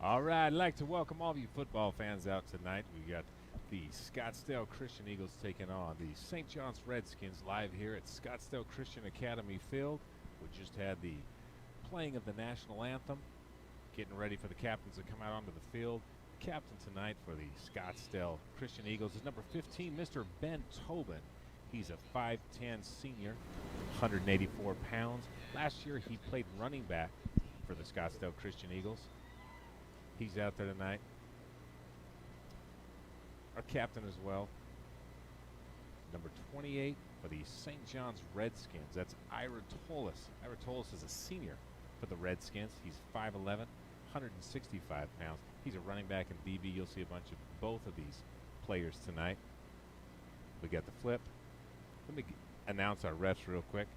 All right, I'd like to welcome all of you football fans out tonight. We got the Scottsdale Christian Eagles taking on the St. Johns Redskins live here at Scottsdale Christian Academy Field. We just had the playing of the national anthem, getting ready for the captains to come out onto the field. The captain tonight for the Scottsdale Christian Eagles is number 15, Mr. Ben Tobin. He's a 5'10 senior, 184 pounds. Last year he played running back for the Scottsdale Christian Eagles. He's out there tonight. Our captain as well, number 28 for the St. Johns Redskins. That's Ira Tolis. Ira Tolis is a senior for the Redskins. He's 5'11", 165 pounds. He's a running back in DB. You'll see a bunch of both of these players tonight. We got the flip. Let me announce our refs real quick.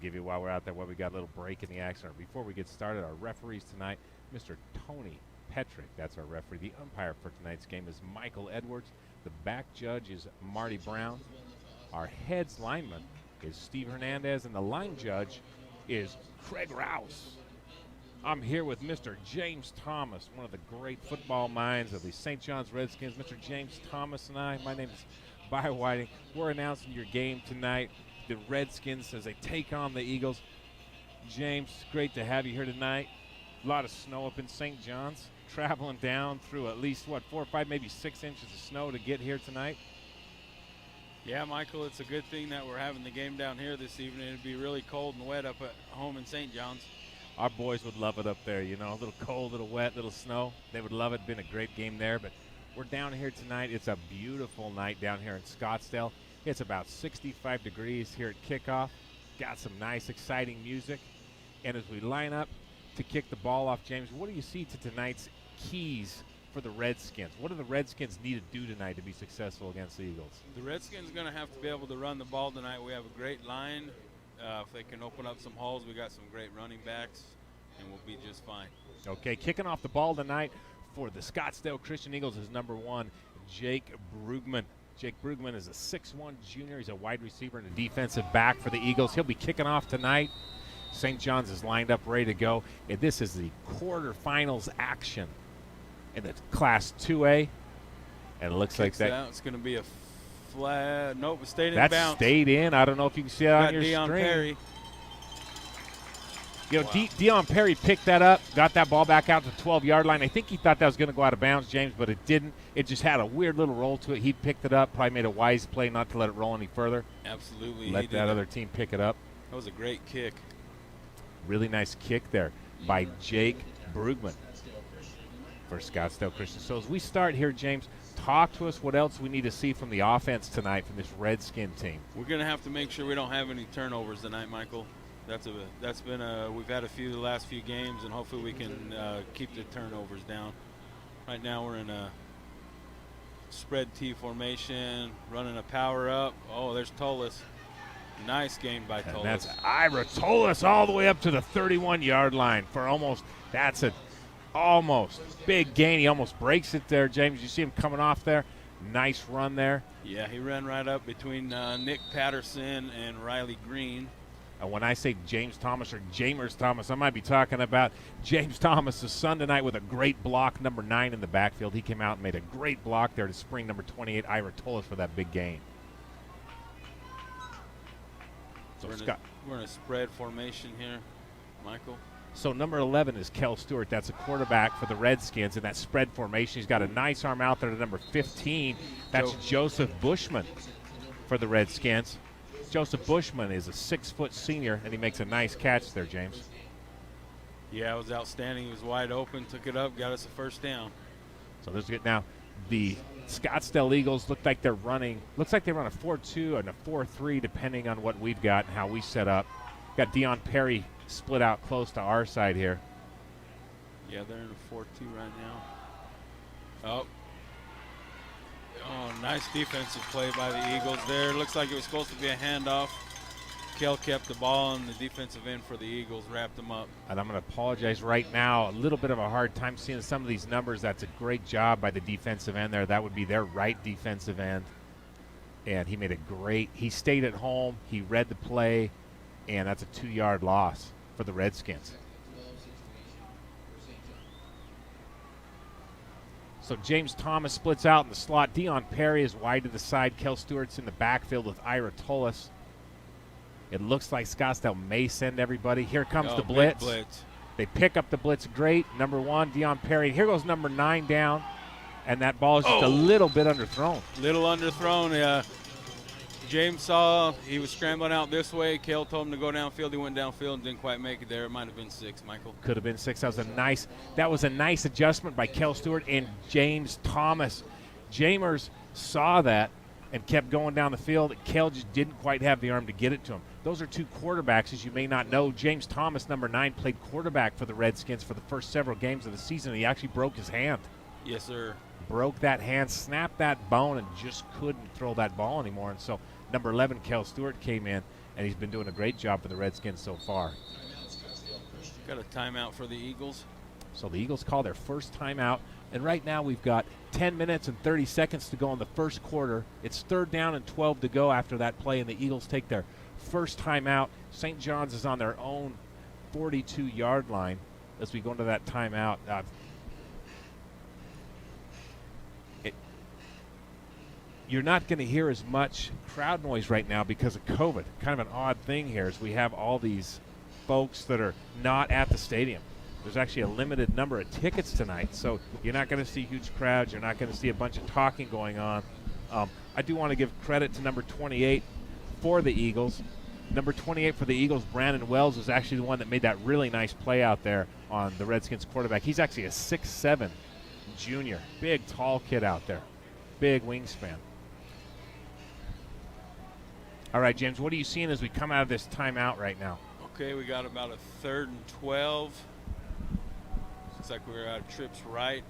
Give you while we're out there what we got, a little break in the action. Before we get started, our referees tonight, Mr. Tony Petrick, that's our referee. The umpire for tonight's game is Michael Edwards. The back judge is Marty Brown. Our heads lineman is Steve Hernandez, and the line judge is Craig Rouse. I'm here with Mr. James Thomas, one of the great football minds of the St. Johns Redskins. Mr. James Thomas and I, my name is By Whiting. We're announcing your game tonight. The Redskins as they take on the Eagles. James, great to have you here tonight. A lot of snow up in St. Johns. Traveling down through at least, 4 or 5, maybe 6 inches of snow to get here tonight. Yeah, Michael, it's a good thing that we're having the game down here this evening. It'd be really cold and wet up at home in St. Johns. Our boys would love it up there, you know, a little cold, a little wet, a little snow. They would love it. Been a great game there, but we're down here tonight. It's a beautiful night down here in Scottsdale. It's about 65 degrees here at kickoff. Got some nice, exciting music. And as we line up to kick the ball off, James, what do you see to tonight's keys for the Redskins? What do the Redskins need to do tonight to be successful against the Eagles? The Redskins are going to have to be able to run the ball tonight. We have a great line. If they can open up some holes, we got some great running backs, and we'll be just fine. Okay, kicking off the ball tonight for the Scottsdale Christian Eagles is number 1, Jake Brugman. Jake Brugman is a 6'1 junior. He's a wide receiver and a defensive back for the Eagles. He'll be kicking off tonight. St. John's is lined up, ready to go. And this is the quarterfinals action in the Class 2A. And it looks like that. It's going to be a flat. Nope, it stayed in that bounds. Stayed in. I don't know if you can see that on your Deion screen. Perry. You know, Deion Perry picked that up, got that ball back out to the 12-yard line. I think he thought that was going to go out of bounds, James, but it didn't. It just had a weird little roll to it. He picked it up, probably made a wise play not to let it roll any further. Absolutely. Let that other team pick it up. That was a great kick. Really nice kick there by Jake Brugman for Scottsdale Christian. So as we start here, James, talk to us what else we need to see from the offense tonight from this Redskin team. We're going to have to make sure we don't have any turnovers tonight, Michael. We've had a few the last few games, and hopefully we can keep the turnovers down. Right now we're in a spread T formation, running a power up. Oh, there's Tolis. Nice gain by Tolis. And that's Ira Tolis all the way up to the 31-yard line for almost big gain. He almost breaks it there, James. You see him coming off there. Nice run there. Yeah, he ran right up between Nick Patterson and Riley Green. And when I say James Thomas or Jamers Thomas, I might be talking about James Thomas' son tonight with a great block, number 9 in the backfield. He came out and made a great block there to spring number 28, Ira Tolis, for that big gain. So we're in a spread formation here, Michael. So number 11 is Kel Stewart. That's a quarterback for the Redskins in that spread formation. He's got a nice arm out there to number 15. That's Joseph Bushman for the Redskins. Joseph Bushman is a 6-foot senior, and he makes a nice catch there, James. Yeah, it was outstanding. He was wide open, took it up, got us a first down. So there's good. Now, the Scottsdale Eagles look like they run a 4-2 and a 4-3, depending on what we've got and how we set up. Got Deion Perry split out close to our side here. Yeah, they're in a 4-2 right now. Oh, nice defensive play by the Eagles there. Looks like it was supposed to be a handoff. Kel kept the ball on the defensive end for the Eagles, wrapped them up. And I'm going to apologize right now. A little bit of a hard time seeing some of these numbers. That's a great job by the defensive end there. That would be their right defensive end. And he stayed at home. He read the play, and that's a 2-yard loss for the Redskins. So James Thomas splits out in the slot. Dion Perry is wide to the side. Kel Stewart's in the backfield with Ira Tolis. It looks like Scottsdale may send everybody. Here comes the blitz. Big blitz. They pick up the blitz great. Number 1, Dion Perry. Here goes number 9 down, and that ball is just a little bit underthrown. Little underthrown. James saw he was scrambling out this way. Kel told him to go downfield. He went downfield and didn't quite make it there. It might have been 6, Michael. Could have been 6. That was a nice adjustment by Kel Stewart and James Thomas. Jamers saw that and kept going down the field. Kel just didn't quite have the arm to get it to him. Those are 2 quarterbacks, as you may not know. James Thomas, number 9, played quarterback for the Redskins for the first several games of the season. He actually broke his hand. Yes, sir. Broke that hand, snapped that bone, and just couldn't throw that ball anymore. And so number 11, Kel Stewart, came in, and he's been doing a great job for the Redskins so far. Got a timeout for the Eagles. So the Eagles call their first timeout, and right now we've got 10 minutes and 30 seconds to go in the first quarter. It's 3rd down and 12 to go after that play, and the Eagles take their first timeout. St. Johns is on their own 42-yard line as we go into that timeout. You're not going to hear as much crowd noise right now because of COVID. Kind of an odd thing here is we have all these folks that are not at the stadium. There's actually a limited number of tickets tonight, so you're not going to see huge crowds. You're not going to see a bunch of talking going on. I do want to give credit to number 28 for the Eagles. Number 28 for the Eagles, Brandon Wells, was actually the one that made that really nice play out there on the Redskins quarterback. He's actually a 6'7" junior. Big, tall kid out there. Big wingspan. All right, James, what are you seeing as we come out of this timeout right now? Okay, we got about a 3rd and 12. Looks like we're out of trips right.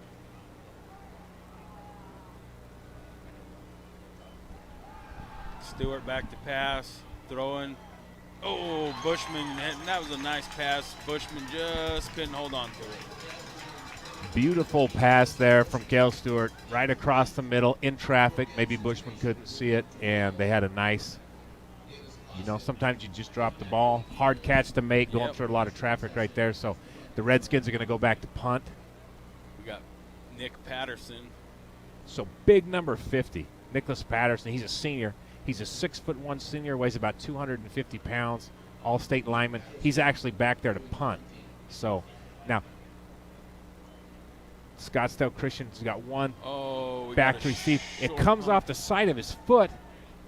Stewart back to pass, throwing. Oh, Bushman, that was a nice pass. Bushman just couldn't hold on to it. Beautiful pass there from Kel Stewart, right across the middle in traffic. Maybe Bushman couldn't see it, and they had a nice, sometimes you just drop the ball. Hard catch to make, going through a lot of traffic right there. So the Redskins are going to go back to punt. We got Nick Patterson. So big number 50, Nicholas Patterson. He's a senior. He's a 6'1" senior, weighs about 250 pounds, all-state lineman. He's actually back there to punt. So now Scottsdale Christian's got one back to receive. It comes off the side of his foot,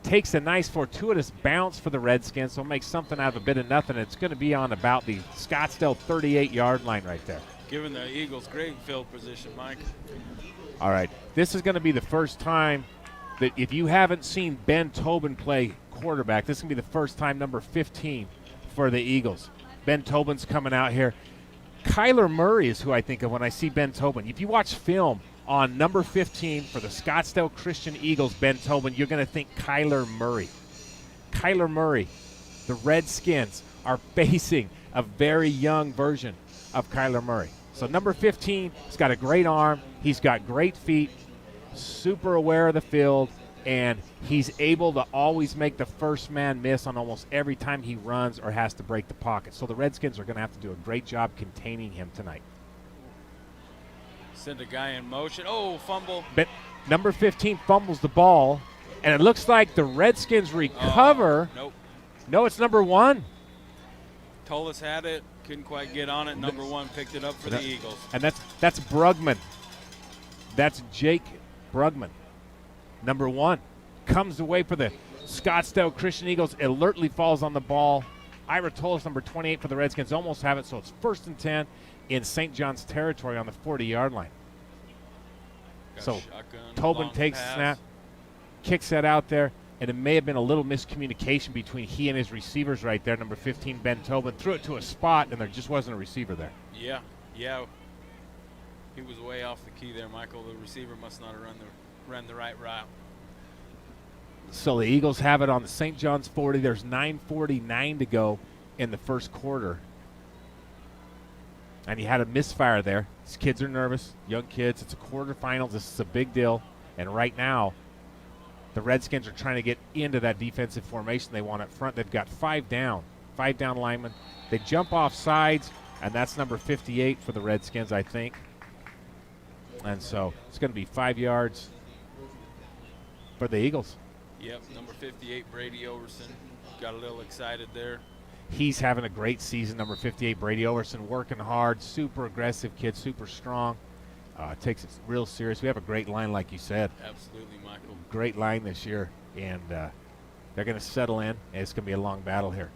takes a nice fortuitous bounce for the Redskins, so makes something out of a bit of nothing. It's going to be on about the Scottsdale 38-yard line right there. Giving the Eagles great field position, Mike. All right, this is going to be the first time that if you haven't seen Ben Tobin play quarterback, this is going to be the first time, number 15 for the Eagles. Ben Tobin's coming out here. Kyler Murray is who I think of when I see Ben Tobin. If you watch film on number 15 for the Scottsdale Christian Eagles, Ben Tobin, you're going to think Kyler Murray. Kyler Murray, the Redskins are facing a very young version of Kyler Murray. So number 15, he's got a great arm. He's got great feet, super aware of the field, and he's able to always make the first man miss on almost every time he runs or has to break the pocket. So the Redskins are going to have to do a great job containing him tonight. Send a guy in motion. Oh, fumble. But number 15 fumbles the ball, and it looks like the Redskins recover. Nope. No, it's number 1. Tolis had it, couldn't quite get on it. Number 1 picked it up for the Eagles. And that's Brugman. That's Jake Brugman. Number 1 comes away for the Scottsdale Christian Eagles, alertly falls on the ball. Ira Tolis, number 28 for the Redskins, almost have it, so it's 1st and 10 in St. John's territory on the 40-yard line. So Tobin takes the snap, kicks that out there, and it may have been a little miscommunication between he and his receivers right there. Number 15, Ben Tobin, threw it to a spot, and there just wasn't a receiver there. Yeah. He was way off the key there, Michael. The receiver must not have run the right route. So the Eagles have it on the St. John's 40. There's 9:49 to go in the first quarter. And he had a misfire there. These kids are nervous, young kids. It's a quarterfinals. This is a big deal. And right now, the Redskins are trying to get into that defensive formation they want up front. They've got 5 down linemen. They jump off sides, and that's number 58 for the Redskins, I think. And so it's going to be 5 yards for the Eagles. Yep, number 58, Brady Overson, got a little excited there. He's having a great season, number 58, Brady Overson, working hard, super aggressive kid, super strong, takes it real serious. We have a great line, like you said. Absolutely, Michael. Great line this year, and they're going to settle in, and it's going to be a long battle here.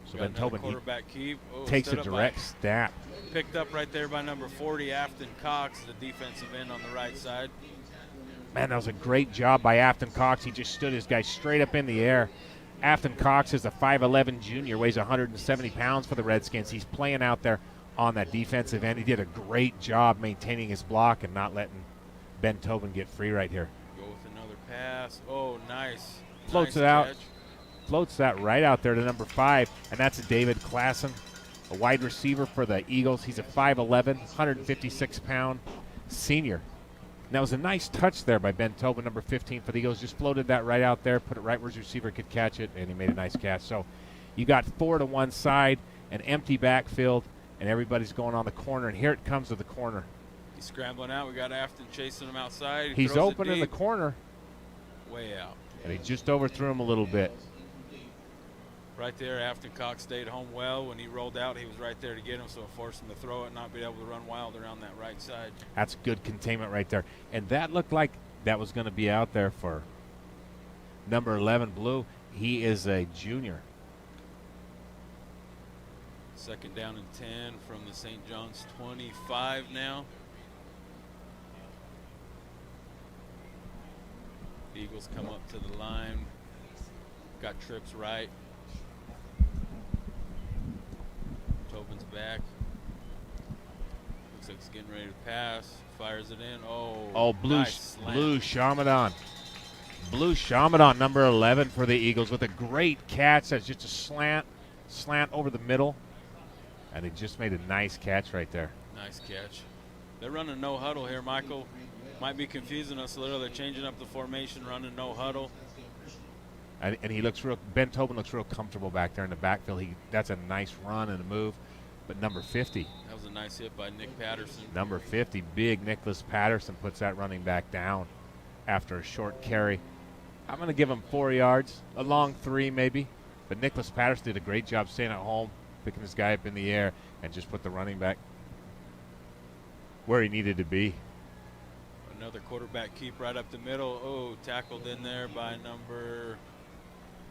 So Ben Tobin quarterback keep. Takes a direct snap. Picked up right there by number 40, Afton Cox, the defensive end on the right side. Man, that was a great job by Afton Cox. He just stood his guy straight up in the air. Afton Cox is a 5'11 junior, weighs 170 pounds for the Redskins. He's playing out there on that defensive end. He did a great job maintaining his block and not letting Ben Tobin get free right here. Go with another pass. Oh, nice. Floats nice it out. catch. Floats that right out there to number 5, and that's a David Klassen, a wide receiver for the Eagles. He's a 5'11", 156-pound senior. And that was a nice touch there by Ben Tobin, number 15 for the Eagles. Just floated that right out there, put it right where his receiver could catch it, and he made a nice catch. So you got 4 to one side, an empty backfield, and everybody's going on the corner, and here it comes to the corner. He's scrambling out. We got Afton chasing him outside. He's open in the corner. Way out. And he just overthrew him a little bit. Right there, Afton Cox stayed home well. When he rolled out, he was right there to get him, so it forced him to throw it, not be able to run wild around that right side. That's good containment right there. And that looked like that was going to be out there for number 11, Blue. He is a junior. Second down and 10 from the St. Johns 25 now. The Eagles come up to the line. Got trips right. Tobin's back. Looks like he's getting ready to pass. Fires it in. Oh, Blue, nice Blue Shamadan. Blue Shamadan, number 11 for the Eagles, with a great catch. That's just a slant over the middle. And he just made a nice catch right there. Nice catch. They're running no huddle here, Michael. Might be confusing us a little. They're changing up the formation, running no huddle. And he looks real. Ben Tobin looks real comfortable back there in the backfield. That's a nice run and a move. But number 50. That was a nice hit by Nick Patterson. Number 50, big Nicholas Patterson puts that running back down after a short carry. I'm going to give him 4 yards, a long 3 maybe. But Nicholas Patterson did a great job staying at home, picking this guy up in the air, and just put the running back where he needed to be. Another quarterback keep right up the middle. Oh, tackled in there by number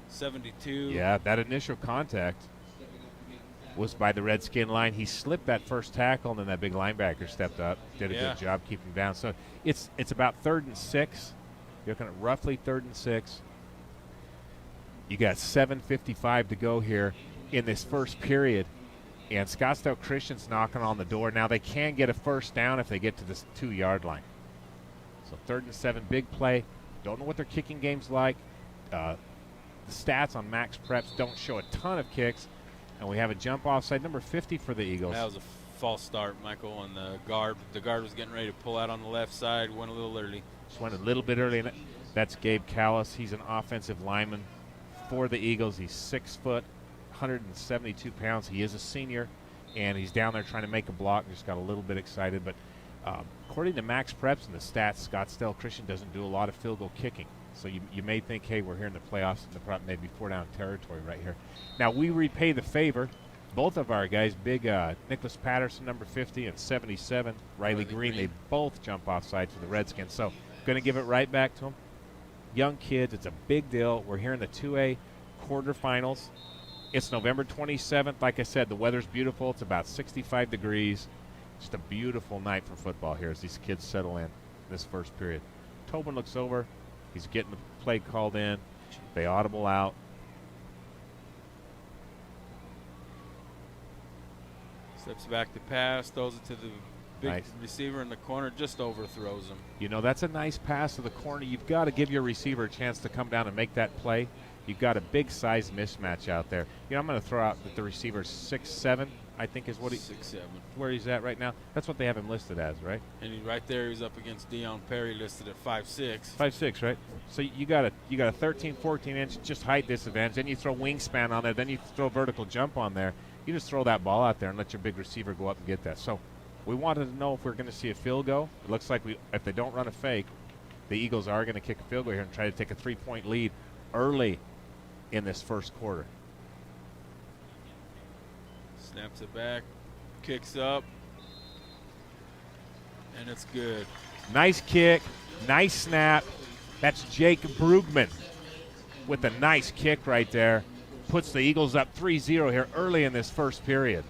72. Yeah, that initial contact was by the Redskin line. He slipped that first tackle, and then that big linebacker stepped up, did a good job keeping him down. So it's about 3rd and 6. You're looking at roughly 3rd and 6. You got 7:55 to go here in this first period, and Scottsdale Christian's knocking on the door. Now they can get a first down if they get to this 2-yard line. So 3rd and 7, big play. Don't know what their kicking game's like. The stats on Max Preps don't show a ton of kicks, and we have a jump offside, number 50 for the Eagles. That was a false start, Michael, on the guard. The guard was getting ready to pull out on the left side, went a little early. Just went a little bit early. And that's Gabe Callis. He's an offensive lineman for the Eagles. He's 6 foot, 172 pounds. He is a senior, and he's down there trying to make a block. Just got a little bit excited. But according to Max Preps and the stats, Scottsdale Christian doesn't do a lot of field goal kicking. So you may think, hey, we're here in the playoffs, in the maybe 4-down territory right here. Now, we repay the favor. Both of our guys, big Nicholas Patterson, number 50, and 77, Riley Green, they both jump offside for the Redskins. So going to give it right back to them. Young kids, it's a big deal. We're here in the 2A quarterfinals. It's November 27th. Like I said, the weather's beautiful. It's about 65 degrees. Just a beautiful night for football here as these kids settle in this first period. Tobin looks over. He's getting the play called in. They audible out. Steps back to pass, throws it to the big receiver in the corner, just overthrows him. You know, that's a nice pass to the corner. You've got to give your receiver a chance to come down and make that play. You've got a big size mismatch out there. You know, I'm going to throw out that the receiver's 6'7", I think is what 6'7". Where he's at right now. That's what they have him listed as, right? And right there, he's up against Deion Perry, listed at 5'6". 5'6", right? So you got a 13, 14-inch just height disadvantage. Then you throw wingspan on there. Then you throw vertical jump on there. You just throw that ball out there and let your big receiver go up and get that. So We wanted to know if we're going to see a field goal. It looks like if they don't run a fake, the Eagles are going to kick a field goal here and try to take a 3-point lead early in this first quarter. Snaps it back, kicks up, and it's good. Nice kick, nice snap. That's Jake Brugman with a nice kick right there. Puts the Eagles up 3-0 here early in this first period.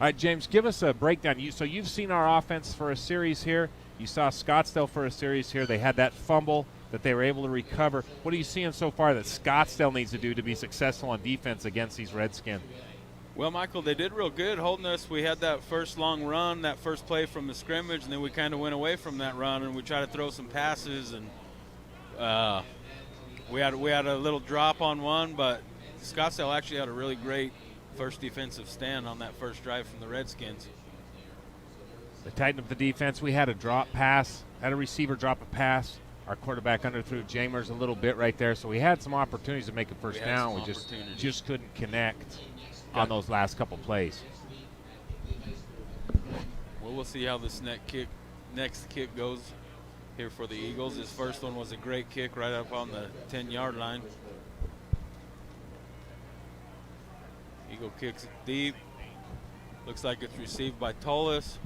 All right, James, give us a breakdown. So you've seen our offense for a series here. You saw Scottsdale for a series here. They had that fumble that they were able to recover. What are you seeing so far that Scottsdale needs to do to be successful on defense against these Redskins? Well, Michael, they did real good holding us. We had that first long run, that first play from the scrimmage, and then we kind of went away from that run, and we tried to throw some passes, and we had a little drop on one, but Scottsdale actually had a really great first defensive stand on that first drive from the Redskins. They tightened up the defense. We had a drop pass, had a receiver drop a pass. Our quarterback underthrew Jamers a little bit right there, so we had some opportunities to make a first down. We just couldn't connect on those last couple plays. Well, we'll see how this next kick goes here for the Eagles. His first one was a great kick right up on the 10-yard line. Eagle kicks it deep. Looks like it's received by Tullis.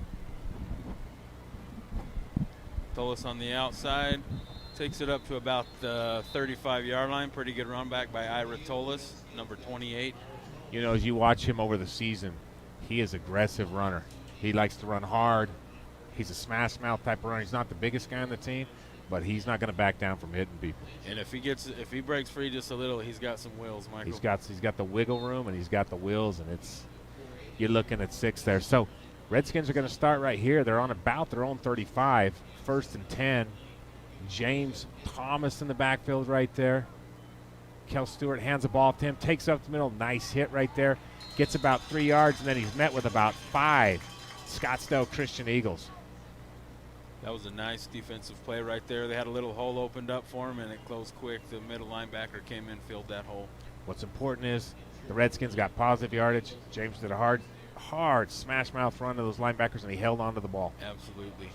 Tullis on the outside. Takes it up to about the 35-yard line. Pretty good run back by Ira Tullis, number 28. You know, as you watch him over the season, he is an aggressive runner. He likes to run hard. He's a smash mouth type of runner. He's not the biggest guy on the team, but he's not going to back down from hitting people. And if he breaks free just a little, he's got some wheels, Michael. He's got the wiggle room and he's got the wheels, and you're looking at 6 there. So Redskins are going to start right here. They're on about their own 35, 1st and 10. James Thomas in the backfield right there. Kel Stewart hands the ball to him, takes up the middle, nice hit right there. Gets about 3 yards, and then he's met with about 5. Scottsdale Christian Eagles. That was a nice defensive play right there. They had a little hole opened up for him, and it closed quick. The middle linebacker came in, filled that hole. What's important is the Redskins got positive yardage. James did a hard smash mouth run to those linebackers, and he held onto the ball. Absolutely.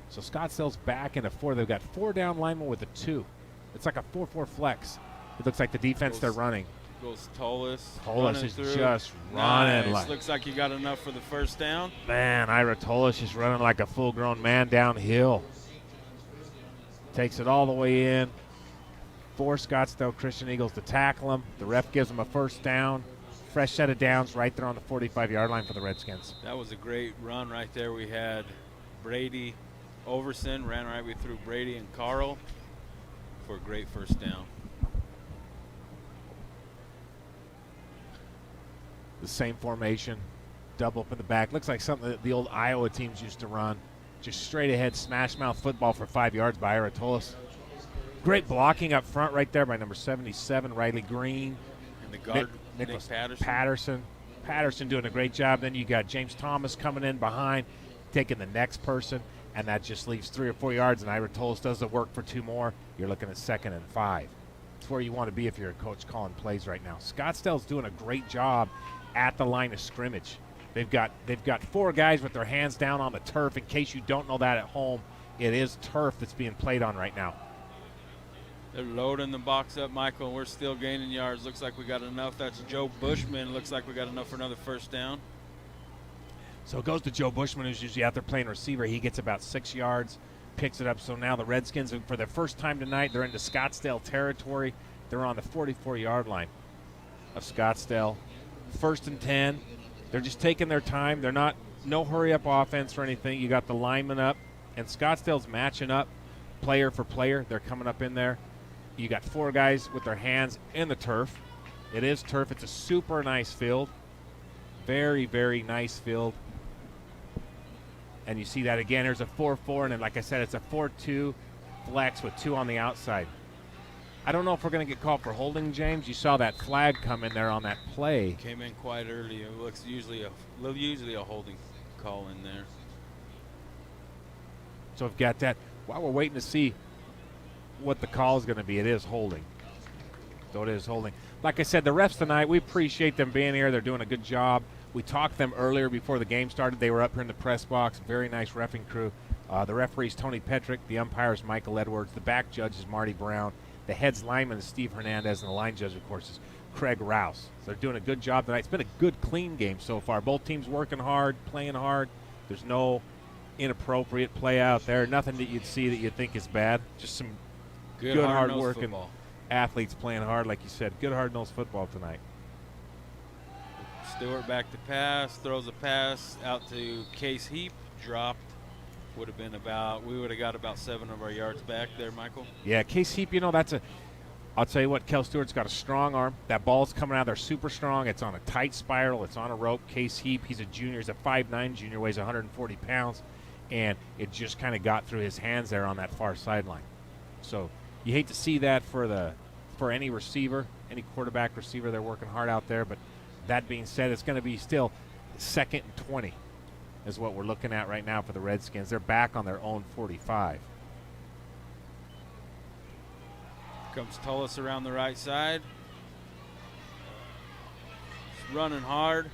So Scottsdale's back in a 4. They've got 4 down linemen with a 2. It's like a 4-4 flex. It looks like the defense they're running. Goes Tullis. Tullis is just nice. running. Looks like you got enough for the first down. Man, Ira Tullis is running like a full-grown man downhill. Takes it all the way in. 4 Scottsdale Christian Eagles to tackle him. The ref gives him a first down. Fresh set of downs right there on the 45-yard line for the Redskins. That was a great run right there. We had Brady Overson ran right through Brady and Carl for a great first down. The same formation, double up in the back. Looks like something that the old Iowa teams used to run. Just straight ahead smash mouth football for 5 yards by Ira Tullis. Great blocking up front right there by number 77, Riley Green. And the guard, Nick Patterson. Patterson doing a great job. Then you got James Thomas coming in behind, taking the next person, and that just leaves 3 or 4 yards, and Ira Tullis does the work for 2 more. You're looking at 2nd and 5. It's where you want to be if you're a coach calling plays right now. Scottsdale's doing a great job at the line of scrimmage. They've got 4 guys with their hands down on the turf. In case you don't know that at home, it is turf that's being played on right now. They're loading the box up, Michael, and we're still gaining yards. Looks like we got enough. That's Joe Bushman. Looks like we got enough for another first down. So it goes to Joe Bushman, who's usually out there playing receiver. He gets about 6 yards, picks it up. So now the Redskins, for the first time tonight, they're into Scottsdale territory. They're on the 44-yard line of Scottsdale. 1st and 10. They're just taking their time. They're not no hurry-up offense or anything. You got the linemen up, and Scottsdale's matching up player for player. They're coming up in there. You got 4 guys with their hands in the turf. It is turf. It's a super nice field. Very, very nice field. And you see that again. There's a 4-4, and then, like I said, it's a 4-2 flex with 2 on the outside. I don't know if we're going to get called for holding, James. You saw that flag come in there on that play. Came in quite early. It looks usually a holding call in there. So we've got that. While we're waiting to see what the call is going to be, it is holding. So it is holding. like I said, the refs tonight, we appreciate them being here. They're doing a good job. We talked to them earlier before the game started. They were up here in the press box. Very nice reffing crew. The referee's Tony Petrick. The umpire is Michael Edwards. The back judge is Marty Brown. The heads lineman is Steve Hernandez. And the line judge, of course, is Craig Rouse. So they're doing a good job tonight. It's been a good, clean game so far. Both teams working hard, playing hard. There's no inappropriate play out there. Nothing that you'd see that you'd think is bad. Just some good hard-working football. Athletes playing hard, like you said. Good hard-nosed football tonight. Stewart back to pass, throws a pass out to Case Heap, dropped. Would have been we would have got about 7 of our yards back there, Michael. Yeah, Case Heap, I'll tell you what, Kel Stewart's got a strong arm. That ball's coming out there super strong. It's on a tight spiral. It's on a rope. Case Heap, he's a junior. He's a 5'9" junior, weighs 140 pounds. And it just kind of got through his hands there on that far sideline. So you hate to see that for any receiver, any quarterback receiver. They're working hard out there. But that being said, it's going to be still 2nd and 20 is what we're looking at right now for the Redskins. They're back on their own 45. Comes Tullis around the right side. He's running hard.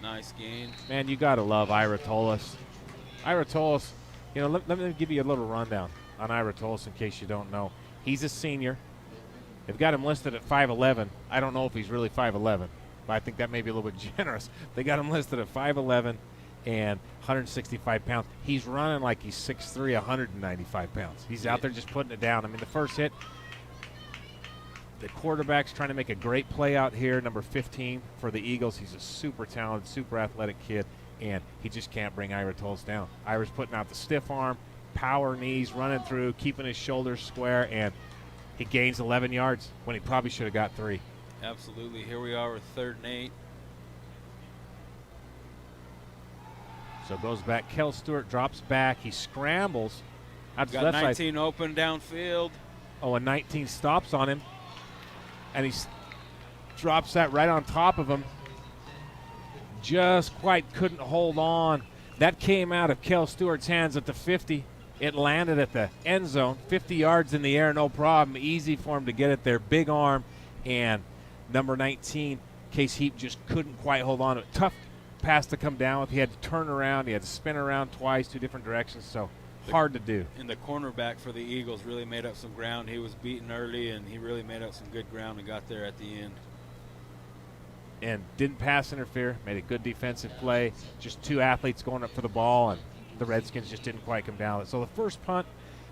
Nice gain. Man, you got to love Ira Tullis. Ira Tullis, let me give you a little rundown on Ira Tullis in case you don't know. He's a senior. They've got him listed at 5'11". I don't know if he's really 5'11", but I think that may be a little bit generous. They got him listed at 5'11" and 165 pounds. He's running like he's 6'3", 195 pounds. He's out there just putting it down. I mean, the first hit, the quarterback's trying to make a great play out here, number 15 for the Eagles. He's a super talented, super athletic kid, and he just can't bring Ira Tullis down. Ira's putting out the stiff arm, power knees, running through, keeping his shoulders square, and he gains 11 yards when he probably should have got 3. Absolutely. Here we are with 3rd and 8. So goes back. Kel Stewart drops back. He scrambles out to the Got left 19 side. open downfield. Oh, and 19 stops on him. And he drops that right on top of him. Just quite couldn't hold on. That came out of Kel Stewart's hands at the 50. It landed at the end zone. 50 yards in the air, no problem. Easy for him to get it there. Big arm. And number 19, Case Heap, just couldn't quite hold on to it. Tough pass to come down with. He had to turn around. He had to spin around twice, 2 different directions. So hard to do. And the cornerback for the Eagles really made up some ground. He was beaten early, and he really made up some good ground and got there at the end. And didn't pass interfere. Made a good defensive play. Just 2 athletes going up for the ball, and the Redskins just didn't quite come down. So the first punt,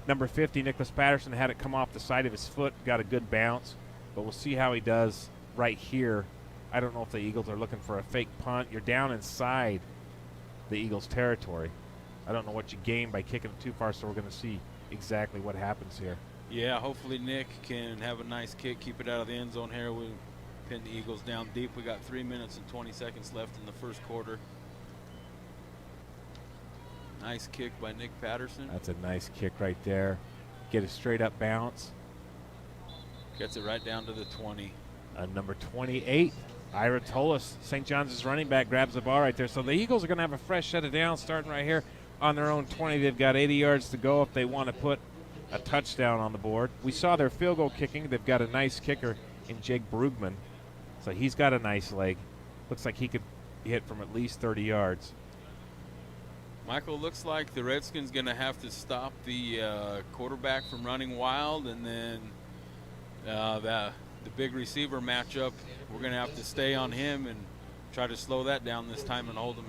number 50, Nicholas Patterson, had it come off the side of his foot. Got a good bounce. But we'll see how he does right here. I don't know if the Eagles are looking for a fake punt. You're down inside the Eagles' territory. I don't know what you gain by kicking it too far, so we're going to see exactly what happens here. Yeah, hopefully Nick can have a nice kick, keep it out of the end zone here. We pin the Eagles down deep. We got 3 minutes and 20 seconds left in the first quarter. Nice kick by Nick Patterson. That's a nice kick right there. Get a straight-up bounce. Gets it right down to the 20. Number 28, Ira Tullis, St. Johns' running back, grabs the ball right there. So the Eagles are going to have a fresh set of downs starting right here on their own 20. They've got 80 yards to go if they want to put a touchdown on the board. We saw their field goal kicking. They've got a nice kicker in Jake Brugman. So he's got a nice leg. Looks like he could hit from at least 30 yards. Michael, looks like the Redskins going to have to stop the quarterback from running wild, and then the big receiver matchup, we're going to have to stay on him and try to slow that down this time and hold him.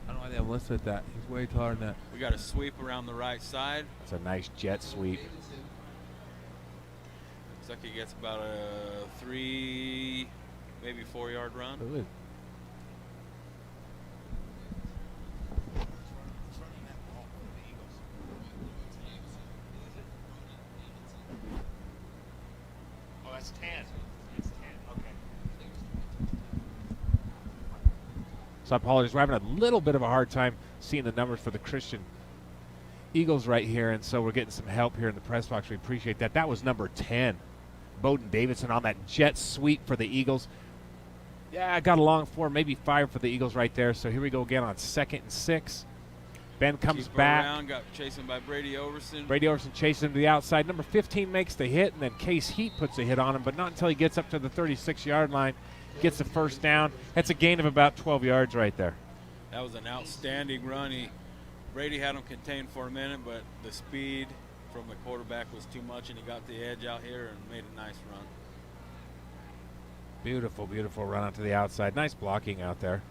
I don't know why they have listed that. He's way taller than that. We got a sweep around the right side. It's a nice jet sweep. Looks like he gets about a 3, maybe 4 yard run. Ooh. Oh, that's 10. It's 10. Okay. So I apologize. We're having a little bit of a hard time seeing the numbers for the Christian Eagles right here, and so we're getting some help here in the press box. We appreciate that. That was number 10, Bowden Davidson, on that jet sweep for the Eagles. Yeah, got a long 4, maybe 5 for the Eagles right there. So here we go again on 2nd and 6. Ben comes back. Around, got chasing by Brady Overson. Brady Overson chases him to the outside. Number 15 makes the hit, and then Case Heat puts a hit on him, but not until he gets up to the 36-yard line, gets the first down. That's a gain of about 12 yards right there. That was an outstanding run. Brady had him contained for a minute, but the speed from the quarterback was too much, and he got the edge out here and made a nice run. Beautiful, beautiful run out to the outside. Nice blocking out there.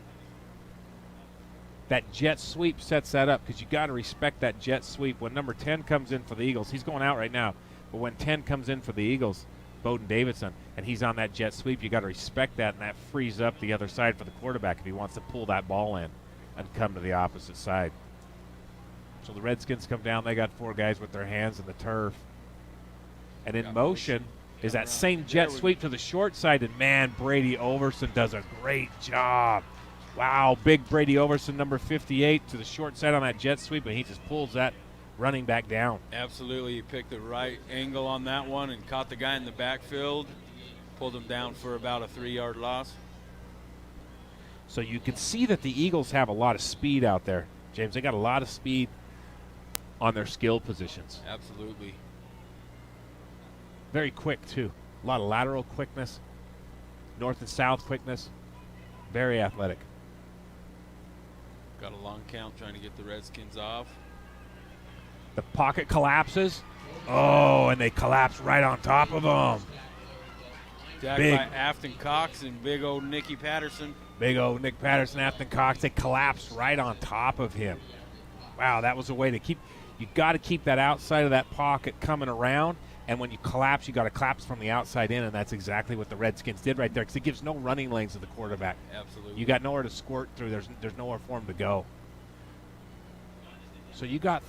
That jet sweep sets that up because you got to respect that jet sweep. When number 10 comes in for the Eagles, he's going out right now, but when 10 comes in for the Eagles, Bowden Davidson, and he's on that jet sweep, you got to respect that, and that frees up the other side for the quarterback if he wants to pull that ball in and come to the opposite side. So the Redskins come down. They got 4 guys with their hands in the turf. And in motion is that same jet sweep to the short side, and man, Brady Overson does a great job. Wow, big Brady Overson, number 58, to the short side on that jet sweep, and he just pulls that running back down. Absolutely. He picked the right angle on that one and caught the guy in the backfield, pulled him down for about a 3-yard loss. So you can see that the Eagles have a lot of speed out there, James. They got a lot of speed on their skill positions. Absolutely. Very quick, too. A lot of lateral quickness, north and south quickness. Very athletic. Got a long count trying to get the Redskins off. The pocket collapses. Oh, and they collapse right on top of them. Tagged Big. by Afton Cox and big old Nicky Patterson. Big old Nick Patterson, Afton Cox. They collapse right on top of him. Wow, that was a way to keep. You got to keep that outside of that pocket coming around. And when you collapse, you got to collapse from the outside in, and that's exactly what the Redskins did right there because it gives no running lanes to the quarterback. Absolutely. You got nowhere to squirt through. There's nowhere for him to go. So you got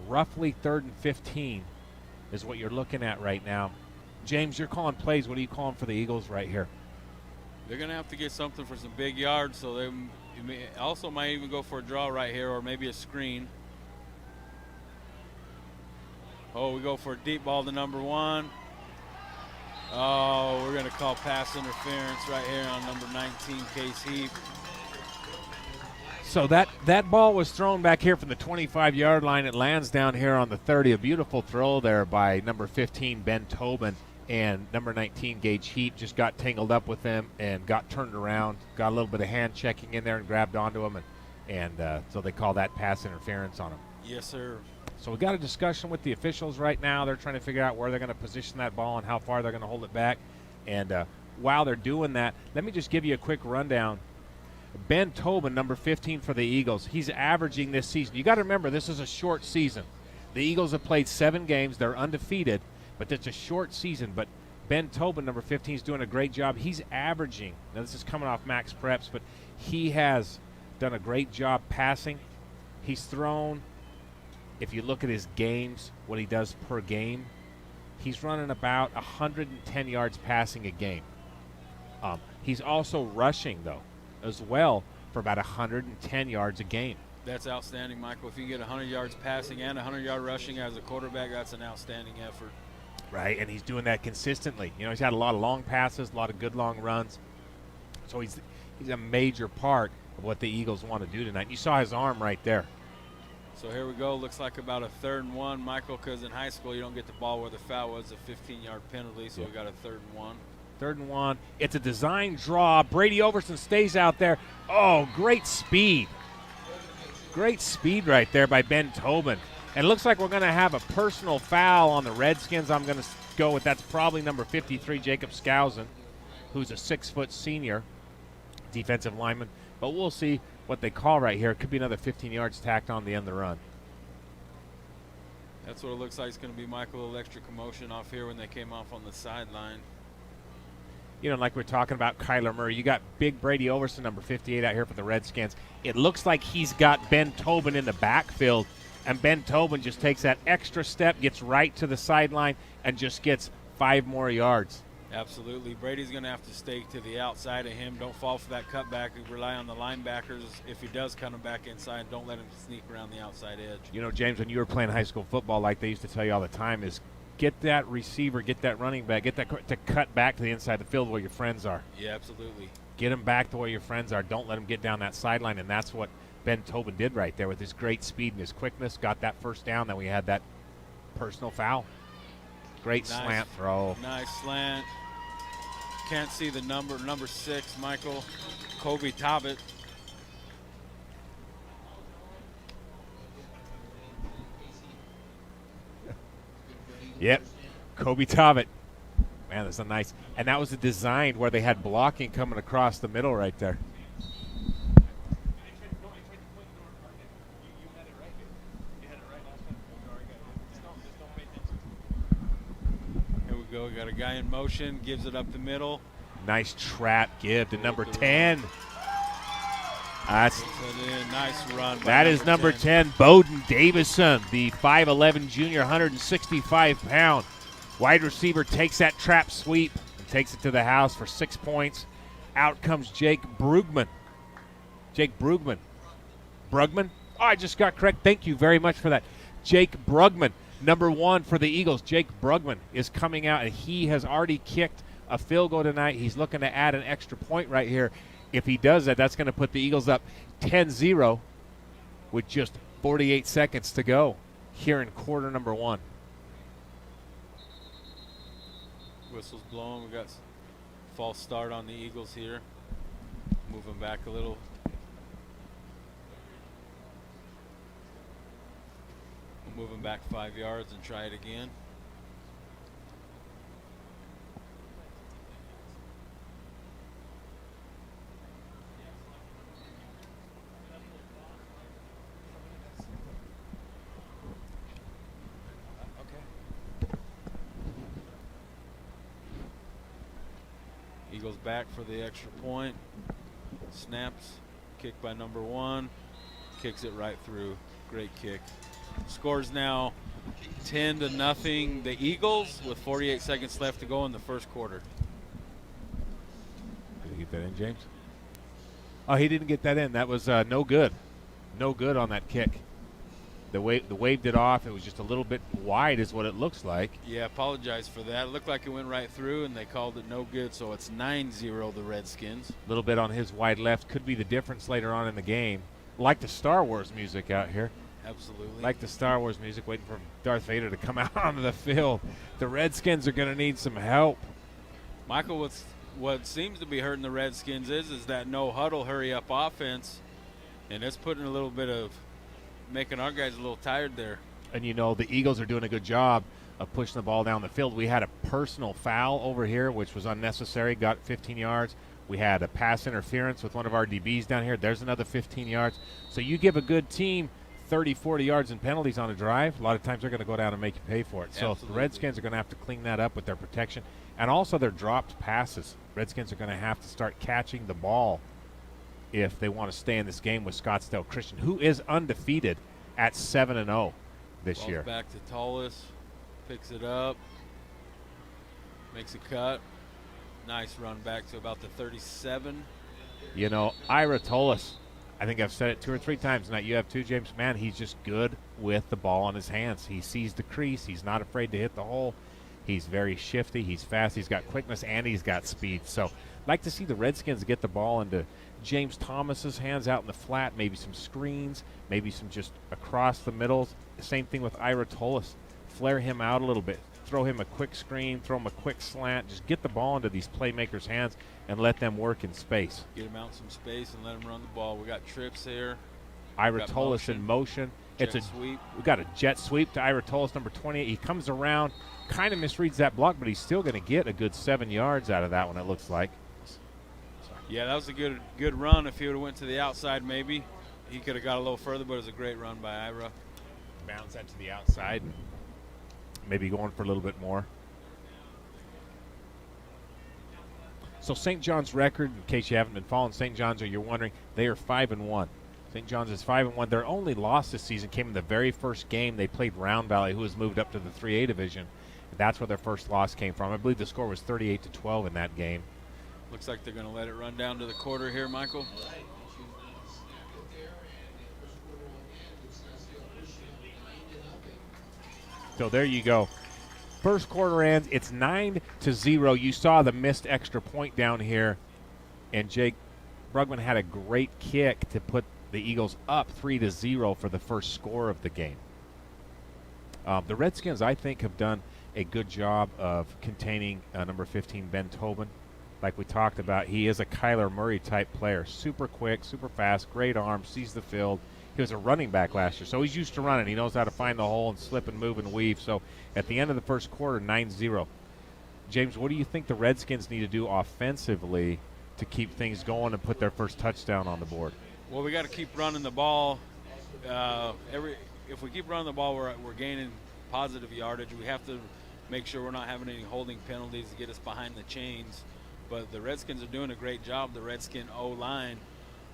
roughly third and 15 is what you're looking at right now. James, you're calling plays. What are you calling for the Eagles right here? They're going to have to get something for some big yards, so they also might even go for a draw right here or maybe a screen. Oh, we go for a deep ball to number 1. Oh, we're going to call pass interference right here on number 19, Case Heath. So that ball was thrown back here from the 25-yard line. It lands down here on the 30. A beautiful throw there by number 15, Ben Tobin, and number 19, Gage Heap, just got tangled up with them and got turned around, got a little bit of hand checking in there and grabbed onto him, and so they call that pass interference on him. Yes, sir. So we got a discussion with the officials right now. They're trying to figure out where they're going to position that ball and how far they're going to hold it back. And while they're doing that, let me just give you a quick rundown. Ben Tobin, number 15 for the Eagles, he's averaging this season. You got to remember, this is a short season. The Eagles have played 7 games. They're undefeated, but it's a short season. But Ben Tobin, number 15, is doing a great job. He's averaging. Now, this is coming off max preps, but he has done a great job passing. He's thrown, if you look at his games, what he does per game, he's running about 110 yards passing a game. He's also rushing, though, as well, for about 110 yards a game. That's outstanding, Michael. If you get 100 yards passing and 100-yard rushing as a quarterback, that's an outstanding effort. Right, and he's doing that consistently. You know, he's had a lot of long passes, a lot of good long runs. So he's a major part of what the Eagles want to do tonight. You saw his arm right there. So here we go. Looks like about a 3rd and 1, Michael, because in high school you don't get the ball where the foul was, a 15-yard penalty, so we got a 3rd and 1. 3rd and 1. It's a design draw. Brady Overson stays out there. Oh, great speed. Great speed right there by Ben Tobin. And it looks like we're going to have a personal foul on the Redskins. I'm going to go with that's probably number 53, Jacob Skousen, who's a 6-foot senior defensive lineman. But we'll see what they call right here. It could be another 15 yards tacked on the end of the run. That's what it looks like. It's going to be, Michael, a little extra commotion off here when they came off on the sideline. You know, like we're talking about Kyler Murray, you got big Brady Overson, number 58, out here for the Redskins. It looks like he's got Ben Tobin in the backfield, and Ben Tobin just takes that extra step, gets right to the sideline, and just gets 5 more yards. Absolutely. Brady's going to have to stay to the outside of him. Don't fall for that cutback. Rely on the linebackers. If he does cut him back inside, don't let him sneak around the outside edge. You know, James, when you were playing high school football, like they used to tell you all the time, is get that receiver, get that running back, get that to cut back to the inside of the field where your friends are. Yeah, absolutely. Get them back to where your friends are. Don't let them get down that sideline, and that's what Ben Tobin did right there with his great speed and his quickness. Got that first down. Then we had that personal foul. Great slant throw. Nice slant. Can't see the number 6, Michael. Kobe Tobbit. Yep, Kobe Tobbit. Man, that's a nice. And that was a design where they had blocking coming across the middle right there. Here we go. We got a guy in motion. Gives it up the middle. Nice trap give to number 10. That's nice run. That is number 10, Bowden Davison, the 5'11 junior, 165-pound wide receiver. Takes that trap sweep and takes it to the house for 6 points. Out comes Jake Brugman. Brugman. Oh, I just got correct. Thank you very much for that. Jake Brugman, number 1 for the Eagles. Jake Brugman is coming out, and he has already kicked a field goal tonight. He's looking to add an extra point right here. If he does that, that's going to put the Eagles up 10-0 with just 48 seconds to go here in quarter number 1. Whistle's blowing. We got false start on the Eagles here. Moving back a little. Moving back 5 yards and try it again. Eagles back for the extra point. Snaps. Kick by number 1. Kicks it right through. Great kick. Scores now 10-0. The Eagles with 48 seconds left to go in the first quarter. Did he get that in, James? Oh, he didn't get that in. That was no good. No good on that kick. The wave did off. It was just a little bit wide is what it looks like. Yeah, apologize for that. It looked like it went right through, and they called it no good, so it's 9-0 the Redskins. A little bit on his wide left. Could be the difference later on in the game. Like the Star Wars music out here. Absolutely. Like the Star Wars music, waiting for Darth Vader to come out onto the field. The Redskins are going to need some help. Michael, what seems to be hurting the Redskins is that no huddle, hurry up offense, and it's putting a little bit of making our guys a little tired there. And, you know, the Eagles are doing a good job of pushing the ball down the field. We had a personal foul over here, which was unnecessary, got 15 yards. We had a pass interference with one of our DBs down here. There's another 15 yards. So you give a good team 30, 40 yards in penalties on a drive, a lot of times they're going to go down and make you pay for it. So the Redskins are going to have to clean that up with their protection. And also their dropped passes. Redskins are going to have to start catching the ball if they want to stay in this game with Scottsdale Christian, who is undefeated at 7-0 this year. Back to Tullis, picks it up, makes a cut. Nice run back to about the 37. You know, Ira Tullis, I think I've said it 2 or 3 times tonight. You have too, James. Man, he's just good with the ball in his hands. He sees the crease. He's not afraid to hit the hole. He's very shifty. He's fast. He's got quickness, and he's got speed. So like to see the Redskins get the ball into James Thomas's hands out in the flat, maybe some screens, maybe some just across the middle. Same thing with Ira Tullis. Flare him out a little bit. Throw him a quick screen, throw him a quick slant. Just get the ball into these playmakers' hands and let them work in space. Get him out in some space and let him run the ball. We got trips here. Ira Tullis in motion. It's a sweep. We got a jet sweep to Ira Tullis, number 28. He comes around, kind of misreads that block, but he's still going to get a good 7 yards out of that one, it looks like. Yeah, that was a good run. If he would have went to the outside, maybe he could have got a little further, but it was a great run by Ira. Bounce that to the outside and maybe going for a little bit more. So St. John's record, in case you haven't been following St. John's or you're wondering, they are 5-1. St. John's is 5-1. Their only loss this season came in the very first game. They played Round Valley, who was moved up to the 3A division. That's where their first loss came from. I believe the score was 38-12 in that game. Looks like they're going to let it run down to the quarter here, Michael. So there you go. First quarter ends. It's 9-0. You saw the missed extra point down here And Jake Brugman had a great kick to put the Eagles up 3-0 for the first score of the game. The Redskins, I think, have done a good job of containing number 15, Ben Tobin. Like we talked about, he is a Kyler Murray type player. Super quick, super fast, great arm, sees the field. He was a running back last year, so he's used to running. He knows how to find the hole and slip and move and weave. So at the end of the first quarter, 9-0. James, what do you think the Redskins need to do offensively to keep things going and put their first touchdown on the board? Well, we got to keep running the ball. If we keep running the ball, we're gaining positive yardage. We have to make sure we're not having any holding penalties to get us behind the chains. But the Redskins are doing a great job. The Redskin O-line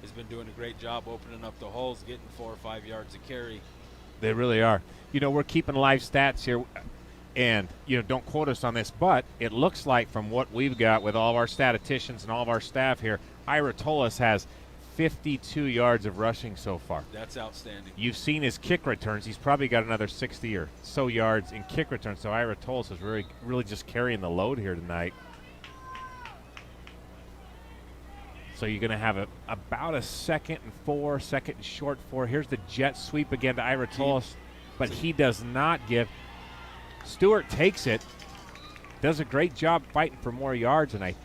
has been doing a great job opening up the holes, getting 4 or 5 yards of carry. They really are. You know, we're keeping live stats here, and, you know, don't quote us on this, but it looks like from what we've got with all of our statisticians and all of our staff here, Ira Tolis has 52 yards of rushing so far. That's outstanding. You've seen his kick returns. He's probably got another 60 or so yards in kick returns. So Ira Tolis is really just carrying the load here tonight. So you're going to have about a 2nd and 4, 2nd and short 4. Here's the jet sweep again to Ira Tolis, but he does not give. Stewart takes it, does a great job fighting for more yards, and I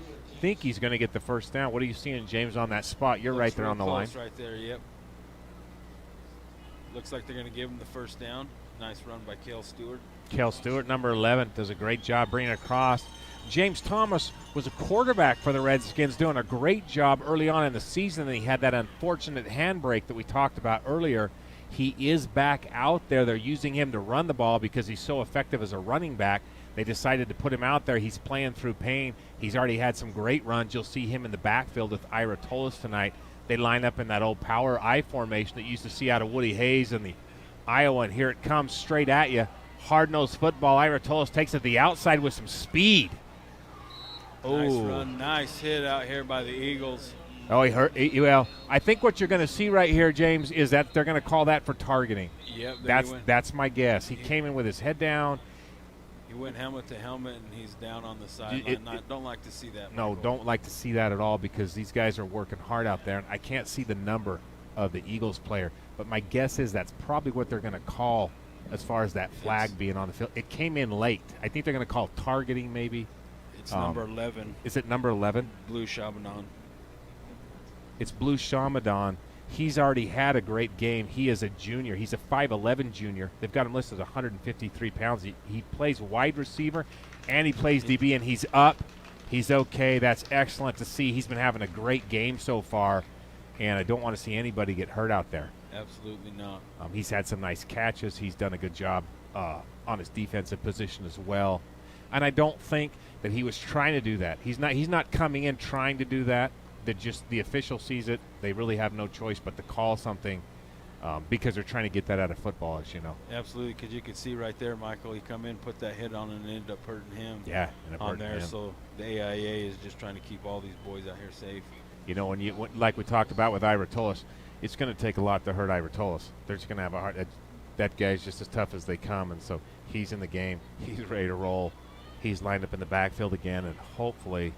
think he's going to get the first down. What are you seeing, James, on that spot? You're right there on the line. Right there, yep. Looks like they're going to give him the first down. Nice run by Cale Stewart. Cale Stewart, number 11, does a great job bringing it across. James Thomas was a quarterback for the Redskins, doing a great job early on in the season, and he had that unfortunate handbrake that we talked about earlier. He is back out there. They're using him to run the ball because he's so effective as a running back. They decided to put him out there. He's playing through pain. He's already had some great runs. You'll see him in the backfield with Ira Tolis tonight. They line up in that old power I formation that you used to see out of Woody Hayes and the Iowa, and here it comes straight at you. Hard-nosed football. Ira Tolis takes it the outside with some speed. Nice run, nice hit out here by the Eagles. Oh, he hurt. Well, I think what you're going to see right here, James, is that they're going to call that for targeting. Yep. That's my guess. He came in with his head down. He went helmet to helmet, and he's down on the sideline. I don't like to see that. No, Michael. don't like to see that at all because these guys are working hard out there. And I can't see the number of the Eagles player, but my guess is that's probably what they're going to call as far as that flag being on the field. It came in late. I think they're going to call targeting maybe. It's number 11. Is it number 11? Blue Shabanon. It's Blue Shamadon. He's already had a great game. He is a junior. He's a 5'11 junior. They've got him listed as 153 pounds. He plays wide receiver, and he plays DB, and he's up. He's okay. That's excellent to see. He's been having a great game so far, and I don't want to see anybody get hurt out there. Absolutely not. He's had some nice catches. He's done a good job on his defensive position as well. And I don't think that he was trying to do that. He's not coming in trying to do that. That just the official sees it. They really have no choice but to call something because they're trying to get that out of football, as you know. Absolutely, because you could see right there, Michael, he come in, put that hit on, and ended up hurting him. Yeah, and on there. So the AIA is just trying to keep all these boys out here safe. You know, like we talked about with Ira Tolis, it's going to take a lot to hurt Ira Tolis. They're just going to have a hard. That guy's just as tough as they come, and so he's in the game. He's ready to roll. He's lined up in the backfield again, and hopefully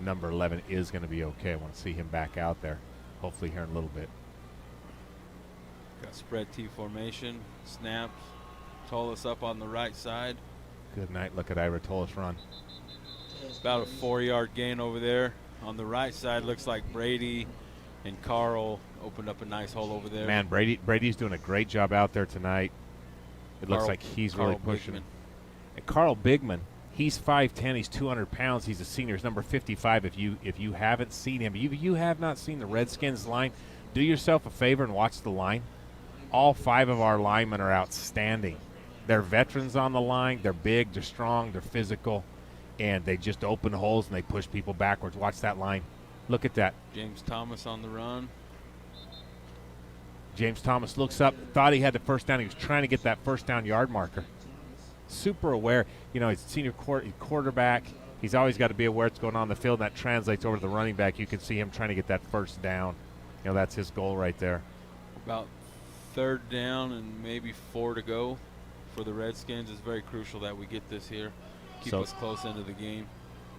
number 11 is going to be okay. I want to see him back out there, hopefully here in a little bit. Got spread T formation, snaps, Tolis up on the right side. Good night. Look at Ira Tolis run. About a 4-yard gain over there. On the right side, looks like Brady and Carl opened up a nice hole over there. Man, Brady's doing a great job out there tonight. It looks like he's really pushing. Bigman. And Carl Bigman, he's 5'10", he's 200 pounds, he's a senior, he's number 55. If you haven't seen him, if you have not seen the Redskins line, do yourself a favor and watch the line. All 5 of our linemen are outstanding. They're veterans on the line. They're big, they're strong, they're physical, and they just open holes and they push people backwards. Watch that line. Look at that. James Thomas on the run. James Thomas looks up, thought he had the first down. He was trying to get that first down yard marker. Super aware. You know, he's a senior quarterback. He's always got to be aware what's going on in the field, and that translates over to the running back. You can see him trying to get that first down. You know, that's his goal right there. About 3rd down and maybe 4 to go for the Redskins. It's very crucial that we get this here. Keep us close into the game.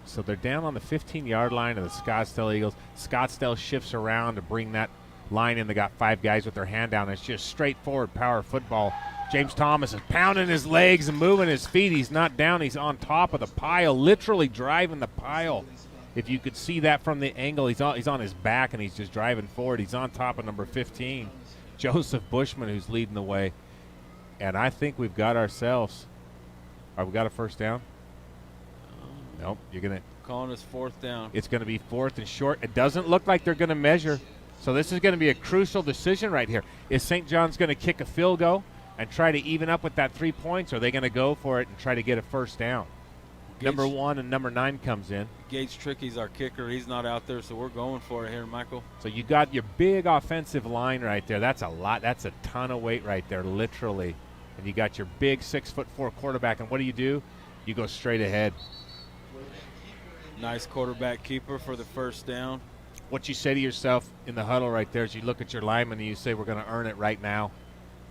So they're down on the 15-yard line of the Scottsdale Eagles. Scottsdale shifts around to bring that line in. They got 5 guys with their hand down. It's just straightforward power football. James Thomas is pounding his legs and moving his feet. He's not down. He's on top of the pile, literally driving the pile. If you could see that from the angle, he's on his back, and he's just driving forward. He's on top of number 15, Joseph Bushman, who's leading the way. And I think we've got ourselves – we got a first down? Nope. You're going to – Calling us 4th down. It's going to be 4th and short. It doesn't look like they're going to measure. So this is going to be a crucial decision right here. Is St. John's going to kick a field goal and try to even up with that 3 points, or are they going to go for it and try to get a first down? Number 1 and number 9 comes in. Gage Tricky's our kicker. He's not out there, so we're going for it here, Michael. So you got your big offensive line right there. That's a lot. That's a ton of weight right there, literally. And you got your big 6'4" quarterback. And what do? You go straight ahead. Nice quarterback keeper for the first down. What you say to yourself in the huddle right there is you look at your lineman and you say, we're going to earn it right now.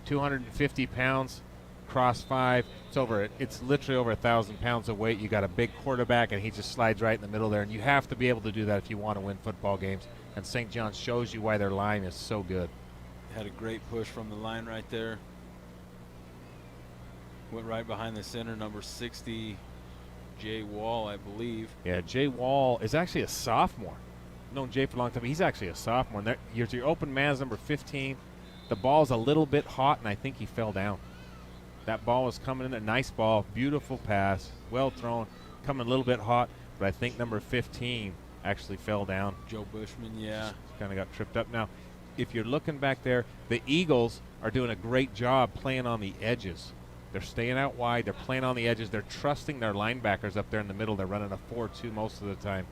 250 pounds, cross 5. It's literally over 1,000 pounds of weight. You got a big quarterback, and he just slides right in the middle there. And you have to be able to do that if you want to win football games. And St. John's shows you why their line is so good. Had a great push from the line right there. Went right behind the center, number 60, Jay Wall, I believe. Yeah, Jay Wall is actually a sophomore. I've known Jay for a long time. He's actually a sophomore. And your open man is number 15. The ball's a little bit hot, and I think he fell down. That ball was coming in, a nice ball, beautiful pass, well thrown, coming a little bit hot, but I think number 15 actually fell down. Joe Bushman, yeah. Kind of got tripped up. Now, if you're looking back there, the Eagles are doing a great job playing on the edges. They're staying out wide. They're playing on the edges. They're trusting their linebackers up there in the middle. They're running a 4-2 most of the time.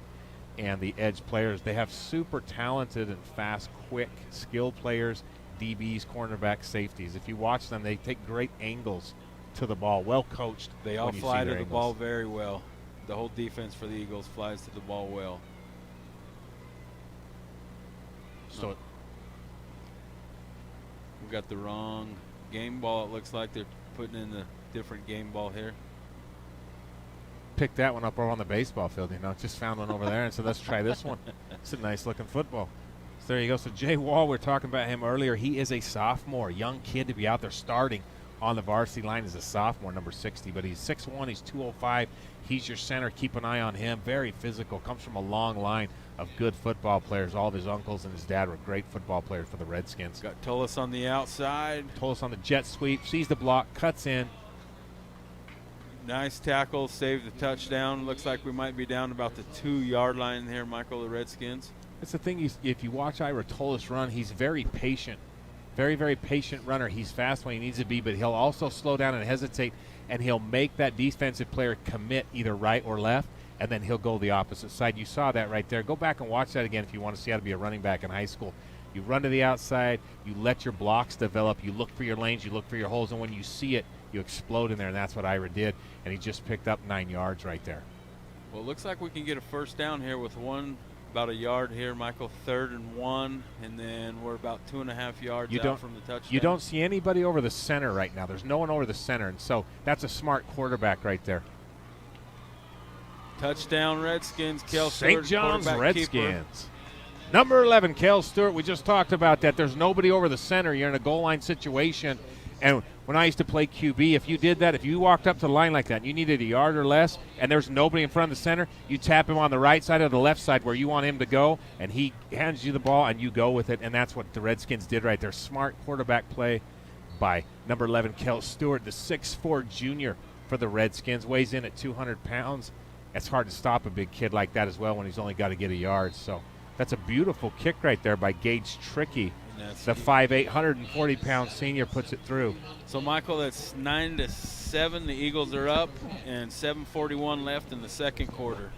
And the edge players, they have super talented and fast, quick, skilled players, DBs, cornerbacks, safeties. If you watch them, they take great angles to the ball, well coached. They all fly to the ball very well. The whole defense for the Eagles flies to the ball well. So we got the wrong game ball. It looks like they're putting in the different game ball here. Pick that one up over on the baseball field, just found one over there and said, let's try this one. It's a nice looking football. So there you go. So Jay Wall, we were talking about him earlier. He is a sophomore, young kid to be out there starting on the varsity line as a sophomore, number 60. But he's 6'1", he's 205. He's your center. Keep an eye on him. Very physical. Comes from a long line of good football players. All of his uncles and his dad were great football players for the Redskins. Got Tullis on the outside. Tullis on the jet sweep. Sees the block. Cuts in. Nice tackle. Saved the touchdown. Looks like we might be down about the 2-yard line here, Michael, the Redskins. That's the thing. If you watch Ira Tullis run, he's very patient. Very, very patient runner. He's fast when he needs to be, but he'll also slow down and hesitate, and he'll make that defensive player commit either right or left, and then he'll go the opposite side. You saw that right there. Go back and watch that again if you want to see how to be a running back in high school. You run to the outside. You let your blocks develop. You look for your lanes. You look for your holes, and when you see it, you explode in there, and that's what Ira did, and he just picked up 9 yards right there. Well, it looks like we can get a first down here with about a yard here, Michael. 3rd and 1, and then we're about 2.5 yards out from the touchdown. You don't see anybody over the center right now. There's no one over the center, and so that's a smart quarterback right there. Touchdown, Redskins. Kel Stewart, St. John's Redskins. Keeper. Number 11, Kel Stewart. We just talked about that. There's nobody over the center. You're in a goal line situation. And when I used to play QB, if you did that, if you walked up to the line like that and you needed a yard or less and there's nobody in front of the center, you tap him on the right side or the left side where you want him to go, and he hands you the ball and you go with it. And that's what the Redskins did right there. Smart quarterback play by number 11, Kel Stewart, the 6'4" junior for the Redskins. Weighs in at 200 pounds. It's hard to stop a big kid like that as well when he's only got to get a yard. So that's a beautiful kick right there by Gage Tricky. The 5'8", 140-pound senior puts it through. So, Michael, that's 9-7. The Eagles are up, and 7:41 left in the second quarter.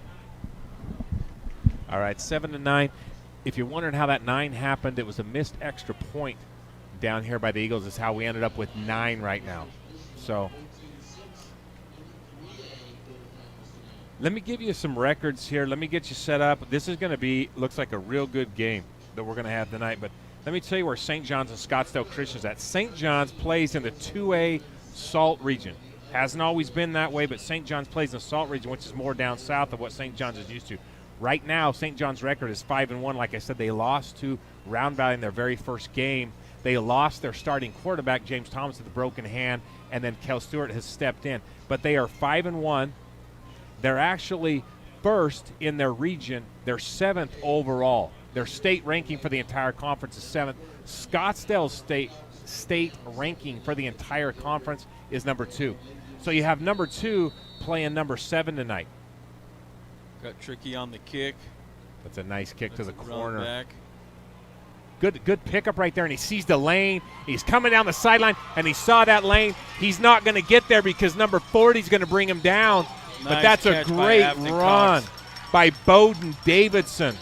All right, 7-9. If you're wondering how that 9 happened, it was a missed extra point down here by the Eagles. Is how we ended up with 9 right now. So let me give you some records here. Let me get you set up. This is going to be, looks like a real good game that we're going to have tonight. But let me tell you where St. John's and Scottsdale Christian's at. St. John's plays in the 2A Salt region. Hasn't always been that way, but St. John's plays in the Salt region, which is more down south of what St. John's is used to. Right now, St. John's record is 5-1. Like I said, they lost to Round Valley in their very first game. They lost their starting quarterback, James Thomas, with a broken hand, and then Kel Stewart has stepped in. But they are 5-1. They're actually first in their region. They're 7th overall. Their state ranking for the entire conference is 7th. Scottsdale's state ranking for the entire conference is number 2. So you have number 2 playing number 7 tonight. Got tricky on the kick. That's a nice kick to the corner. Back. Good pickup right there, and he sees the lane. He's coming down the sideline, and he saw that lane. He's not going to get there because number 40 is going to bring him down. But Nice that's a catch great by Afton run Cox. by Bowden Davidson.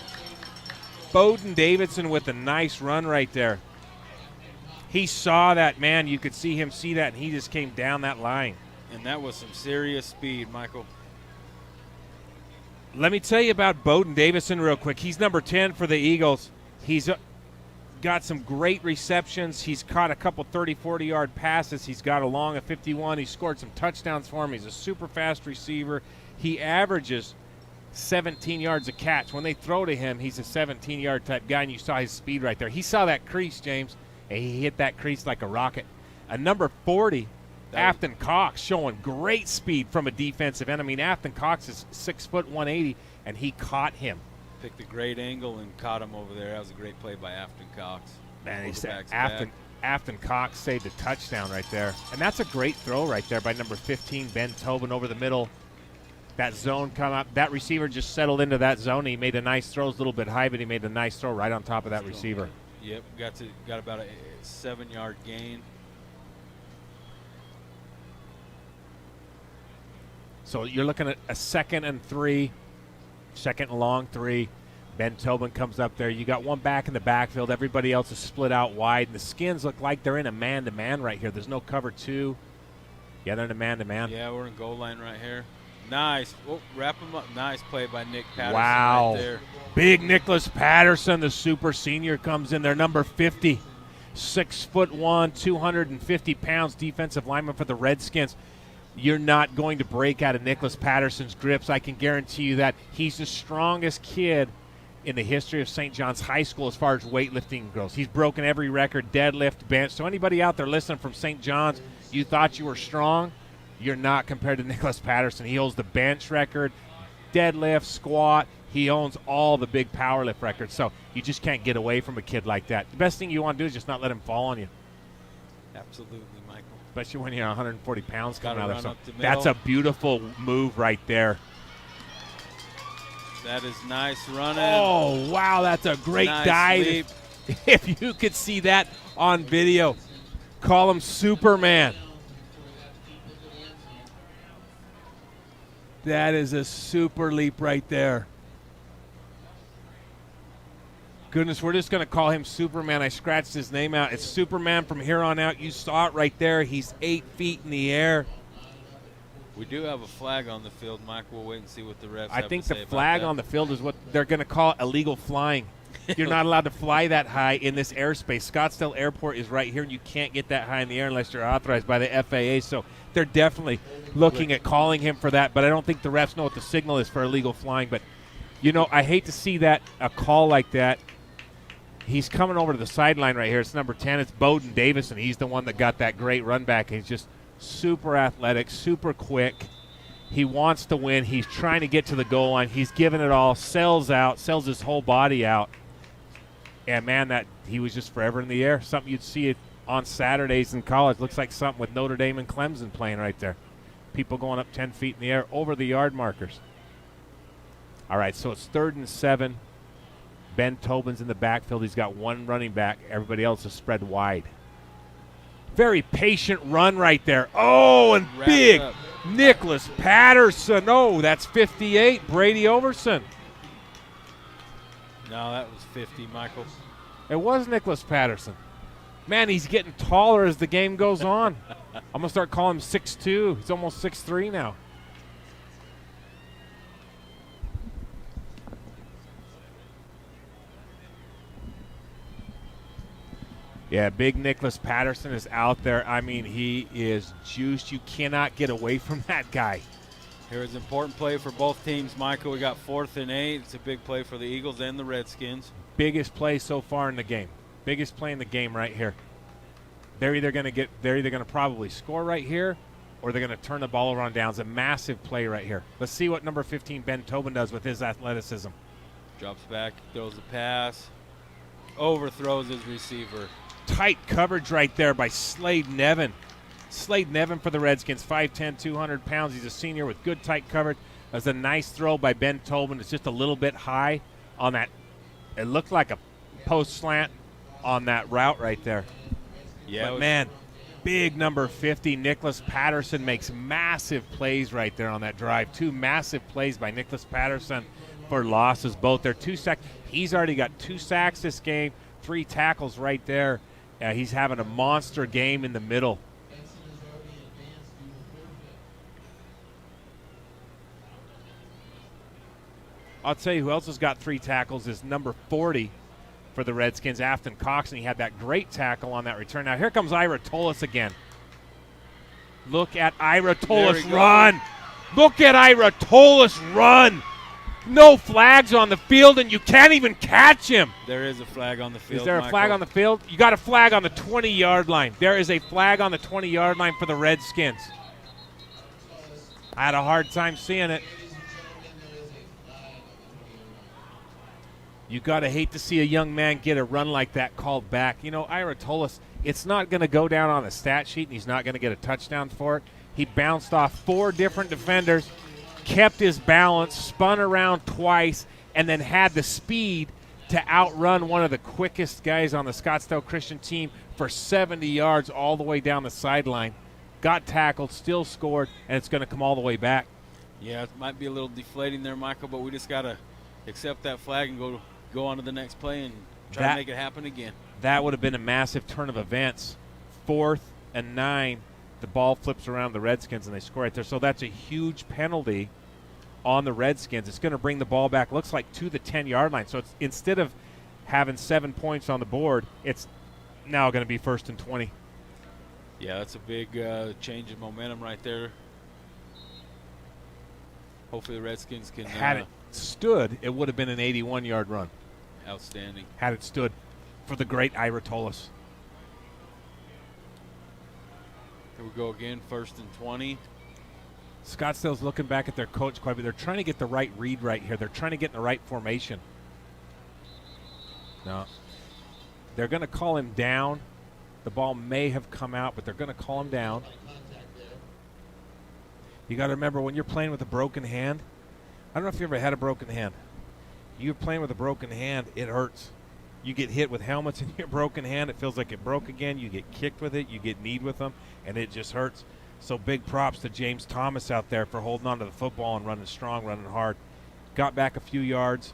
Bowden Davidson with a nice run right there. He saw that, man. You could see him see that, and he just came down that line. And that was some serious speed, Michael. Let me tell you about Bowden Davidson real quick. He's number 10 for the Eagles. He's got some great receptions. He's caught a couple 30, 40-yard passes. He's got along a 51. He scored some touchdowns for him. He's a super fast receiver. He averages 17 yards a catch. When they throw to him, he's a 17-yard type guy, and you saw his speed right there. He saw that crease, James, and he hit that crease like a rocket. A number 40, Afton Cox, showing great speed from a defensive end. I mean, Afton Cox is 6 foot 180, and he caught him. Picked a great angle and caught him over there. That was a great play by Afton Cox. Man, he said Quarterback's Afton Cox saved a touchdown right there. And that's a great throw right there by number 15, Ben Tobin, over the middle. That zone come up. That receiver just settled into that zone. He made a nice throw. It was a little bit high, but he made a nice throw right on top of that receiver. Yep, got about a 7-yard gain. So you're looking at a 2nd and 3, 2nd and long 3. Ben Tobin comes up there. You got one back in the backfield. Everybody else is split out wide. And the Skins look like they're in a man-to-man right here. There's no cover 2. Yeah, they're in a man-to-man. Yeah, we're in goal line right here. Nice. Oh, wrap him up. Nice play by Nick Patterson Wow. right there. Big Nicholas Patterson, the super senior, comes in there. Number 50, 6'1", 250 pounds, defensive lineman for the Redskins. You're not going to break out of Nicholas Patterson's grips. I can guarantee you that. He's the strongest kid in the history of St. John's High School as far as weightlifting goes. He's broken every record, deadlift, bench. So anybody out there listening from St. John's, you thought you were strong, you're not compared to Nicholas Patterson. He holds the bench record, deadlift, squat. He owns all the big power lift records. So you just can't get away from a kid like that. The best thing you want to do is just not let him fall on you. Absolutely, Michael. Especially when you're 140 pounds coming Gotta out of run there. up the That's middle. a beautiful move right there. That is nice running. Oh, wow, that's a great Nice dive. leap. If you could see that on video, call him Superman. That is a super leap right there. Goodness, we're just going to call him Superman. I scratched his name out. It's Superman from here on out. You saw it right there. He's 8 feet in the air. We do have a flag on the field, Mike. We'll wait and see what the refs I have think to the say about flag that. on the field is what they're going to call illegal flying. You're not allowed to fly that high in this airspace. Scottsdale Airport is right here, and you can't get that high in the air unless you're authorized by the FAA. So they're definitely looking at calling him for that, but I don't think the refs know what the signal is for illegal flying. But, you know, I hate to see that, a call like that. He's coming over to the sideline right here. It's number 10. It's Bowden Davison. He's the one that got that great run back. He's just super athletic, super quick. He wants to win. He's trying to get to the goal line. He's giving it all, sells his whole body out. And, man, that he was just forever in the air. Something you'd see it on Saturdays in college. Looks like something with Notre Dame and Clemson playing right there. People going up 10 feet in the air over the yard markers. All right, so it's 3rd and 7. Ben Tobin's in the backfield. He's got one running back. Everybody else is spread wide. Very patient run right there. Oh, and Wrapped big up. Nicholas Patterson. Oh, that's 58. Brady Overson. No, that was 50, Michael. It was Nicholas Patterson. Man, he's getting taller as the game goes on. I'm going to start calling him 6'2". He's almost 6'3" now. Yeah, big Nicholas Patterson is out there. I mean, he is juiced. You cannot get away from that guy. Here is an important play for both teams, Michael. We got 4th and 8. It's a big play for the Eagles and the Redskins. Biggest play so far in the game. Biggest play in the game right here. They're either going to probably score right here, or they're going to turn the ball around down. It's a massive play right here. Let's see what number 15 Ben Tobin does with his athleticism. Drops back, throws the pass, overthrows his receiver. Tight coverage right there by Slade Nevin. Slade Nevin for the Redskins, 5'10", 200 pounds. He's a senior with good tight coverage. That's a nice throw by Ben Tobin. It's just a little bit high on that. It looked like a post slant on that route right there. Yeah, but man, big number 50, Nicholas Patterson, makes massive plays right there on that drive. 2 massive plays by Nicholas Patterson for losses, both there. 2 sacks. He's already got 2 sacks this game, 3 tackles right there. He's having a monster game in the middle. I'll tell you who else has got 3 tackles is number 40 for the Redskins, Afton Cox, and he had that great tackle on that return. Now here comes Ira Tolis again. Look at Ira Tolis run. Look at Ira Tolis run. No flags on the field, and you can't even catch him. There is a flag on the field, Is there a Michael. flag on the field? You got a flag on the 20-yard line. There is a flag on the 20-yard line for the Redskins. I had a hard time seeing it. You got to hate to see a young man get a run like that called back. You know, Ira Tolis, it's not going to go down on the stat sheet, and he's not going to get a touchdown for it. He bounced off 4 different defenders, kept his balance, spun around twice, and then had the speed to outrun one of the quickest guys on the Scottsdale Christian team for 70 yards all the way down the sideline. Got tackled, still scored, and it's going to come all the way back. Yeah, it might be a little deflating there, Michael, but we just got to accept that flag and go on to the next play and try to make it happen again. That would have been a massive turn of events. 4th and 9, the ball flips around the Redskins and they score right there. So that's a huge penalty on the Redskins. It's going to bring the ball back, looks like, to the 10-yard line. So it's, instead of having 7 points on the board, it's now going to be 1st and 20. Yeah, that's a big change in momentum right there. Hopefully the Redskins can Had it stood, it would have been an 81-yard run. Outstanding. Had it stood for the great Ira Tolis. Here we go again, 1st and 20. Scottsdale's looking back at their coach quite a bit. They're trying to get the right read right here. They're trying to get in the right formation. No. They're going to call him down. The ball may have come out, but they're going to call him down. You got to remember, when you're playing with a broken hand, I don't know if you ever had a broken hand. You're playing with a broken hand, it hurts. You get hit with helmets in your broken hand, it feels like it broke again. You get kicked with it, you get kneed with them, and it just hurts. So big props to James Thomas out there for holding on to the football and running strong, running hard. Got back a few yards.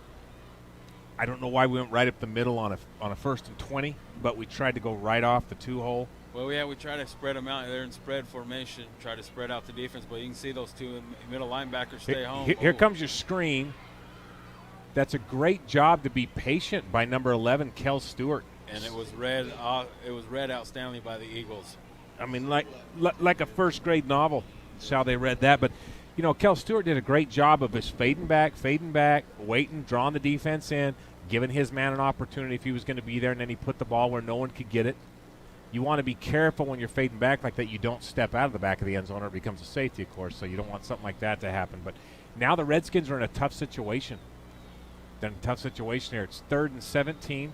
I don't know why we went right up the middle on a 1st and 20, but we tried to go right off the 2-hole. Well, yeah, we try to spread them out there in spread formation, try to spread out the defense, but you can see those 2 middle linebackers stay home. Here comes your screen. That's a great job to be patient by number 11, Kel Stewart. And it was read outstandingly by the Eagles. I mean, like a first-grade novel. That's how they read that. But, you know, Kel Stewart did a great job of just fading back, waiting, drawing the defense in, giving his man an opportunity if he was going to be there, and then he put the ball where no one could get it. You want to be careful when you're fading back like that. You don't step out of the back of the end zone or it becomes a safety, of course, so you don't want something like that to happen. But now the Redskins are in a tough situation. They're in a tough situation here. It's 3rd and 17.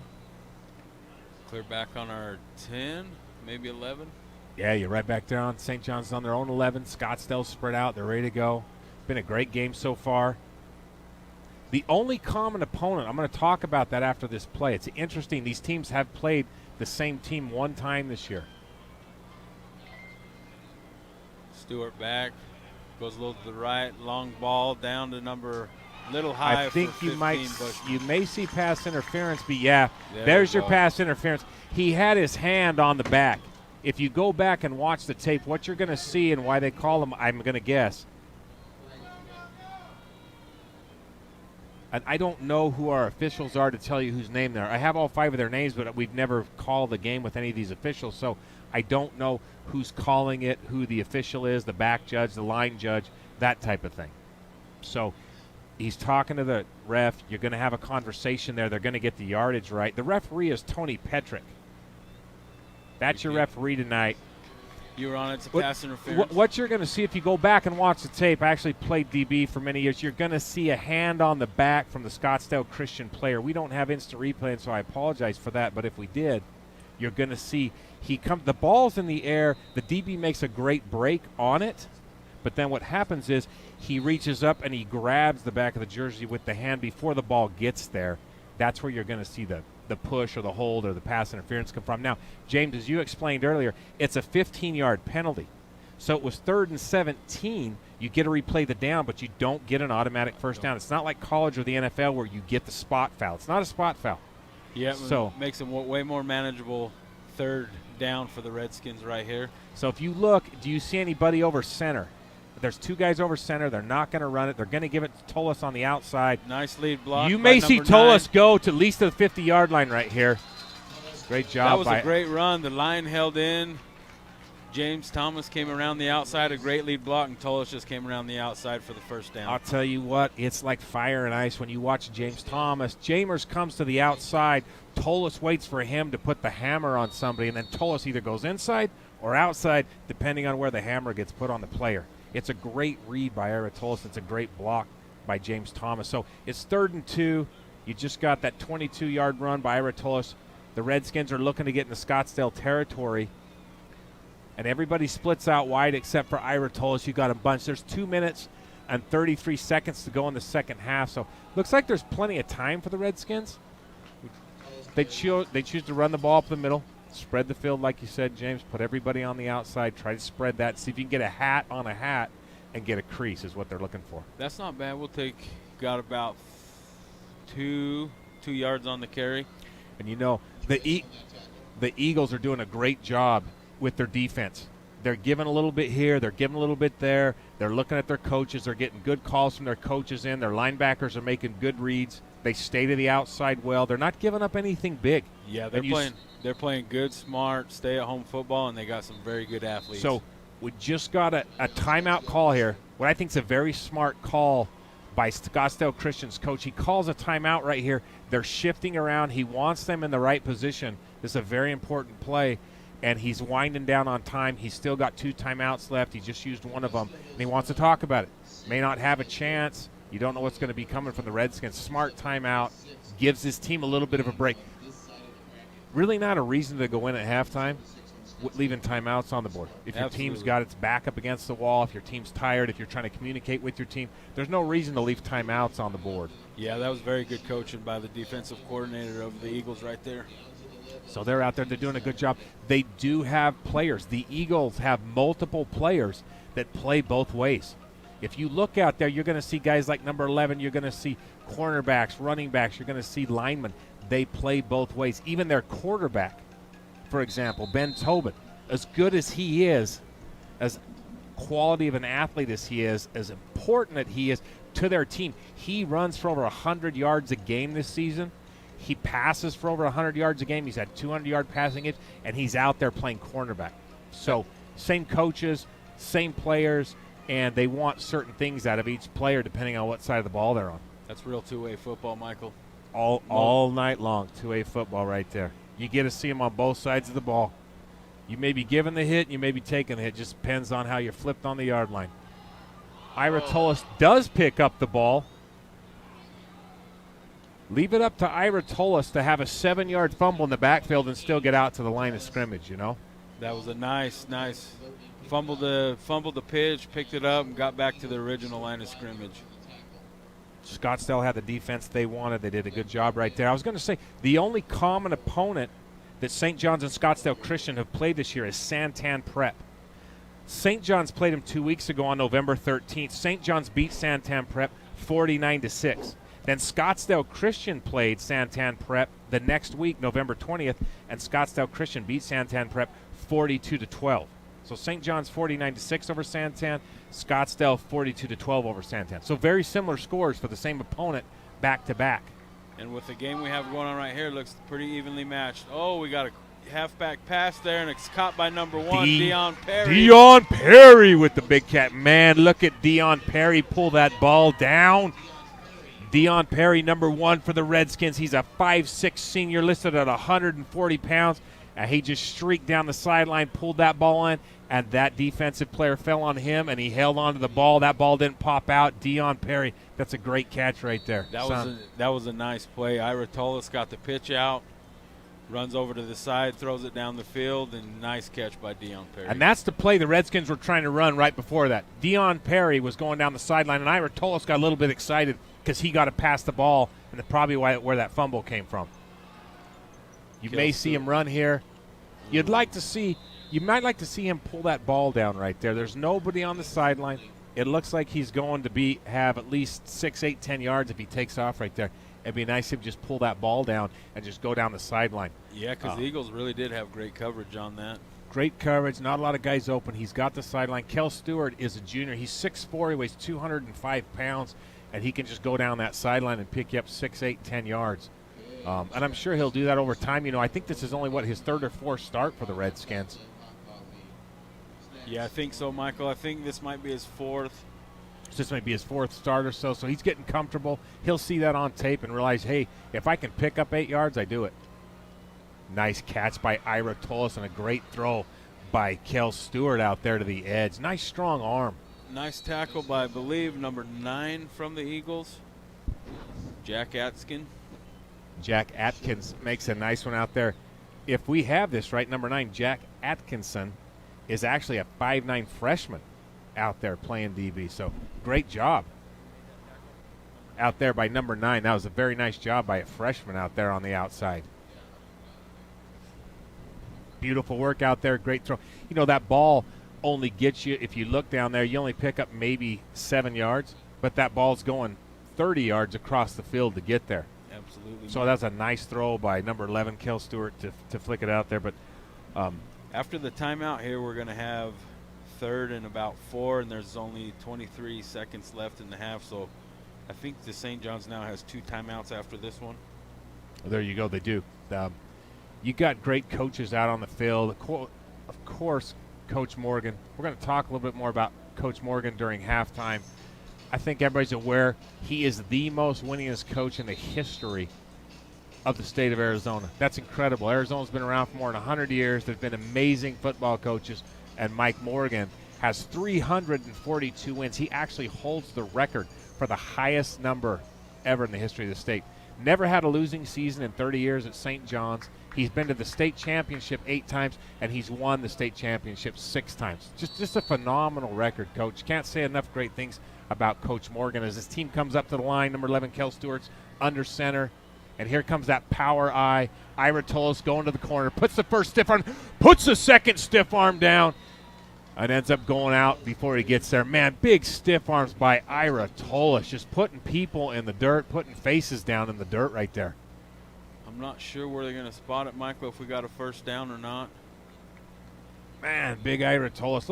Clear back on our 10, maybe 11. Yeah, you're right back there on St. Johns on their own 11. Scottsdale spread out. They're ready to go. Been a great game so far. The only common opponent, I'm going to talk about that after this play. It's interesting. These teams have played the same team one time this year. Stewart back, goes a little to the right, long ball down to number little high. I think for you 15, you may see pass interference, but yeah, There there's we your go. pass interference. He had his hand on the back. If you go back and watch the tape, what you're going to see and why they call him, I'm going to guess. And I don't know who our officials are to tell you whose name they are. I have all 5 of their names, but we've never called the game with any of these officials, so I don't know who's calling it, who the official is, the back judge, the line judge, that type of thing. So he's talking to the ref. You're going to have a conversation there. They're going to get the yardage right. The referee is Tony Petrick. That's your referee tonight. You were on it to pass interference. What you're going to see if you go back and watch the tape, I actually played DB for many years, you're going to see a hand on the back from the Scottsdale Christian player. We don't have instant replay, and so I apologize for that, but if we did, you're going to see the ball's in the air, the DB makes a great break on it, but then what happens is he reaches up and he grabs the back of the jersey with the hand before the ball gets there. That's where you're going to see the push or the hold or the pass interference come from. Now, James, as you explained earlier, it's a 15-yard penalty. So it was 3rd and 17. You get to replay the down, but you don't get an automatic first down. It's not like college or the NFL where you get the spot foul. It's not a spot foul. Yeah, so makes them way more manageable 3rd down for the Redskins right here. So if you look, do you see anybody over center? There's 2 guys over center. They're not going to run it. They're going to give it to Tolis on the outside. Nice lead block. You may see Tolis go to at least to the 50-yard line right here. Great job. That was a great run. The line held in. James Thomas came around the outside, a great lead block, and Tolis just came around the outside for the first down. I'll tell you what, it's like fire and ice when you watch James Thomas. Jamers comes to the outside. Tolis waits for him to put the hammer on somebody, and then Tolis either goes inside or outside, depending on where the hammer gets put on the player. It's a great read by Ira Tolis. It's a great block by James Thomas. So it's 3rd and 2. You just got that 22-yard run by Ira Tolis. The Redskins are looking to get into Scottsdale territory. And everybody splits out wide except for Ira Tolis. You got a bunch. There's 2 minutes and 33 seconds to go in the second half. So looks like there's plenty of time for the Redskins. They choose to run the ball up the middle. Spread the field, like you said, James. Put everybody on the outside. Try to spread that. See if you can get a hat on a hat and get a crease is what they're looking for. That's not bad. Got about 2 yards on the carry. And you know, the Eagles are doing a great job with their defense. They're giving a little bit here. They're giving a little bit there. They're looking at their coaches. They're getting good calls from their coaches in. Their linebackers are making good reads. They stay to the outside well. They're not giving up anything big. Yeah, they're playing good, smart, stay-at-home football, and they got some very good athletes. So we just got a timeout call here. What I think is a very smart call by Scottsdale Christian's coach. He calls a timeout right here. They're shifting around. He wants them in the right position. This is a very important play, and he's winding down on time. He's still got 2 timeouts left. He just used one of them, and he wants to talk about it. May not have a chance. You don't know what's going to be coming from the Redskins. Smart timeout. Gives his team a little bit of a break. Really not a reason to go in at halftime leaving timeouts on the board. If your team's got its back up against the wall, if your team's tired, if you're trying to communicate with your team, there's no reason to leave timeouts on the board. Yeah, that was very good coaching by the defensive coordinator of the Eagles right there. So they're out there. They're doing a good job. They do have players. The Eagles have multiple players that play both ways. If you look out there, you're going to see guys like number 11. You're going to see cornerbacks, running backs. You're going to see linemen. They play both ways. Even their quarterback, for example, Ben Tobin, as good as he is, as quality of an athlete as he is, as important that he is to their team, he runs for over 100 yards a game this season. He passes for over 100 yards a game. He's had 200-yard passing it, and he's out there playing cornerback. So same coaches, same players, and they want certain things out of each player depending on what side of the ball they're on. That's real two-way football, Michael. All night long, two-way football right there. You get to see them on both sides of the ball. You may be giving the hit, you may be taking the hit. Just depends on how you're flipped on the yard line. Ira Tolis does pick up the ball. Leave it up to Ira Tolis to have a 7-yard fumble in the backfield and still get out to the line of scrimmage, you know? That was a nice fumbled the pitch, picked it up, and got back to the original line of scrimmage. Scottsdale had the defense they wanted. They did a good job right there. I was going to say, the only common opponent that St. Johns and Scottsdale Christian have played this year is Santan Prep. St. Johns played them 2 weeks ago on November 13th. St. Johns beat Santan Prep 49-6. Then Scottsdale Christian played Santan Prep the next week, November 20th, and Scottsdale Christian beat Santan Prep 42-12. So St. John's 49-6 over Santan, Scottsdale 42-12 over Santan. So very similar scores for the same opponent, back-to-back. And with the game we have going on right here, it looks pretty evenly matched. Oh, we got a halfback pass there, and it's caught by number 1, Deion Perry. Deion Perry with the big cat. Man, look at Deion Perry pull that ball down. Deion Perry, number 1 for the Redskins. He's a 5'6" senior, listed at 140 pounds. And he just streaked down the sideline, pulled that ball in, and that defensive player fell on him, and he held on to the ball. That ball didn't pop out. Deion Perry, that's a great catch right there. That was a nice play. Ira Tolis got the pitch out, runs over to the side, throws it down the field, and nice catch by Deion Perry. And that's the play the Redskins were trying to run right before that. Deion Perry was going down the sideline, and Ira Tolis got a little bit excited because he got to pass the ball, and that's probably where that fumble came from. You may see him run here. You might like to see him pull that ball down right there. There's nobody on the sideline. It looks like he's going to have at least 6, 8, 10 yards if he takes off right there. It'd be nice if he just pull that ball down and just go down the sideline. Yeah, because the Eagles really did have great coverage on that. Great coverage. Not a lot of guys open. He's got the sideline. Kel Stewart is a junior. He's 6'4". He weighs 205 pounds, and he can just go down that sideline and pick you up 6, 8, 10 yards. And I'm sure he'll do that over time. You know, I think this is only, his 3rd or 4th start for the Redskins. Yeah, I think so, Michael. I think this might be his 4th. This might be his 4th start or so he's getting comfortable. He'll see that on tape and realize, hey, if I can pick up 8 yards, I do it. Nice catch by Ira Tolis and a great throw by Kel Stewart out there to the edge. Nice strong arm. Nice tackle by, I believe, number 9 from the Eagles, Jack Atkin. Jack Atkins makes a nice one out there. If we have this right, number 9, Jack Atkinson is actually a 5'9" freshman out there playing DB. So great job out there by number 9. That was a very nice job by a freshman out there on the outside. Beautiful work out there. Great throw. You know, that ball only gets you, if you look down there, you only pick up maybe 7 yards, but that ball's going 30 yards across the field to get there. Absolutely. So that's a nice throw by number 11, Kel Stewart, to flick it out there. But after the timeout here, we're going to have 3rd and about 4, and there's only 23 seconds left in the half. So I think the St. Johns now has 2 timeouts after this one. There you go. They do. You got great coaches out on the field. Of course, Coach Morgan. We're going to talk a little bit more about Coach Morgan during halftime. I think everybody's aware he is the most winningest coach in the history of the state of Arizona. That's incredible. Arizona's been around for more than 100 years. There's been amazing football coaches, and Mike Morgan has 342 wins. He actually holds the record for the highest number ever in the history of the state. Never had a losing season in 30 years at St. Johns. He's been to the state championship 8 times, and he's won the state championship 6 times. Just a phenomenal record, Coach. Can't say enough great things about Coach Morgan as his team comes up to the line. Number 11, Kel Stewart's under center. And here comes that power eye. Ira Tolis going to the corner, puts the first stiff arm, puts the second stiff arm down, and ends up going out before he gets there. Man, big stiff arms by Ira Tolis, just putting people in the dirt, putting faces down in the dirt right there. I'm not sure where they're going to spot it, Michael, if we got a first down or not. Man, big Ira Tolis.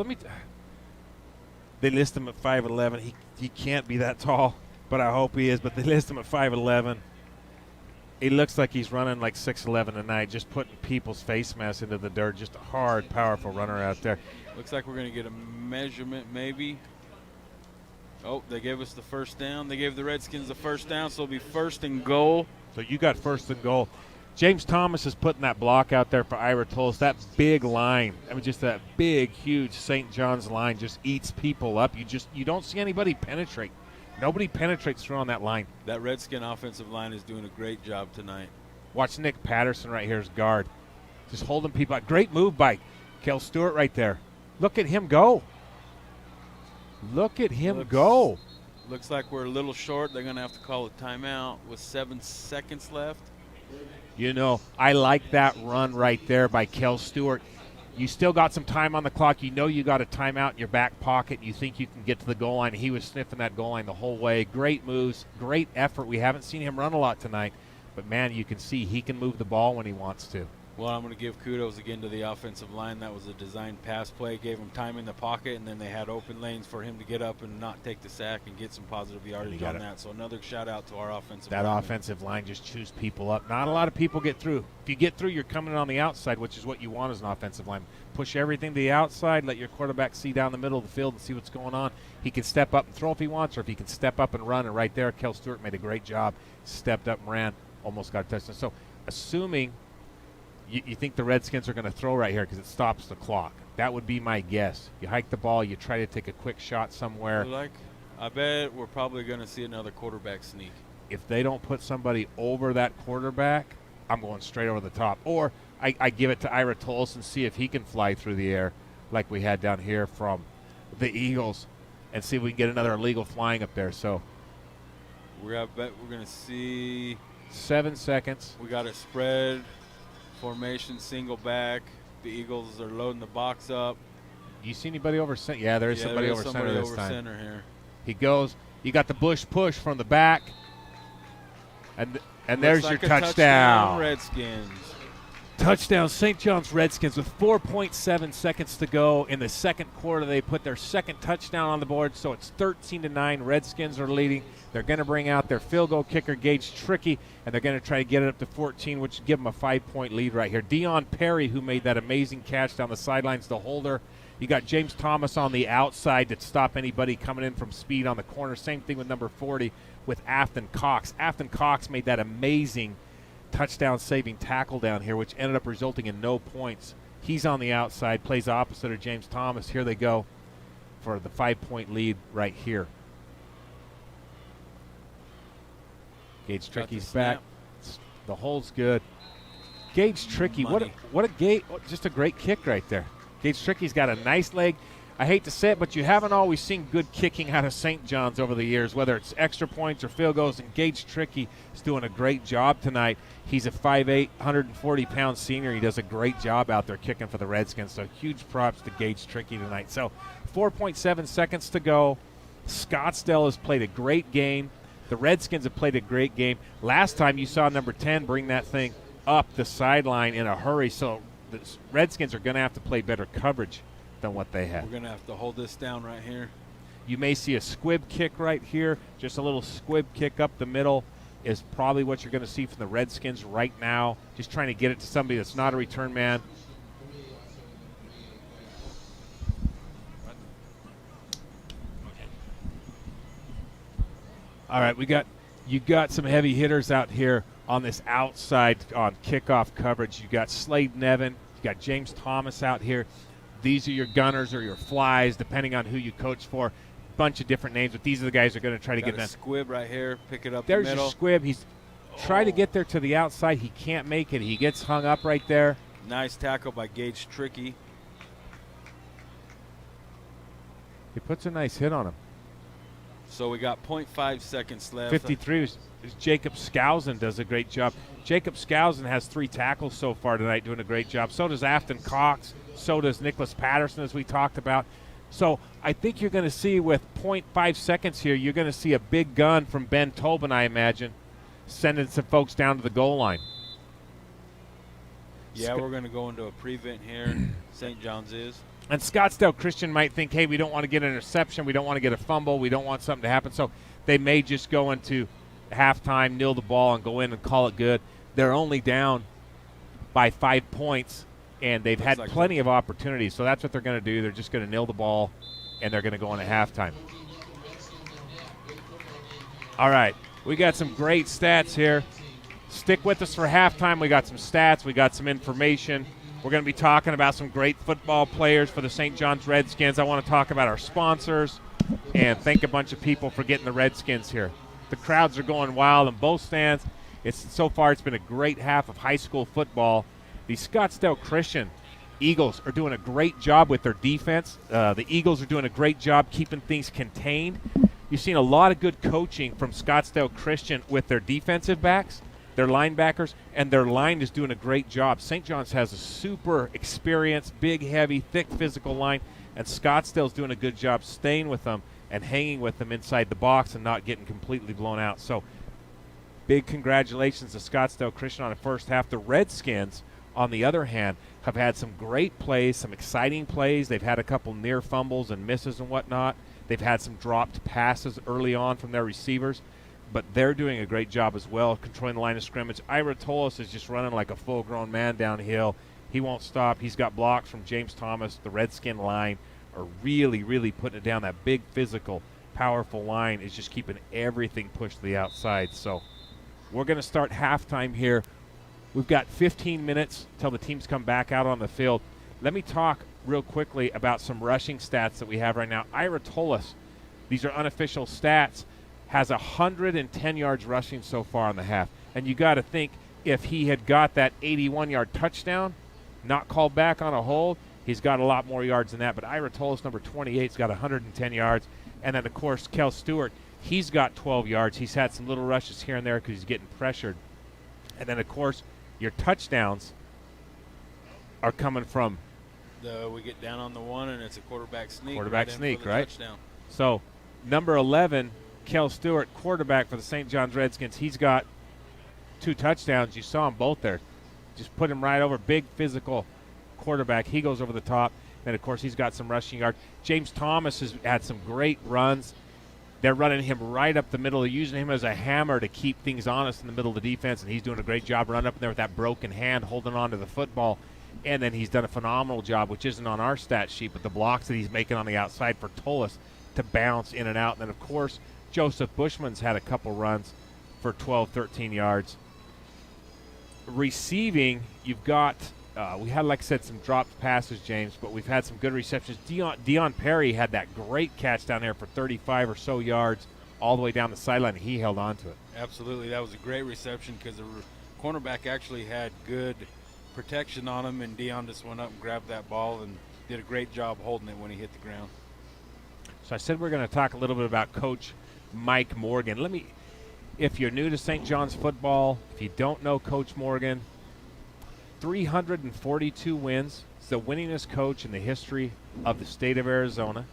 They list him at 5'11". He can't be that tall, but I hope he is. But they list him at 5'11". He looks like he's running like 6'11" tonight, just putting people's face mask into the dirt. Just a hard, powerful runner out there. Looks like we're going to get a measurement maybe. Oh, they gave us the first down. They gave the Redskins the first down, so it'll be 1st and goal. So you got 1st and goal. James Thomas is putting that block out there for Ira Tolis. That big line, I mean, just that big, huge St. John's line just eats people up. You don't see anybody penetrate. Nobody penetrates through on that line. That Redskin offensive line is doing a great job tonight. Watch Nick Patterson right here as guard. Just holding people out. Great move by Kel Stewart right there. Look at him go. Look at him go. Looks like we're a little short. They're going to have to call a timeout with 7 seconds left. You know, I like that run right there by Kel Stewart. You still got some time on the clock. You know you got a timeout in your back pocket. You think you can get to the goal line. He was sniffing that goal line the whole way. Great moves, great effort. We haven't seen him run a lot tonight. But, man, you can see he can move the ball when he wants to. Well, I'm going to give kudos again to the offensive line. That was a designed pass play, gave him time in the pocket, and then they had open lanes for him to get up and not take the sack and get some positive yardage on that. So another shout-out to our offensive line. That offensive line just chews people up. Not a lot of people get through. If you get through, you're coming in on the outside, which is what you want as an offensive line. Push everything to the outside, let your quarterback see down the middle of the field and see what's going on. He can step up and throw if he wants, or if he can step up and run. And right there, Kel Stewart made a great job. Stepped up and ran, almost got a touchdown. So assuming – you think the Redskins are going to throw right here because it stops the clock. That would be my guess. You hike the ball, you try to take a quick shot somewhere. I bet we're probably going to see another quarterback sneak. If they don't put somebody over that quarterback, I'm going straight over the top. Or I give it to Ira Tolson, see if he can fly through the air like we had down here from the Eagles, and see if we can get another illegal flying up there. So I bet we're going to see 7 seconds. We got it spread. Formation, single back. The Eagles are loading the box up. You see anybody over center? Yeah, there is somebody over center this time. Center here. He goes. You got the Bush push from the back. And there's like your touchdown. Redskins. Touchdown, St. Johns Redskins with 4.7 seconds to go. In the second quarter, they put their second touchdown on the board, so it's 13-9. Redskins are leading. They're going to bring out their field goal kicker, Gage Trickey, and they're going to try to get it up to 14, which would give them a 5-point lead right here. Dion Perry, who made that amazing catch down the sidelines, the holder. You got James Thomas on the outside to stop anybody coming in from speed on the corner. Same thing with number 40 with Afton Cox. Afton Cox made that amazing touchdown-saving tackle down here, which ended up resulting in no points. He's on the outside, plays opposite of James Thomas. Here they go for the 5-point lead right here. Gage Trickey's back. The hole's good. Gage Trickey, what a just a great kick right there. Gage Trickey's got a nice leg. I hate to say it, but you haven't always seen good kicking out of St. Johns over the years, whether it's extra points or field goals, and Gage Trickey is doing a great job tonight. He's a 5'8", 140-pound senior. He does a great job out there kicking for the Redskins, so huge props to Gage Trickey tonight. So 4.7 seconds to go. Scottsdale has played a great game. The Redskins have played a great game. Last time you saw number 10 bring that thing up the sideline in a hurry, so the Redskins are going to have to play better coverage than what they had. We're going to have to hold this down right here. You may see a squib kick right here. Just a little squib kick up the middle is probably what you're going to see from the Redskins right now. Just trying to get it to somebody that's not a return man. All right, you got some heavy hitters out here on this outside on kickoff coverage. You got Slade Nevin. You got James Thomas out here. These are your gunners or your flies, depending on who you coach for. Bunch of different names, but these are the guys who are going to try to get that. Squib right here, pick it up There's the middle. Your squib. He's tried to get there to the outside. He can't make it. He gets hung up right there. Nice tackle by Gage Trickey. He puts a nice hit on him. So we got 0.5 seconds left. 53 is Jacob Skousen does a great job. Jacob Skousen has 3 tackles so far tonight, doing a great job. So does Afton Cox. So does Nicholas Patterson, as we talked about. So I think you're going to see with 0.5 seconds here, you're going to see a big gun from Ben Tobin, I imagine, sending some folks down to the goal line. Yeah, we're going to go into a prevent here. St. John's is. And Scottsdale Christian might think, hey, we don't want to get an interception. We don't want to get a fumble. We don't want something to happen. So they may just go into halftime, kneel the ball, and go in and call it good. They're only down by 5 points, and they've had plenty of opportunities. So that's what they're going to do. They're just going to kneel the ball, and they're going to go into halftime. All right, we got some great stats here. Stick with us for halftime. We got some stats. We got some information. We're going to be talking about some great football players for the St. Johns Redskins. I want to talk about our sponsors and thank a bunch of people for getting the Redskins here. The crowds are going wild in both stands. So far it's been a great half of high school football. The Scottsdale Christian Eagles are doing a great job with their defense. The Eagles are doing a great job keeping things contained. You've seen a lot of good coaching from Scottsdale Christian with their defensive backs, their linebackers, and their line is doing a great job. St. John's has a super experienced, big, heavy, thick physical line, and Scottsdale's doing a good job staying with them and hanging with them inside the box and not getting completely blown out. So big congratulations to Scottsdale Christian on the first half. The Redskins on the other hand, have had some great plays, some exciting plays. They've had a couple near fumbles and misses and whatnot. They've had some dropped passes early on from their receivers, but they're doing a great job as well, controlling the line of scrimmage. Ira Tolis is just running like a full-grown man downhill. He won't stop. He's got blocks from James Thomas. The Redskin line are really, really putting it down. That big, physical, powerful line is just keeping everything pushed to the outside. So we're going to start halftime here. We've got 15 minutes till the teams come back out on the field. Let me talk real quickly about some rushing stats that we have right now. Ira Tolis, these are unofficial stats, has 110 yards rushing so far in the half. And you got to think, if he had got that 81-yard touchdown, not called back on a hold, he's got a lot more yards than that. But Ira Tolis, number 28, has got 110 yards. And then, of course, Kel Stewart, he's got 12 yards. He's had some little rushes here and there because he's getting pressured. And then, of course, your touchdowns are coming from we get down on the one, and it's a quarterback sneak. Quarterback sneak, right? Touchdown. So, number 11, Kel Stewart, quarterback for the St. Johns Redskins, he's got 2 touchdowns. You saw them both there. Just put him right over. Big physical quarterback. He goes over the top. And, of course, he's got some rushing yards. James Thomas has had some great runs. They're running him right up the middle. They're using him as a hammer to keep things honest in the middle of the defense, and he's doing a great job running up in there with that broken hand, holding on to the football. And then he's done a phenomenal job, which isn't on our stat sheet, but the blocks that he's making on the outside for Tolis to bounce in and out. And then, of course, Joseph Bushman's had a couple runs for 12, 13 yards. Receiving, you've got we had, like I said, some dropped passes, James, but we've had some good receptions. Deion Perry had that great catch down there for 35 or so yards all the way down the sideline, and he held on to it. Absolutely. That was a great reception because the cornerback actually had good protection on him, and Deion just went up and grabbed that ball and did a great job holding it when he hit the ground. So I said we're going to talk a little bit about Coach Mike Morgan. If you're new to St. John's football, if you don't know Coach Morgan, 342 wins. He's the winningest coach in the history of the state of Arizona.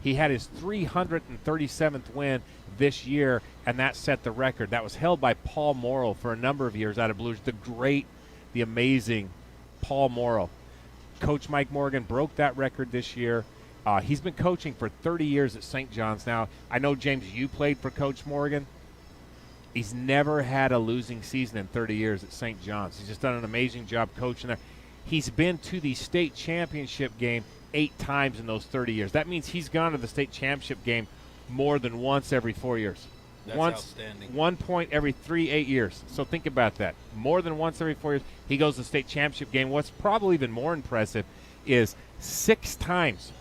He had his 337th win this year, and that set the record. That was held by Paul Morrill for a number of years out of Blue Ridge. The great, the amazing Paul Morrill. Coach Mike Morgan broke that record this year. He's been coaching for 30 years at St. John's. Now, I know, James, you played for Coach Morgan. He's never had a losing season in 30 years at St. John's. He's just done an amazing job coaching there. He's been to the state championship game 8 times in those 30 years. That means he's gone to the state championship game more than once every 4 years. That's outstanding. 1 point every 8 years. So think about that. More than once every 4 years, he goes to the state championship game. What's probably even more impressive is 6 times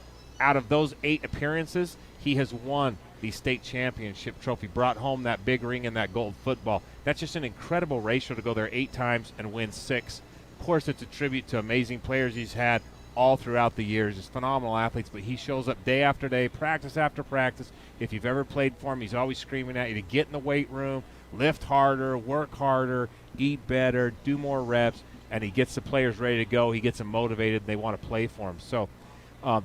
out of those 8 appearances, he has won the state championship trophy, brought home that big ring and that gold football. That's just an incredible ratio to go there 8 times and win 6. Of course, it's a tribute to amazing players he's had all throughout the years. He's phenomenal athletes, but he shows up day after day, practice after practice. If you've ever played for him, he's always screaming at you to get in the weight room, lift harder, work harder, eat better, do more reps, and he gets the players ready to go. He gets them motivated, and they want to play for him. So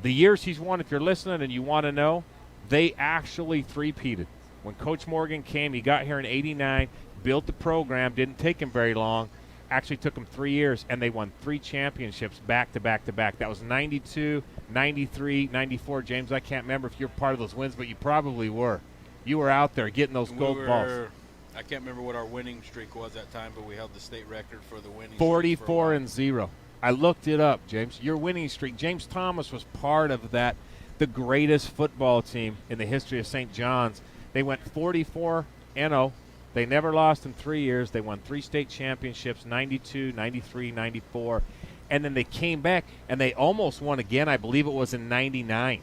the years he's won, if you're listening and you want to know, they actually three-peated. When Coach Morgan came, he got here in '89, built the program, didn't take him very long, actually took him 3 years, and they won 3 championships back to back to back. That was 92, 93, 94. James, I can't remember if you're part of those wins, but you probably were. You were out there getting those gold balls. I can't remember what our winning streak was that time, but we held the state record for the winning 44-0. I looked it up, James. Your winning streak. James Thomas was part of that, the greatest football team in the history of St. John's. They went 44-0. They never lost in 3 years. They won 3 state championships, 92, 93, 94. And then they came back, and they almost won again. I believe it was in 99.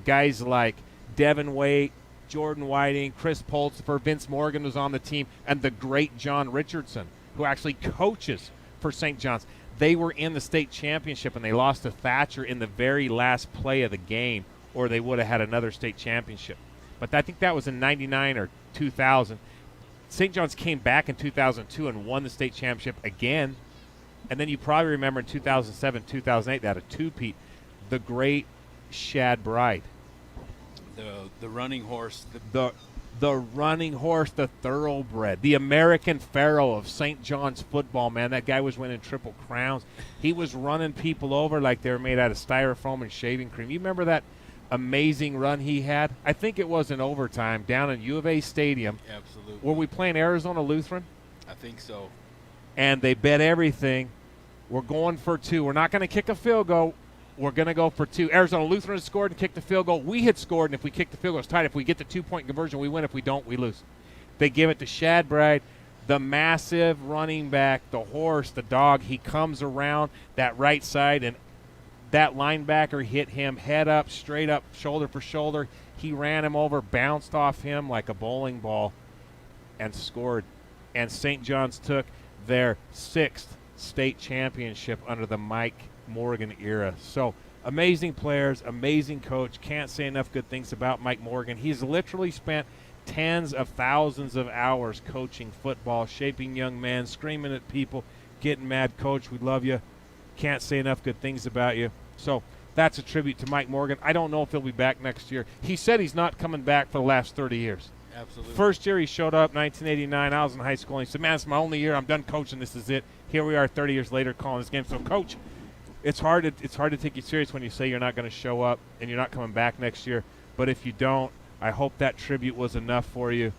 Guys like Devin Waite, Jordan Whiting, Chris Pulsifer, Vince Morgan was on the team, and the great John Richardson, who actually coaches for St. John's. They were in the state championship, and they lost to Thatcher in the very last play of the game, or they would have had another state championship. But I think that was in 99 or 2000. St. John's came back in 2002 and won the state championship again. And then you probably remember in 2007, 2008, they had a two-peat. The great Shad Bride. The running horse. The the running horse, the thoroughbred, the American Pharaoh of St. John's football, man. That guy was winning Triple Crowns. He was running people over like they were made out of styrofoam and shaving cream. You remember that amazing run he had? I think it was in overtime down in U of A Stadium. Absolutely. Were we playing Arizona Lutheran? I think so. And they bet everything. We're going for 2. We're not going to kick a field goal. We're going to go for 2. Arizona Lutheran scored and kicked the field goal. We had scored, and if we kick the field goal, it's tied. If we get the 2-point conversion, we win. If we don't, we lose. They give it to Shad Bride, the massive running back, the horse, the dog. He comes around that right side, and that linebacker hit him head up, straight up, shoulder for shoulder. He ran him over, bounced off him like a bowling ball, and scored. And St. John's took their 6th state championship under the Mike Morgan era. So amazing players, amazing coach. Can't say enough good things about Mike Morgan. He's literally spent tens of thousands of hours coaching football, shaping young men, screaming at people, getting mad. Coach, we love you. Can't say enough good things about you. So that's a tribute to Mike Morgan. I don't know if he'll be back next year. He said he's not coming back for the last 30 years. Absolutely. First year he showed up, 1989. I was in high school, and he said, man, it's my only year. I'm done coaching. This is it. Here we are 30 years later calling this game. So, Coach, it's hard to take you serious when you say you're not going to show up and you're not coming back next year. But if you don't, I hope that tribute was enough for you.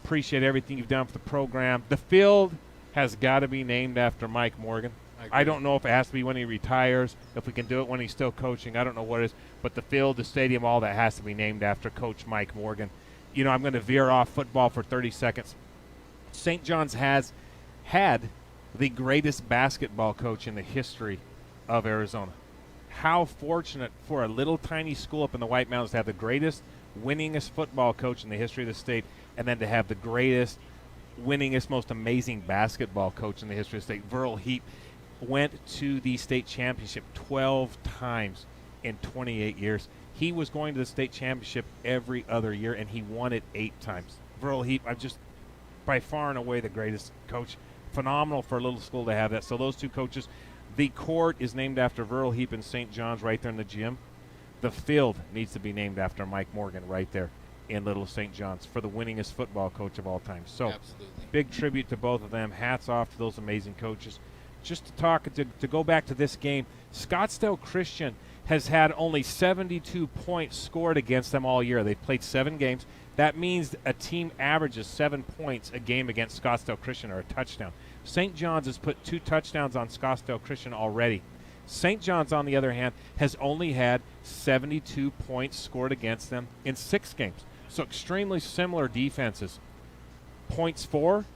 Appreciate everything you've done for the program. The field has got to be named after Mike Morgan. I don't know if it has to be when he retires, if we can do it when he's still coaching. I don't know what it is. But the field, the stadium, all that has to be named after Coach Mike Morgan. You know, I'm going to veer off football for 30 seconds. St. John's has had the greatest basketball coach in the history of Arizona. How fortunate for a little tiny school up in the White Mountains to have the greatest, winningest football coach in the history of the state, and then to have the greatest, winningest, most amazing basketball coach in the history of the state. Verl Heap went to the state championship 12 times in 28 years. He was going to the state championship every other year, and he won it 8 times. Verl Heap, I'm just by far and away the greatest coach. Phenomenal for a little school to have that. So those 2 coaches. The court is named after Verl Heap in St. John's right there in the gym. The field needs to be named after Mike Morgan right there in Little St. John's for the winningest football coach of all time. So Absolutely. Big tribute to both of them. Hats off to those amazing coaches. Just to talk, to go back to this game, Scottsdale Christian has had only 72 points scored against them all year. They've played 7 games. That means a team averages 7 points a game against Scottsdale Christian, or a touchdown. St. John's has put 2 touchdowns on Scottsdale Christian already. St. John's, on the other hand, has only had 72 points scored against them in 6 games. So extremely similar defenses. Points for,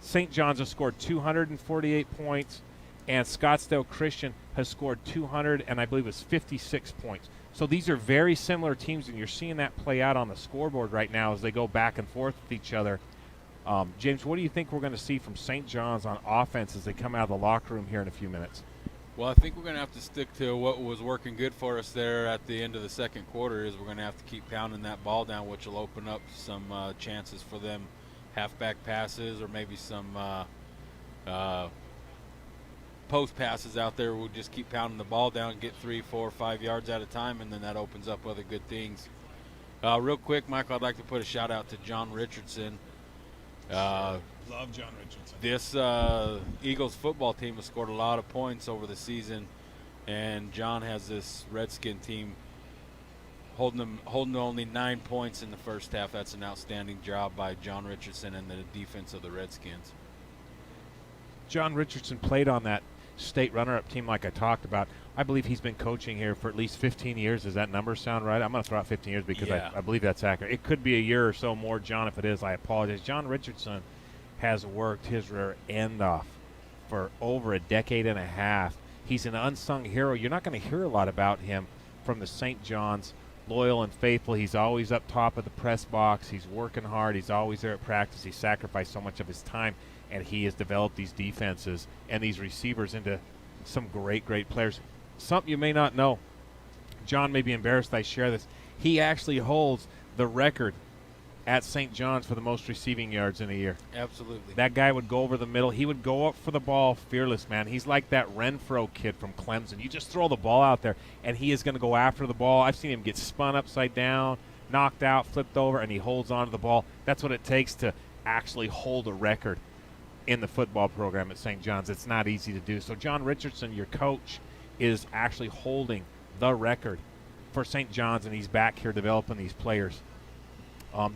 St. John's has scored 248 points, and Scottsdale Christian has scored 200, and I believe it's 56 points. So these are very similar teams, and you're seeing that play out on the scoreboard right now as they go back and forth with each other. James, what do you think we're going to see from St. John's on offense as they come out of the locker room here in a few minutes? Well, I think we're going to have to stick to what was working good for us there at the end of the second quarter. Is we're going to have to keep pounding that ball down, which will open up some chances for them halfback passes, or maybe some post passes out there. We'll just keep pounding the ball down, get 3, 4, 5 yards at a time, and then that opens up other good things. Real quick, Michael, I'd like to put a shout out to John Richardson. Love John Richardson. This Eagles football team has scored a lot of points over the season, and John has this Redskin team holding only 9 points in the first half. That's an outstanding job by John Richardson and the defense of the Redskins. John Richardson played on that state runner-up team like I talked about. I believe he's been coaching here for at least 15 years. Does that number sound right? I'm going to throw out 15 years because I believe that's accurate. It could be a year or so more, John. If it is, I apologize. John Richardson has worked his rear end off for over a decade and a half. He's an unsung hero. You're not going to hear a lot about him from the St. John's. Loyal and faithful. He's always up top of the press box. He's working hard. He's always there at practice. He sacrificed so much of his time, and he has developed these defenses and these receivers into some great, great players. Something you may not know, John may be embarrassed I share this. He actually holds the record at St. John's for the most receiving yards in a year. Absolutely. That guy would go over the middle. He would go up for the ball fearless, man. He's like that Renfro kid from Clemson. You just throw the ball out there, and he is going to go after the ball. I've seen him get spun upside down, knocked out, flipped over, and he holds on to the ball. That's what it takes to actually hold a record in the football program at St. John's. It's not easy to do. So John Richardson, your coach, is actually holding the record for St. John's, and he's back here developing these players.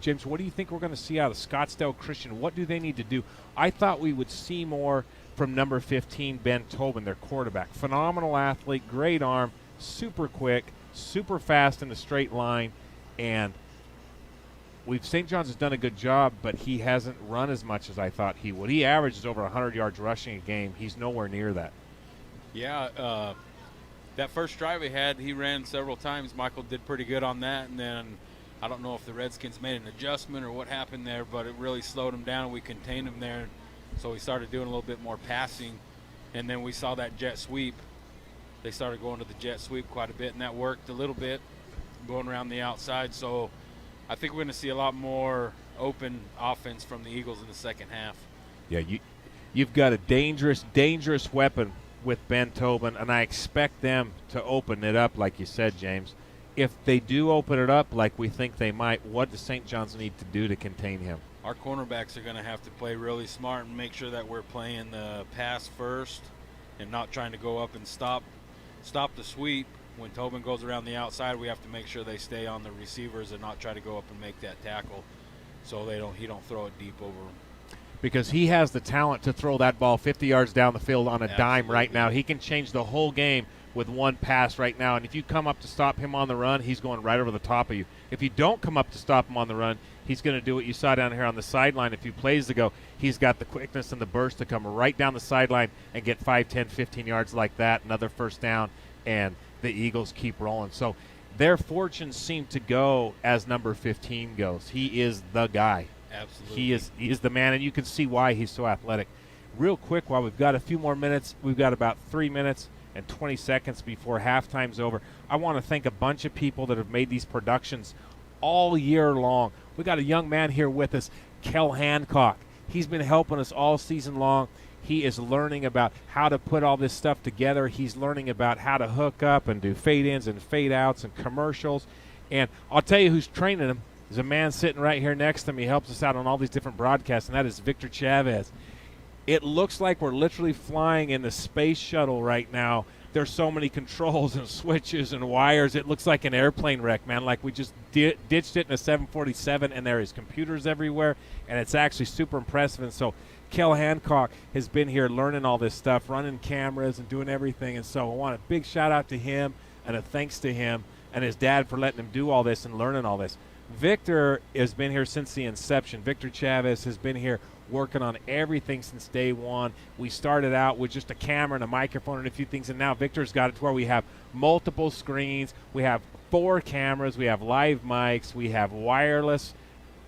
James, what do you think we're going to see out of Scottsdale Christian? What do they need to do? I thought we would see more from number 15, Ben Tobin, their quarterback. Phenomenal athlete, great arm, super quick, super fast in the straight line, and St. John's has done a good job, but he hasn't run as much as I thought he would. He averages over 100 yards rushing a game. He's nowhere near that. Yeah, that first drive he ran several times. Michael did pretty good on that, and then I don't know if the Redskins made an adjustment or what happened there, but it really slowed him down, and we contained him there. So we started doing a little bit more passing, and then we saw that jet sweep. They started going to the jet sweep quite a bit, and that worked a little bit, going around the outside. So I think we're going to see a lot more open offense from the Eagles in the second half. Yeah, you've got a dangerous weapon with Ben Tobin, and I expect them to open it up, like you said, James. If they do open it up like we think they might, what does St. John's need to do to contain him? Our cornerbacks are going to have to play really smart and make sure that we're playing the pass first and not trying to go up and stop the sweep. When Tobin goes around the outside, we have to make sure they stay on the receivers and not try to go up and make that tackle so he don't throw it deep over them. Because he has the talent to throw that ball 50 yards down the field on a Absolutely. dime right now. He can change the whole game with one pass right now. And if you come up to stop him on the run, he's going right over the top of you. If you don't come up to stop him on the run, he's going to do what you saw down here on the sideline a few plays ago. He's got the quickness and the burst to come right down the sideline and get 5, 10, 15 yards like that, another first down, and the Eagles keep rolling. So their fortunes seem to go as number 15 goes. He is the guy. Absolutely. He is the man, and you can see why he's so athletic. Real quick, while we've got a few more minutes, we've got about 3 minutes and 20 seconds before halftime's over. I want to thank a bunch of people that have made these productions all year long. We got a young man here with us, Kel Hancock. He's been helping us all season long. He is learning about how to put all this stuff together. He's learning about how to hook up and do fade-ins and fade-outs and commercials. And I'll tell you who's training him. There's a man sitting right here next to me. He helps us out on all these different broadcasts, and that is Victor Chavez. It looks like we're literally flying in the space shuttle right now. There's so many controls and switches and wires. It looks like an airplane wreck, man, like we just ditched it in a 747, and there is computers everywhere, and it's actually super impressive. And so Kel Hancock has been here learning all this stuff, running cameras and doing everything. And so I want a big shout-out to him and a thanks to him and his dad for letting him do all this and learning all this. Victor has been here since the inception. Victor Chavez has been here working on everything since day one. We started out with just a camera and a microphone and a few things, and now Victor's got it to where we have multiple screens. We have 4 cameras. We have live mics. We have wireless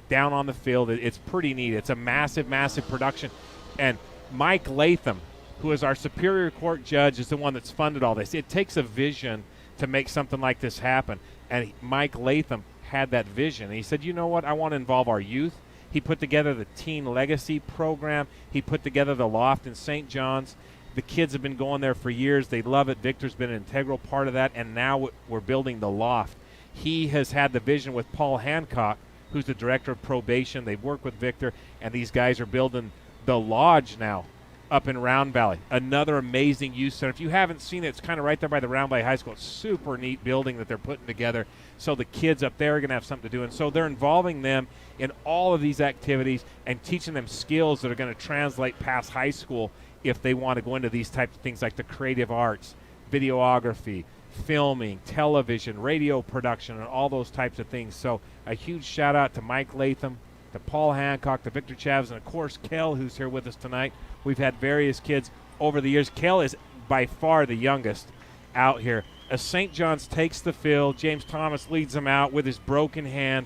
down on the field. It's pretty neat. It's a massive, massive production. And Mike Latham, who is our Superior Court judge, is the one that's funded all this. It takes a vision to make something like this happen. And Mike Latham had that vision. And he said, you know what, I want to involve our youth. He put together the Teen Legacy program. He put together the Loft in St. John's. The kids have been going there for years. They love it. Victor's been an integral part of that, and now we're building the Loft. He has had the vision with Paul Hancock, who's the director of probation. They've worked with Victor, and these guys are building the Lodge now up in Round Valley. Another amazing youth center. If you haven't seen it, it's kind of right there by the Round Valley High School. It's super neat building that they're putting together. So the kids up there are going to have something to do. And so they're involving them in all of these activities and teaching them skills that are going to translate past high school if they want to go into these types of things like the creative arts, videography, filming, television, radio production, and all those types of things. So a huge shout out to Mike Latham, to Paul Hancock, to Victor Chavez, and of course Kel, who's here with us tonight. We've had various kids over the years. Kel is by far the youngest out here. As St. John's takes the field, James Thomas leads them out with his broken hand,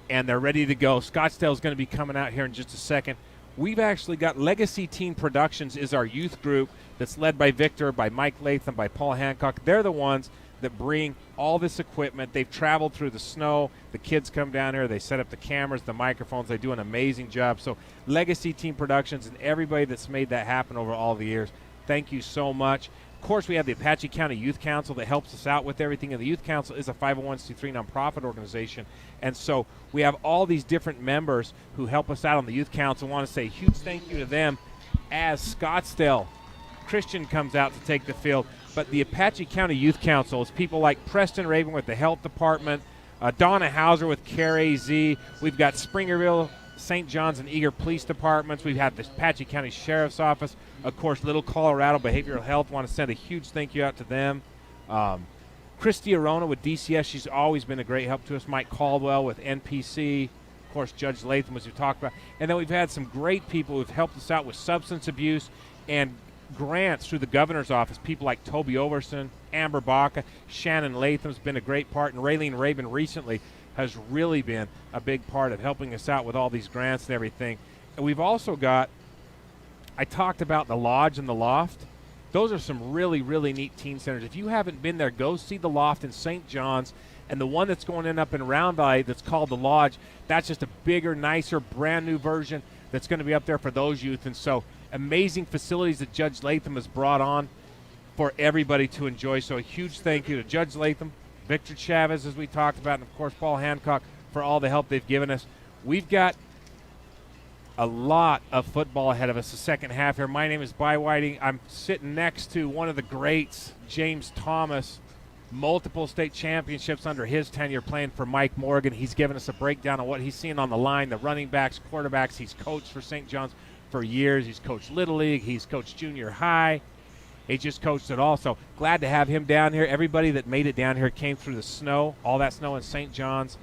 and they're ready to go. Scottsdale's going to be coming out here in just a second. We've actually got Legacy Teen Productions is our youth group that's led by Victor, by Mike Latham, by Paul Hancock. They're the ones that bring all this equipment. They've traveled through the snow. The kids come down here. They set up the cameras, the microphones. They do an amazing job. So Legacy Teen Productions and everybody that's made that happen over all the years, thank you so much. Of course, we have the Apache County Youth Council that helps us out with everything, and the Youth Council is a 501c3 nonprofit organization, and so we have all these different members who help us out on the Youth Council. I want to say a huge thank you to them as Scottsdale Christian comes out to take the field. But the Apache County Youth Council is people like Preston Raven with the Health Department, Donna Hauser with CARE AZ. We've got Springerville, St.Johns, and Eager Police Departments. We've had the Apache County Sheriff's Office. Of course, Little Colorado Behavioral Health. Want to send a huge thank you out to them. Christy Arona with DCS. She's always been a great help to us. Mike Caldwell with NPC. Of course, Judge Latham, as we talked about. And then we've had some great people who've helped us out with substance abuse and grants through the governor's office. People like Toby Overson, Amber Baca, Shannon Latham's been a great part, and Raylene Rabin recently has really been a big part of helping us out with all these grants and everything. And we've also got, I talked about the Lodge and the Loft. Those are some really, really neat teen centers. If you haven't been there, go see the Loft in St. John's, and the one that's going in up in Round Valley that's called the Lodge, that's just a bigger, nicer, brand new version that's going to be up there for those youth. And so amazing facilities that Judge Latham has brought on for everybody to enjoy. So a huge thank you to Judge Latham, Victor Chavez, as we talked about, and of course Paul Hancock for all the help they've given us. We've got a lot of football ahead of us the second half here. My name is By Whiting. I'm sitting next to one of the greats, James Thomas, multiple state championships under his tenure playing for Mike Morgan. He's given us a breakdown of what he's seeing on the line, the running backs, quarterbacks. He's coached for St. John's for years. He's coached Little League. He's coached junior high. He just coached it all. So glad to have him down here. Everybody that made it down here came through the snow, all that snow in St. John's.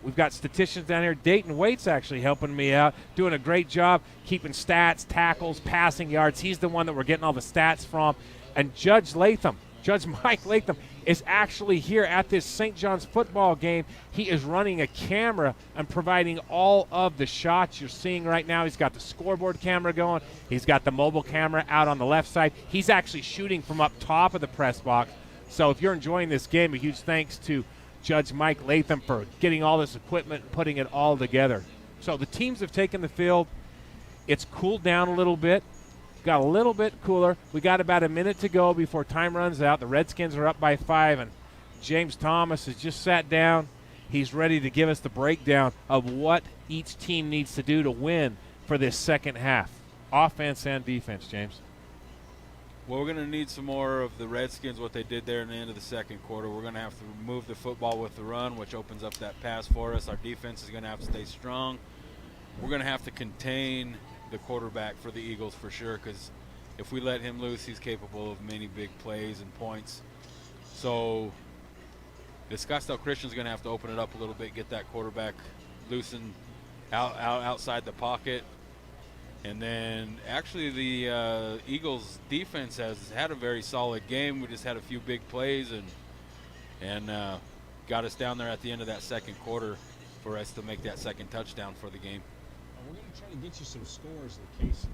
We've got statisticians down here. Dayton Waite's actually helping me out, doing a great job keeping stats, tackles, passing yards. He's the one that we're getting all the stats from. And Judge Mike Latham, is actually here at this St. John's football game. He is running a camera and providing all of the shots you're seeing right now. He's got the scoreboard camera going. He's got the mobile camera out on the left side. He's actually shooting from up top of the press box. So if you're enjoying this game, a huge thanks to Judge Mike Latham for getting all this equipment and putting it all together. So the teams have taken the field. It's cooled down a little bit. Got a little bit cooler. We got about a minute to go before time runs out. The Redskins are up by 5, and James Thomas has just sat down. He's ready to give us the breakdown of what each team needs to do to win for this second half, offense and defense, James. Well, we're going to need some more of the Redskins, what they did there in the end of the second quarter. We're going to have to move the football with the run, which opens up that pass for us. Our defense is going to have to stay strong. We're going to have to contain the quarterback for the Eagles for sure, because if we let him loose, he's capable of many big plays and points. So the Scottsdale Christian's going to have to open it up a little bit, get that quarterback loosened outside the pocket. And then actually the Eagles defense has had a very solid game. We just had a few big plays and got us down there at the end of that second quarter for us to make that second touchdown for the game. We're going to try to get you some scores in case.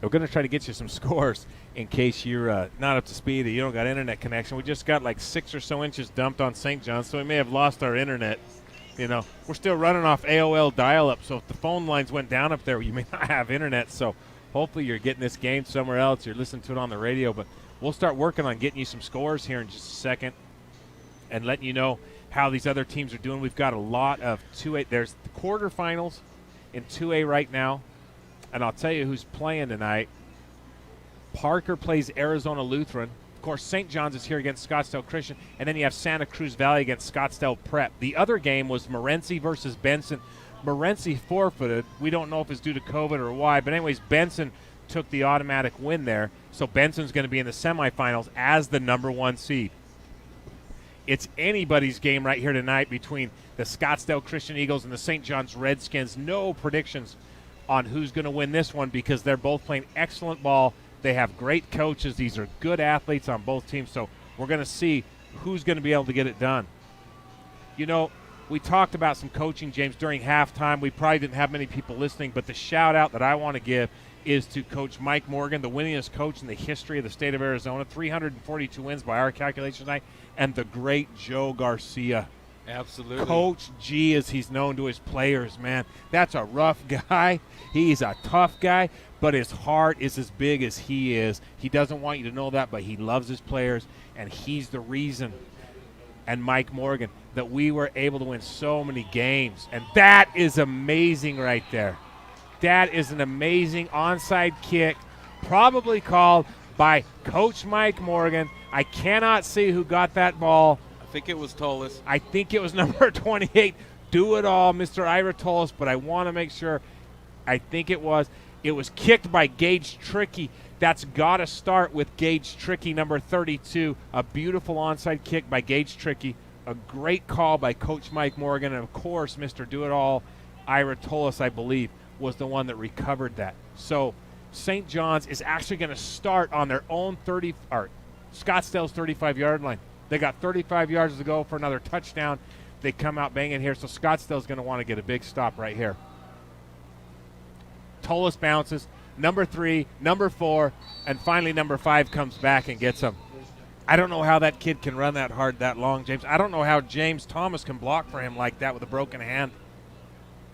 We're going to try to get you some scores in case you're not up to speed or you don't got internet connection. We just got like 6 or so inches dumped on St. John's, so we may have lost our internet. You know, we're still running off AOL dial-up, so if the phone lines went down up there, you may not have internet. So hopefully you're getting this game somewhere else. You're listening to it on the radio, but we'll start working on getting you some scores here in just a second and letting you know how these other teams are doing. We've got a lot of 2A. There's the quarterfinals in 2A right now, and I'll tell you who's playing tonight. Parker plays Arizona Lutheran. Of course, St. John's is here against Scottsdale Christian, and then you have Santa Cruz Valley against Scottsdale Prep. The other game was Morenci versus Benson. Morenci forfeited. We don't know if it's due to COVID or why, but anyways, Benson took the automatic win there, so Benson's going to be in the semifinals as the number 1 seed. It's anybody's game right here tonight between the Scottsdale Christian Eagles and the St. John's Redskins. No predictions on who's going to win this one because they're both playing excellent ball. They have great coaches. These are good athletes on both teams, so we're going to see who's going to be able to get it done. You know, we talked about some coaching, James, during halftime. We probably didn't have many people listening, but the shout-out that I want to give is to Coach Mike Morgan, the winningest coach in the history of the state of Arizona, 342 wins by our calculation tonight, and the great Joe Garcia Absolutely. Coach G, as he's known to his players, man. That's a rough guy. He's a tough guy, but his heart is as big as he is. He doesn't want you to know that, but he loves his players, and he's the reason, and Mike Morgan, that we were able to win so many games. And that is amazing right there. That is an amazing onside kick, probably called by Coach Mike Morgan. I cannot see who got that ball. I think it was Tolis. I think it was number 28. Do it all, Mr. Ira Tolis, but I want to make sure. I think it was. It was kicked by Gage Tricky. That's got to start with Gage Tricky, number 32. A beautiful onside kick by Gage Tricky. A great call by Coach Mike Morgan. And, of course, Mr. Do It All, Ira Tolis, I believe, was the one that recovered that. So St. John's is actually going to start on their own Scottsdale's 35-yard line. They got 35 yards to go for another touchdown. They come out banging here, so Scottsdale's going to want to get a big stop right here. Tolis bounces. Number 3, number 4, and finally number 5 comes back and gets him. I don't know how that kid can run that hard that long, James. I don't know how James Thomas can block for him like that with a broken hand.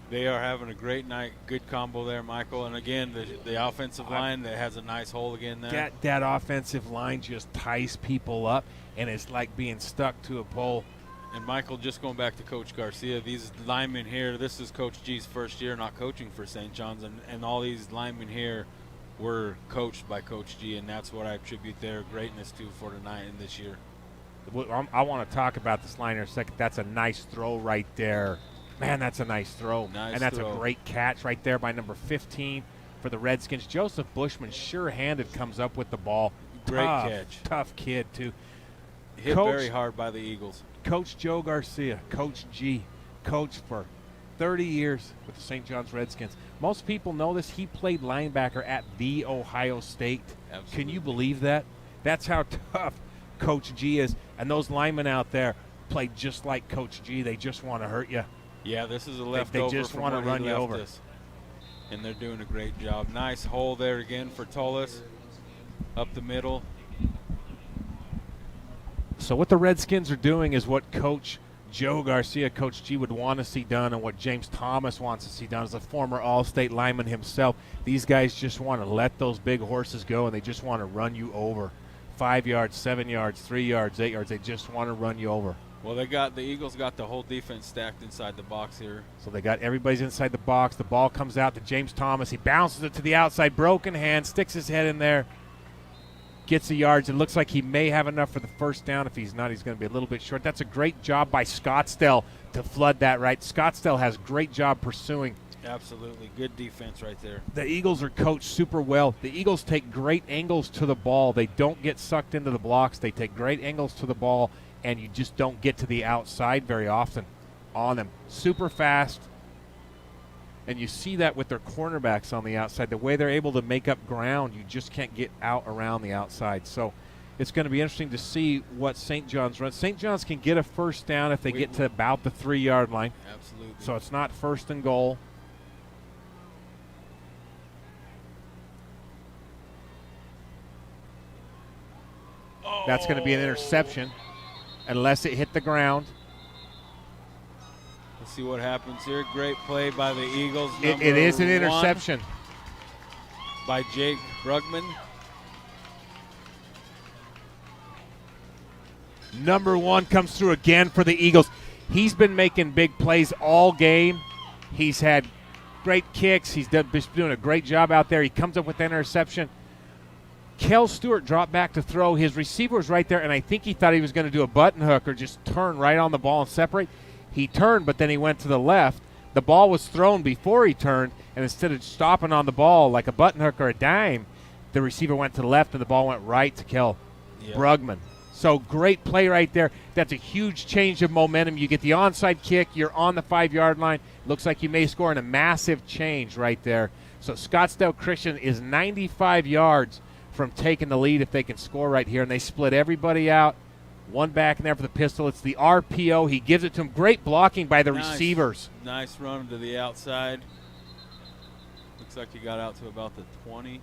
They are having a great night. Good combo there, Michael. And, again, the offensive line that has a nice hole again there. That offensive line just ties people up, and it's like being stuck to a pole. And, Michael, just going back to Coach Garcia, these linemen here, this is Coach G's first year not coaching for St. John's, and all these linemen here were coached by Coach G, and that's what I attribute their greatness to for tonight and this year. I want to talk about this line in a second. That's a nice throw right there. Man, that's a nice throw. Nice and that's throw. A great catch right there by number 15 for the Redskins. Joseph Bushman, sure-handed, comes up with the ball. Great catch. Tough kid, too. Hit very hard by the Eagles. Coach Joe Garcia, Coach G, coached for 30 years with the St. John's Redskins. Most people know this. He played linebacker at The Ohio State. Absolutely. Can you believe that? That's how tough Coach G is. And those linemen out there play just like Coach G. They just want to hurt you. Yeah, this is a leftover. They just from want to where he run you left over. us. And they're doing a great job. Nice hole there again for Tolis. Up the middle. So what the Redskins are doing is what Coach Joe Garcia, Coach G, would want to see done, and what James Thomas wants to see done as a former All-State lineman himself. These guys just want to let those big horses go, and they just want to run you over. 5 yards, 7 yards, 3 yards, 8 yards. They just want to run you over. Well, the Eagles got the whole defense stacked inside the box here. So they got everybody's inside the box. The ball comes out to James Thomas. He bounces it to the outside, broken hand, sticks his head in there. Gets the yards. It looks like he may have enough for the first down. If he's not, he's going to be a little bit short. That's a great job by Scottsdale to flood that right. Scottsdale has a great job pursuing. Absolutely. Good defense right there. The Eagles are coached super well. The Eagles take great angles to the ball. They don't get sucked into the blocks. They take great angles to the ball, and you just don't get to the outside very often on them. Super fast. And you see that with their cornerbacks on the outside. The way they're able to make up ground, you just can't get out around the outside. So it's going to be interesting to see what St. John's runs. St. John's can get a first down if they get to about the 3-yard line. Absolutely. So it's not first and goal. That's going to be an interception unless it hit the ground. Let's see what happens here. Great play by the Eagles. It is an interception. By Jake Brugman. Number 1 comes through again for the Eagles. He's been making big plays all game. He's had great kicks. He's doing a great job out there. He comes up with the interception. Kel Stewart dropped back to throw. His receiver was right there, and I think he thought he was going to do a button hook or just turn right on the ball and separate. He turned, but then he went to the left. The ball was thrown before he turned, and instead of stopping on the ball like a button hook or a dime, the receiver went to the left, and the ball went right to Kel Brugman. So great play right there. That's a huge change of momentum. You get the onside kick. You're on the 5-yard line. Looks like you may score in a massive change right there. So Scottsdale Christian is 95 yards from taking the lead if they can score right here, and they split everybody out. One back in there for the pistol. It's the RPO. He gives it to him. Great blocking by the receivers. Nice run to the outside. Looks like he got out to about the 20.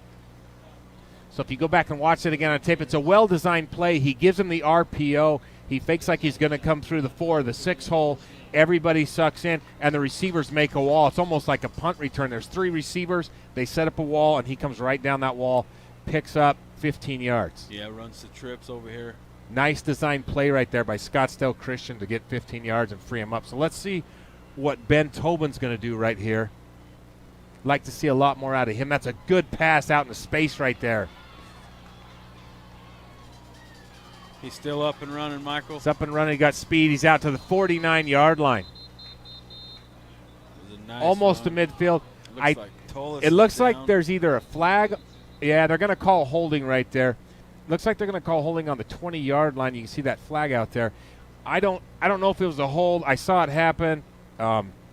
So if you go back and watch it again on tape, it's a well-designed play. He gives him the RPO. He fakes like he's going to come through the 4, the 6 hole. Everybody sucks in, and the receivers make a wall. It's almost like a punt return. There's 3 receivers. They set up a wall, and he comes right down that wall, picks up 15 yards. Yeah, runs the trips over here. Nice design play right there by Scottsdale Christian to get 15 yards and free him up. So let's see what Ben Tobin's going to do right here. Like to see a lot more out of him. That's a good pass out into space right there. He's still up and running, Michael. He's up and running. He got speed. He's out to the 49-yard line. It was a nice Almost to run. midfield. It looks like there's either a flag. Yeah, they're going to call holding right there. Looks like they're going to call holding on the 20-yard line. You can see that flag out there. I don't know if it was a hold. I saw it happen.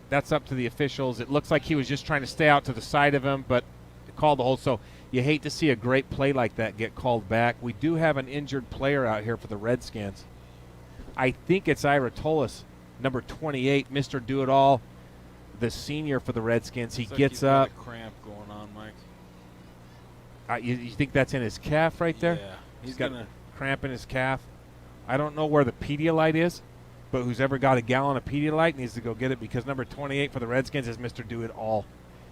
That's up to the officials. It looks like he was just trying to stay out to the side of him, but called the hold. So you hate to see a great play like that get called back. We do have an injured player out here for the Redskins. I think it's Ira Tolis, number 28, Mr. Do-It-All, the senior for the Redskins. He Looks like gets he's got up. a cramp going on, Mike. You think that's in his calf right there? Yeah. He's got a cramp in his calf. I don't know where the Pedialyte is, but who's ever got a gallon of Pedialyte needs to go get it, because number 28 for the Redskins is Mr. Do-It-All.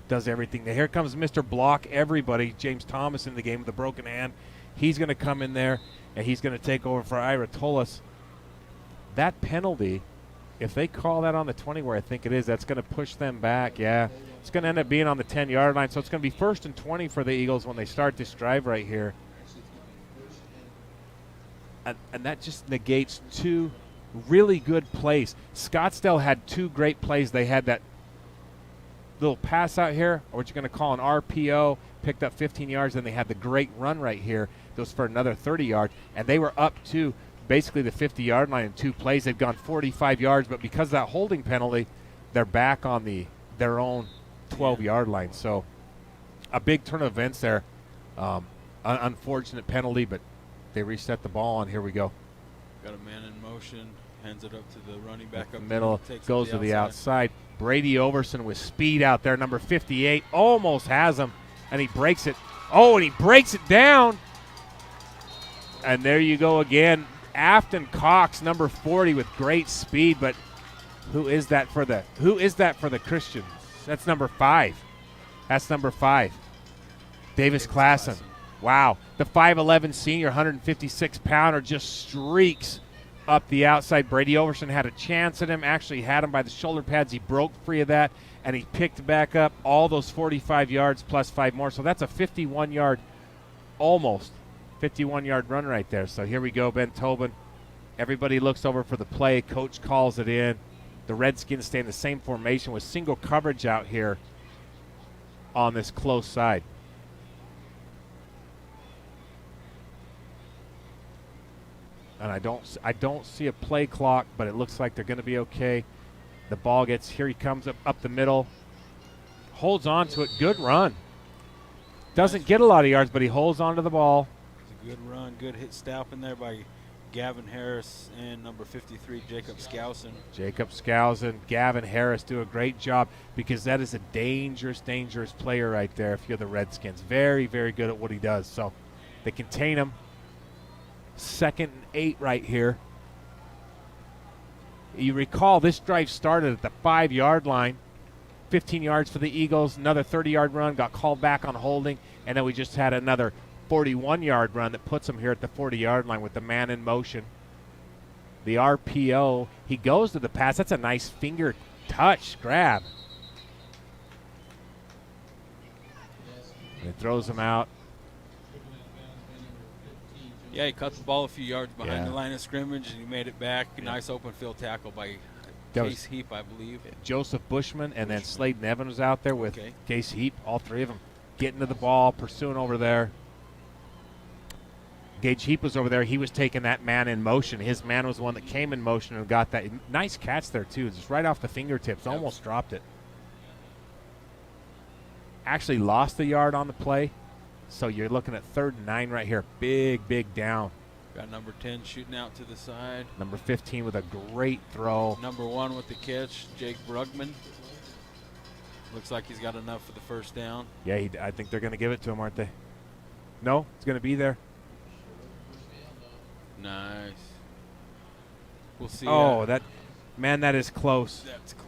Does everything. Here comes Mr. Block Everybody, James Thomas, in the game with a broken hand. He's going to come in there, and he's going to take over for Ira Tolis. That penalty, if they call that on the 20 where I think it is, that's going to push them back. Yeah, it's going to end up being on the 10-yard line. So it's going to be 1st and 20 for the Eagles when they start this drive right here. And that just negates 2 really good plays. Scottsdale had 2 great plays. They had that little pass out here, or what you're going to call an RPO, picked up 15 yards, and they had the great run right here. That was for another 30 yards, and they were up to basically the 50-yard line in 2 plays. They've gone 45 yards, but because of that holding penalty, they're back on their own 12-yard line. So a big turn of events there. Unfortunate penalty, but they reset the ball, and here we go. Got a man in motion, hands it up to the running back The up middle, takes goes to the outside. Brady Overson with speed out there, number 58, almost has him, and he breaks it. Oh, and he breaks it down. And there you go again. Afton Cox, number 40, with great speed, but who is that for the Christians? That's number 5. That's number 5. Davis Klassen. Wow. The 5'11 senior, 156-pounder, just streaks up the outside. Brady Overson had a chance at him, actually had him by the shoulder pads. He broke free of that, and he picked back up all those 45 yards plus 5 more. So that's a 51-yard, almost 51-yard run right there. So here we go, Ben Tobin. Everybody looks over for the play. Coach calls it in. The Redskins stay in the same formation with single coverage out here on this close side. And I don't see a play clock, but it looks like they're going to be okay. The ball gets, here he comes up the middle. Holds on to it. Good run. Doesn't get a lot of yards, but he holds on to the ball. It's a good run. Good hit stop in there by Gavin Harris and number 53, Jacob Skousen. Jacob Skousen, Gavin Harris do a great job, because that is a dangerous, dangerous player right there if you're the Redskins. Very, very good at what he does. So they contain him. 2nd and 8 right here. You recall this drive started at the 5-yard line. 15 yards for the Eagles. Another 30-yard run, got called back on holding, and then we just had another 41-yard run that puts him here at the 40-yard line with the man in motion. The RPO, he goes to the pass. That's a nice finger touch grab. And it throws him out. Yeah, he cut the ball a few yards behind Yeah. the line of scrimmage, and he made it back. A nice open field tackle by Case Heap, I believe. Joseph Bushman, and then Slade Nevin was out there with Case Heap. All 3 of them getting to the ball, pursuing over there. Gage Heap was over there. He was taking that man in motion. His man was the one that came in motion and got that. Nice catch there, too. Just right off the fingertips. Almost dropped it. Actually lost a yard on the play. So you're looking at 3rd and 9 right here. Big, big down. Got number 10 shooting out to the side. Number 15 with a great throw. Number 1 with the catch, Jake Brugman. Looks like he's got enough for the first down. Yeah, I think they're going to give it to him, aren't they? No, it's going to be there. Nice. We'll see. Oh, that is close. That's close.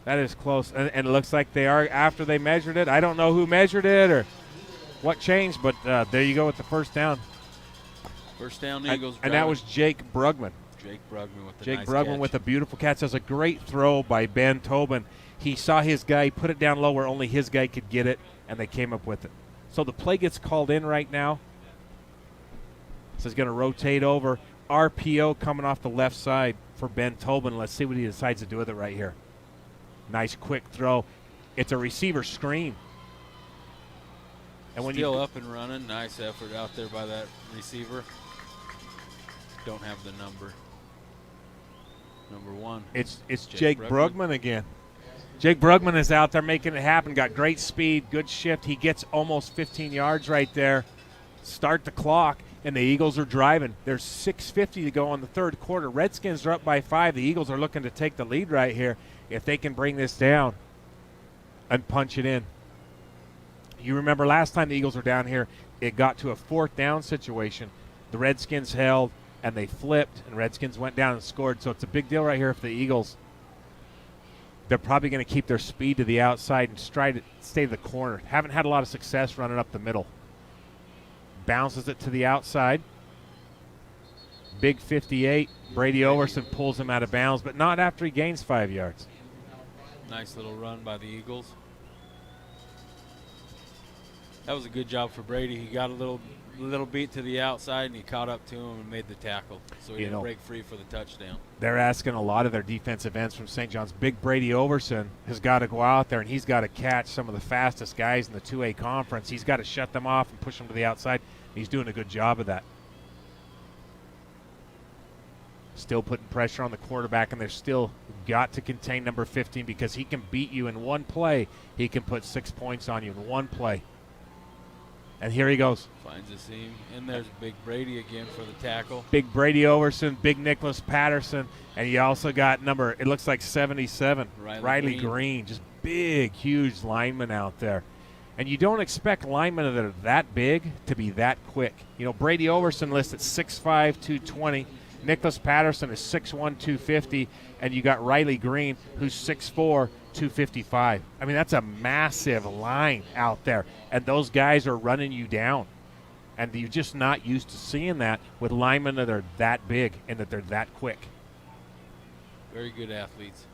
That is close. And it looks like they are after they measured it. I don't know who measured it or what changed, but there you go with the first down. First down, Eagles. And that was Jake Brugman. Jake Brugman with the Jake nice Brugman catch. with a beautiful catch. That's a great throw by Ben Tobin. He saw his guy, put it down low where only his guy could get it, and they came up with it. So the play gets called in right now. So he's going to rotate over. RPO coming off the left side for Ben Tobin. Let's see what he decides to do with it right here. Nice quick throw. It's a receiver screen. And when Still up and running. Nice effort out there by that receiver. Don't have the number. Number 1. It's Jake Brugman again. Jake Brugman is out there making it happen. Got great speed, good shift. He gets almost 15 yards right there. Start the clock, and the Eagles are driving. There's 6:50 to go on the third quarter. Redskins are up by 5. The Eagles are looking to take the lead right here if they can bring this down and punch it in. You remember last time the Eagles were down here, it got to a 4th down situation. The Redskins held, and they flipped, and Redskins went down and scored. So it's a big deal right here if the Eagles, they're probably going to keep their speed to the outside and try to stay to the corner. Haven't had a lot of success running up the middle. Bounces it to the outside. Big 58. Brady Overson pulls him out of bounds, but not after he gains 5 yards. Nice little run by the Eagles. That was a good job for Brady. He got a little beat to the outside, and he caught up to him and made the tackle. So he didn't break free for the touchdown. They're asking a lot of their defensive ends from St. John's. Big Brady Overson has got to go out there, and he's got to catch some of the fastest guys in the 2A conference. He's got to shut them off and push them to the outside. He's doing a good job of that. Still putting pressure on the quarterback, and they're still got to contain number 15 because he can beat you in one play. He can put 6 points on you in one play. And here he goes. Finds a seam. And there's Big Brady again for the tackle. Big Brady Overson, big Nicholas Patterson, and you also got number, it looks like 77, Riley Green. Just big, huge linemen out there. And you don't expect linemen that are that big to be that quick. You know, Brady Overson lists at 6'5", 220. Nicholas Patterson is 6'1", 250. And you got Riley Green, who's 6'4", 255. I mean, that's a massive line out there. And those guys are running you down. And you're just not used to seeing that with linemen that are that big and that they're that quick. Very good athletes.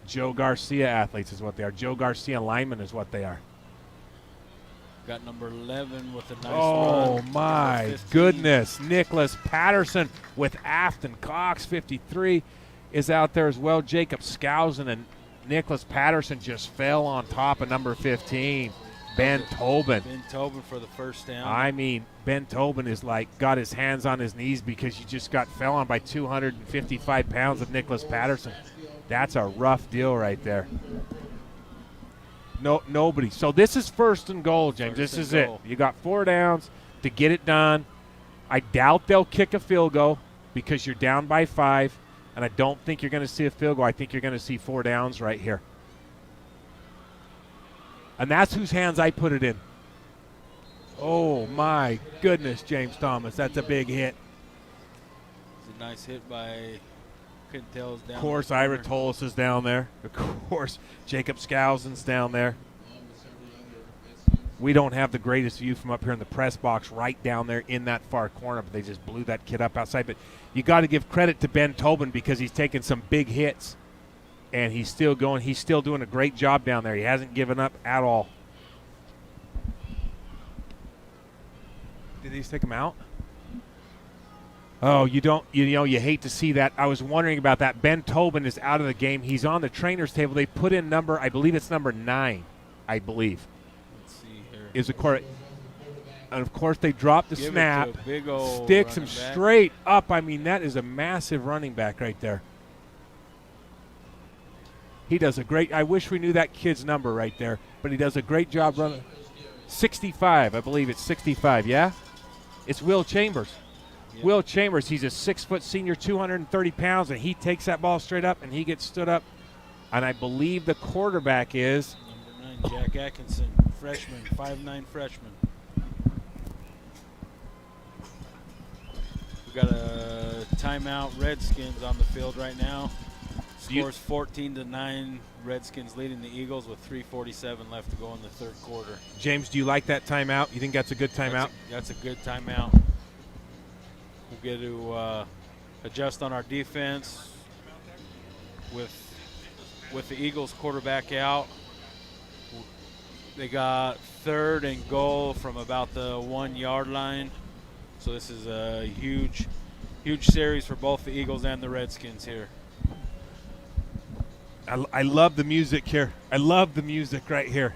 Joe Garcia athletes is what they are. Joe Garcia linemen is what they are. Got number 11 with a nice run. Oh, my goodness. Nicholas Patterson with Afton Cox, 53, is out there as well. Jacob Skousen and Nicholas Patterson just fell on top of number 15, Ben Tobin. Ben Tobin for the first down. I mean, Ben Tobin is like got his hands on his knees because you just got fell on by 255 pounds of Nicholas Patterson. That's a rough deal right there. Nobody. So this is 1st and goal, James. This is it. You got 4 downs to get it done. I doubt they'll kick a field goal because you're down by 5, and I don't think you're going to see a field goal. I think you're going to see 4 downs right here. And that's whose hands I put it in. Oh, my goodness, James Thomas. That's a big hit. It's a nice hit by Quintel's down. Of course, Ira Tolis is down there. Of course, Jacob Skousen's down there. We don't have the greatest view from up here in the press box right down there in that far corner, but they just blew that kid up outside. But you got to give credit to Ben Tobin because he's taken some big hits, and he's still going. He's still doing a great job down there. He hasn't given up at all. Did he take him out? Oh, you hate to see that. I was wondering about that. Ben Tobin is out of the game. He's on the trainer's table. They put in I believe it's number 9, I believe. Let's see here. Is the court. And, of course, they drop the snap. Big old sticks him back straight up. I mean, that is a massive running back right there. He does a great – I wish we knew that kid's number right there, but he does a great job running. 65, I believe it's 65, yeah? It's Will Chambers. Yep. Will Chambers, he's a 6-foot senior, 230 pounds, and he takes that ball straight up, and he gets stood up. And I believe the quarterback is number 9, Jack Atkinson, freshman, 5'9" freshman. We got a timeout. Redskins on the field right now. You- Scores 14-9. Redskins leading the Eagles with 3:47 left to go in the third quarter. James, do you like that timeout? You think that's a good timeout? That's a good timeout. We'll get to adjust on our defense with the Eagles quarterback out. They got 3rd and goal from about the 1 yard line. So this is a huge series for both the Eagles and the Redskins here. I love the music here. I love the music right here.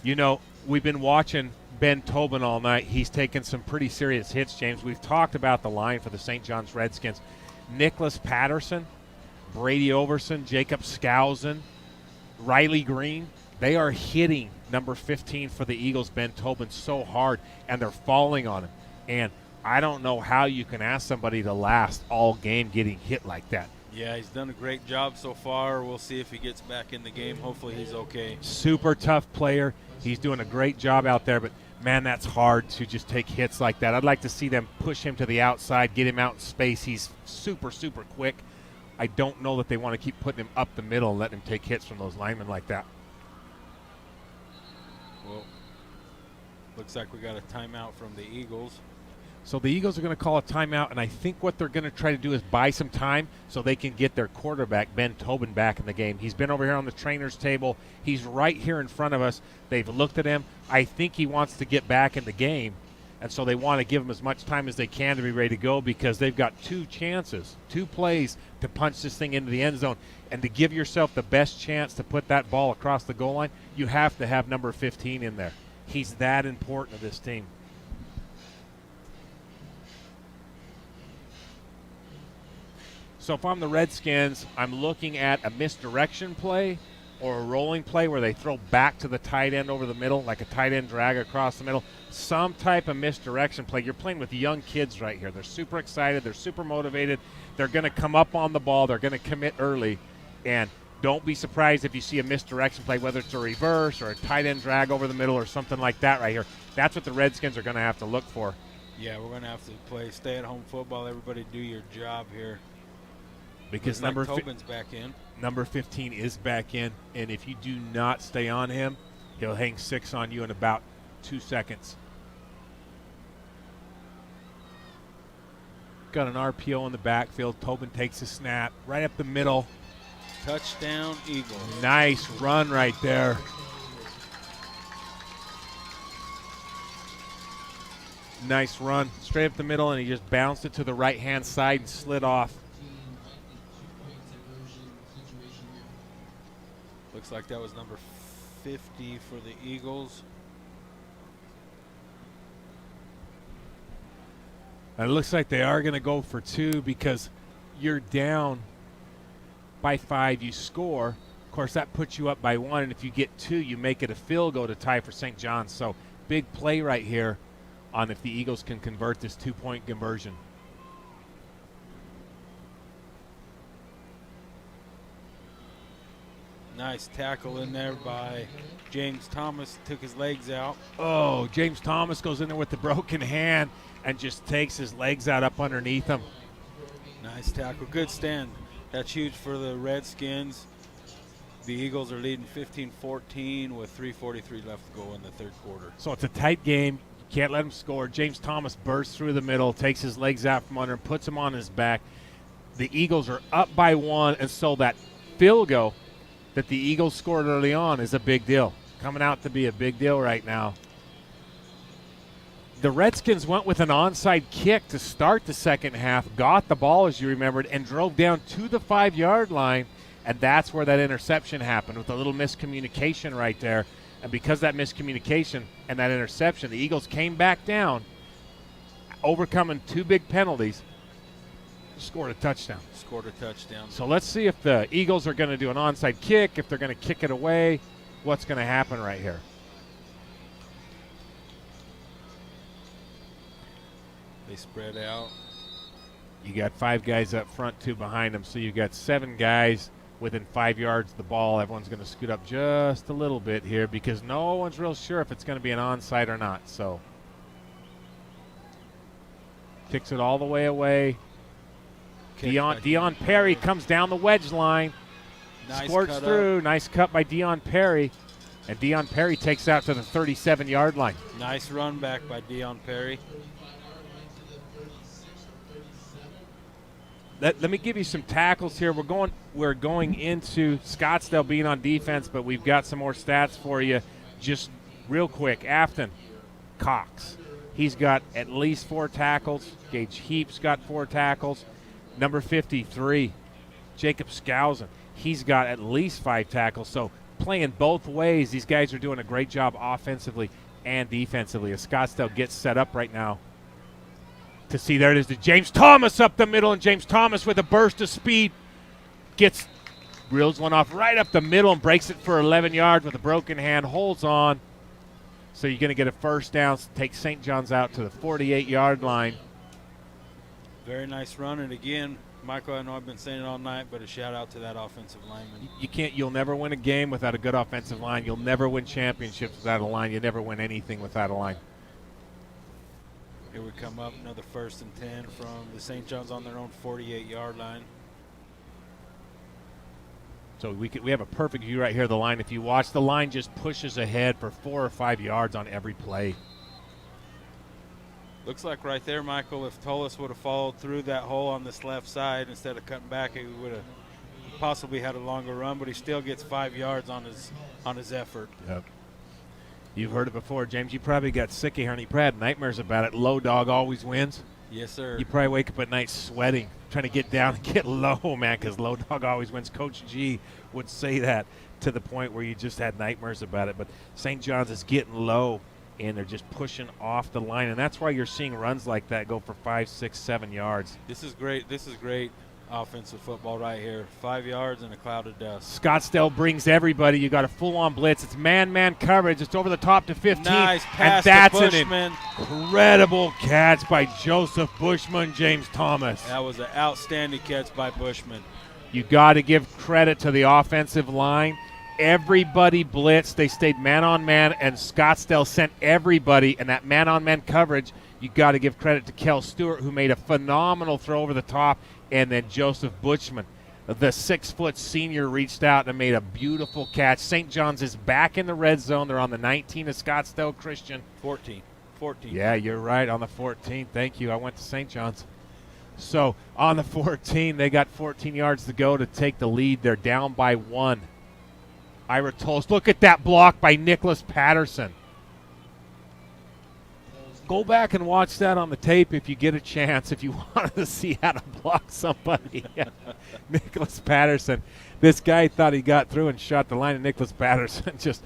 You know, we've been watching Ben Tobin all night. He's taken some pretty serious hits, James. We've talked about the line for the St. Johns Redskins. Nicholas Patterson, Brady Overson, Jacob Skousen, Riley Green. They are hitting number 15 for the Eagles, Ben Tobin, so hard, and they're falling on him. And I don't know how you can ask somebody to last all game getting hit like that. Yeah, he's done a great job so far. We'll see if he gets back in the game. Hopefully he's okay. Super tough player. He's doing a great job out there, but, man, that's hard to just take hits like that. I'd like to see them push him to the outside, get him out in space. He's super, super quick. I don't know that they want to keep putting him up the middle and letting him take hits from those linemen like that. Well, looks like we got a timeout from the Eagles. So the Eagles are going to call a timeout, and I think what they're going to try to do is buy some time so they can get their quarterback, Ben Tobin, back in the game. He's been over here on the trainer's table. He's right here in front of us. They've looked at him. I think he wants to get back in the game, and so they want to give him as much time as they can to be ready to go because they've got 2 chances, 2 plays to punch this thing into the end zone. And to give yourself the best chance to put that ball across the goal line, you have to have number 15 in there. He's that important to this team. So if I'm the Redskins, I'm looking at a misdirection play or a rolling play where they throw back to the tight end over the middle, like a tight end drag across the middle, some type of misdirection play. You're playing with young kids right here. They're super excited. They're super motivated. They're going to come up on the ball. They're going to commit early. And don't be surprised if you see a misdirection play, whether it's a reverse or a tight end drag over the middle or something like that right here. That's what the Redskins are going to have to look for. Yeah, we're going to have to play stay-at-home football. Everybody do your job here. Because Looks like Tobin's back in. Number 15 is back in, and if you do not stay on him, he'll hang 6 on you in about 2 seconds. Got an RPO in the backfield. Tobin takes a snap right up the middle. Touchdown, Eagles. Nice run right there. Nice run. Straight up the middle, and he just bounced it to the right-hand side and slid off. Looks like that was number 50 for the Eagles. And it looks like they are going to go for 2 because you're down by 5, you score. Of course, that puts you up by 1, and if you get 2, you make it a field goal to tie for St. Johns. So big play right here on if the Eagles can convert this 2-point conversion. Nice tackle in there by James Thomas. Took his legs out. Oh, James Thomas goes in there with the broken hand and just takes his legs out up underneath him. Nice tackle. Good stand. That's huge for the Redskins. The Eagles are leading 15-14 with 3:43 left to go in the third quarter. So it's a tight game. You can't let him score. James Thomas bursts through the middle, takes his legs out from under him, puts him on his back. The Eagles are up by 1, and so that field goal that the Eagles scored early on is a big deal. Coming out to be a big deal right now. The Redskins went with an onside kick to start the second half, got the ball, as you remembered, and drove down to the 5-yard line, and that's where that interception happened with a little miscommunication right there. And because of that miscommunication and that interception, the Eagles came back down, overcoming 2 big penalties, scored a touchdown. Scored a touchdown. So let's see if the Eagles are going to do an onside kick, if they're going to kick it away, what's going to happen right here. They spread out. You got 5 guys up front, 2 behind them, so you got 7 guys within 5 yards of the ball. Everyone's going to scoot up just a little bit here because no one's real sure if it's going to be an onside or not. So kicks it all the way away. kick by Deion Perry comes down the wedge line. Nice Squirts cut through. up. Nice cut by Deion Perry. And Deion Perry takes out to the 37-yard line. Nice run back by Deion Perry. Let me give you some tackles here. We're going into Scottsdale being on defense, but we've got some more stats for you. Just real quick, Afton Cox. He's got at least 4 tackles. Gage Heap's got 4 tackles. Number 53, Jacob Skousen. He's got at least 5 tackles. So playing both ways, these guys are doing a great job offensively and defensively as Scottsdale gets set up right now. To see, there it is to James Thomas up the middle, and James Thomas with a burst of speed reels one off right up the middle and breaks it for 11 yards with a broken hand, holds on. So you're going to get a first down, take St. John's out to the 48-yard line. Very nice run, and again, Michael, I know I've been saying it all night, but a shout out to that offensive lineman. You'll never win a game without a good offensive line. You'll never win championships without a line. You never win anything without a line. Here we come up, another 1st and 10 from the St. John's on their own 48-yard line. So we have a perfect view right here of the line. If you watch, the line just pushes ahead for 4 or 5 yards on every play. Looks like right there, Michael, if Tolis would have followed through that hole on this left side instead of cutting back, he would have possibly had a longer run, but he still gets 5 yards on his effort. Yep. You've heard it before, James. You probably got sick of hearing. You probably had nightmares about it. Low dog always wins. Yes, sir. You probably wake up at night sweating, trying to get down and get low, man, because low dog always wins. Coach G would say that to the point where you just had nightmares about it. But St. John's is getting low, and they're just pushing off the line, and that's why you're seeing runs like that go for 5, 6, 7 yards. This is great. This is great offensive football right here. 5 yards and a cloud of dust. Scottsdale brings everybody. You got a full-on blitz. It's man-man coverage. It's over the top to 15. Nice pass and that's to Bushman. An incredible catch by Joseph Bushman, James Thomas. That was an outstanding catch by Bushman. You got to give credit to the offensive line. Everybody blitzed. They stayed man-on-man, and Scottsdale sent everybody. And that man-on-man coverage, you got to give credit to Kel Stewart, who made a phenomenal throw over the top, and then Joseph Bushman, the 6-foot senior, reached out and made a beautiful catch. St. John's is back in the red zone. They're on the 19 of Scottsdale Christian. 14. Yeah, you're right, on the 14. Thank you. I went to St. John's. So on the 14, they got 14 yards to go to take the lead. They're down by 1. Ira Toles, look at that block by Nicholas Patterson. Go back and watch that on the tape if you get a chance, if you want to see how to block somebody. Nicholas Patterson. This guy thought he got through and shot the line, and Nicholas Patterson just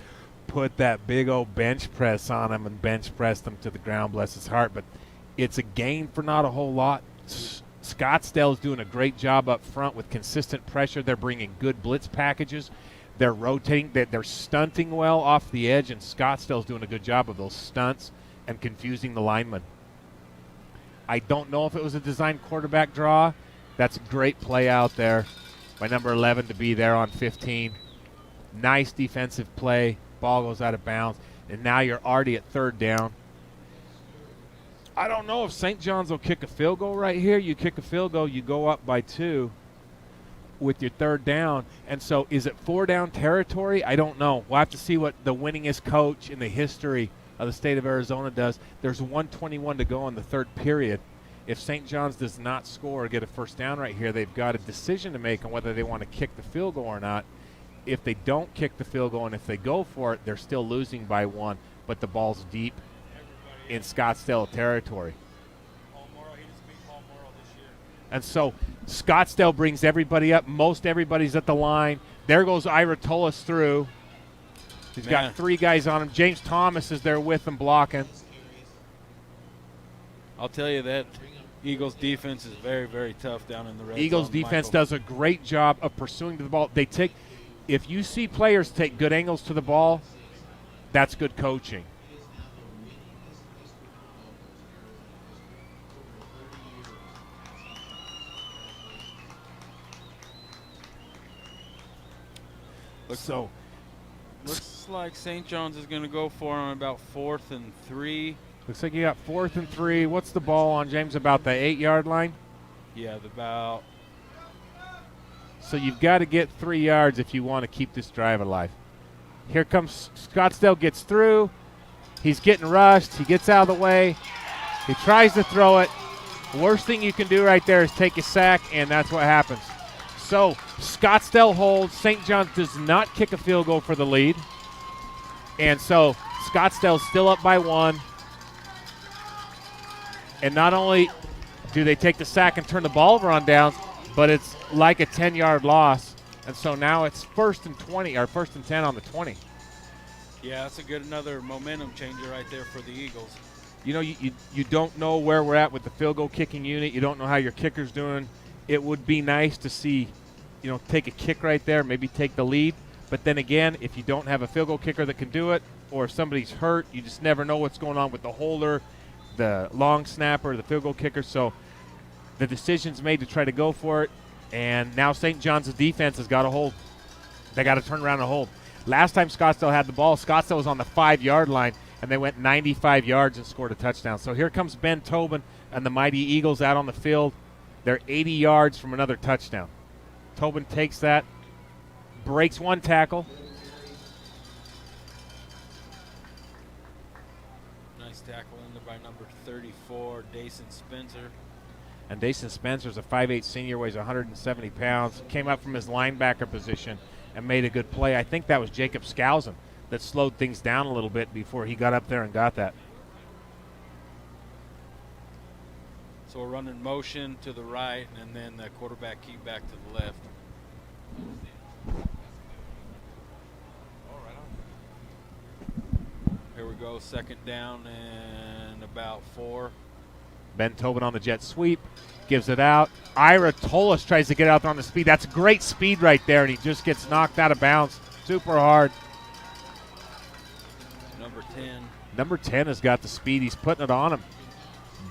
put that big old bench press on him and bench pressed him to the ground, bless his heart. But it's a gain for not a whole lot. Scottsdale is doing a great job up front with consistent pressure. They're bringing good blitz packages. They're rotating. They're stunting well off the edge, and Scottsdale's doing a good job of those stunts and confusing the linemen. I don't know if it was a design quarterback draw. That's a great play out there by number 11 to be there on 15. Nice defensive play. Ball goes out of bounds, and now you're already at 3rd down. I don't know if St. John's will kick a field goal right here. You kick a field goal, you go up by 2 with your 3rd down. And so is it 4-down territory? I don't know. We'll have to see what the winningest coach in the history of the state of Arizona does. There's 1:21 to go in the 3rd period. If St. John's does not score or get a first down right here, they've got a decision to make on whether they want to kick the field goal or not. If they don't kick the field goal and if they go for it, they're still losing by 1, but the ball's deep in Scottsdale territory. And so Scottsdale brings everybody up. Most everybody's at the line. There goes Ira Tolis through. He's got 3 guys on him. James Thomas is there with him blocking. I'll tell you that Eagles defense is very, very tough down in the red Eagles zone, defense Michael. does a great job of pursuing the ball. If you see players take good angles to the ball, that's good coaching. Looks like St. John's is going to go for him about 4th and 3. Looks like you got 4th and 3. What's the ball on, James? About the 8-yard line? Yeah, about So you've got to get 3 yards if you want to keep this drive alive. Here comes Scottsdale, gets through. He's getting rushed. He gets out of the way. He tries to throw it. Worst thing you can do right there is take a sack, and that's what happens. So Scottsdale holds. St. John's does not kick a field goal for the lead. And so Scottsdale's still up by 1. And not only do they take the sack and turn the ball over on downs, but it's like a 10-yard loss. And so now it's 1st and 20, or 1st and 10 on the 20. Yeah, that's another momentum changer right there for the Eagles. You know, you don't know where we're at with the field goal kicking unit. You don't know how your kicker's doing. It would be nice to see, take a kick right there, maybe take the lead. But then again, if you don't have a field goal kicker that can do it, or if somebody's hurt, you just never know what's going on with the holder, the long snapper, the field goal kicker. So the decision's made to try to go for it, and now St. John's defense has got to hold. They got to turn around and hold. Last time Scottsdale had the ball, Scottsdale was on the 5-yard line, and they went 95 yards and scored a touchdown. So here comes Ben Tobin and the Mighty Eagles out on the field. They're 80 yards from another touchdown. Tobin takes that, breaks 1 tackle. Nice tackle in there by number 34, Dason Spencer. And Dason Spencer's a 5'8 senior, weighs 170 pounds, came up from his linebacker position and made a good play. I think that was Jacob Skousen that slowed things down a little bit before he got up there and got that. So we're running motion to the right, and then the quarterback keep back to the left. Here we go, 2nd down and about 4. Ben Tobin on the jet sweep, gives it out. Ira Tolis tries to get out there on the speed. That's great speed right there, and he just gets knocked out of bounds. Super hard. Number 10. Number 10 has got the speed. He's putting it on him.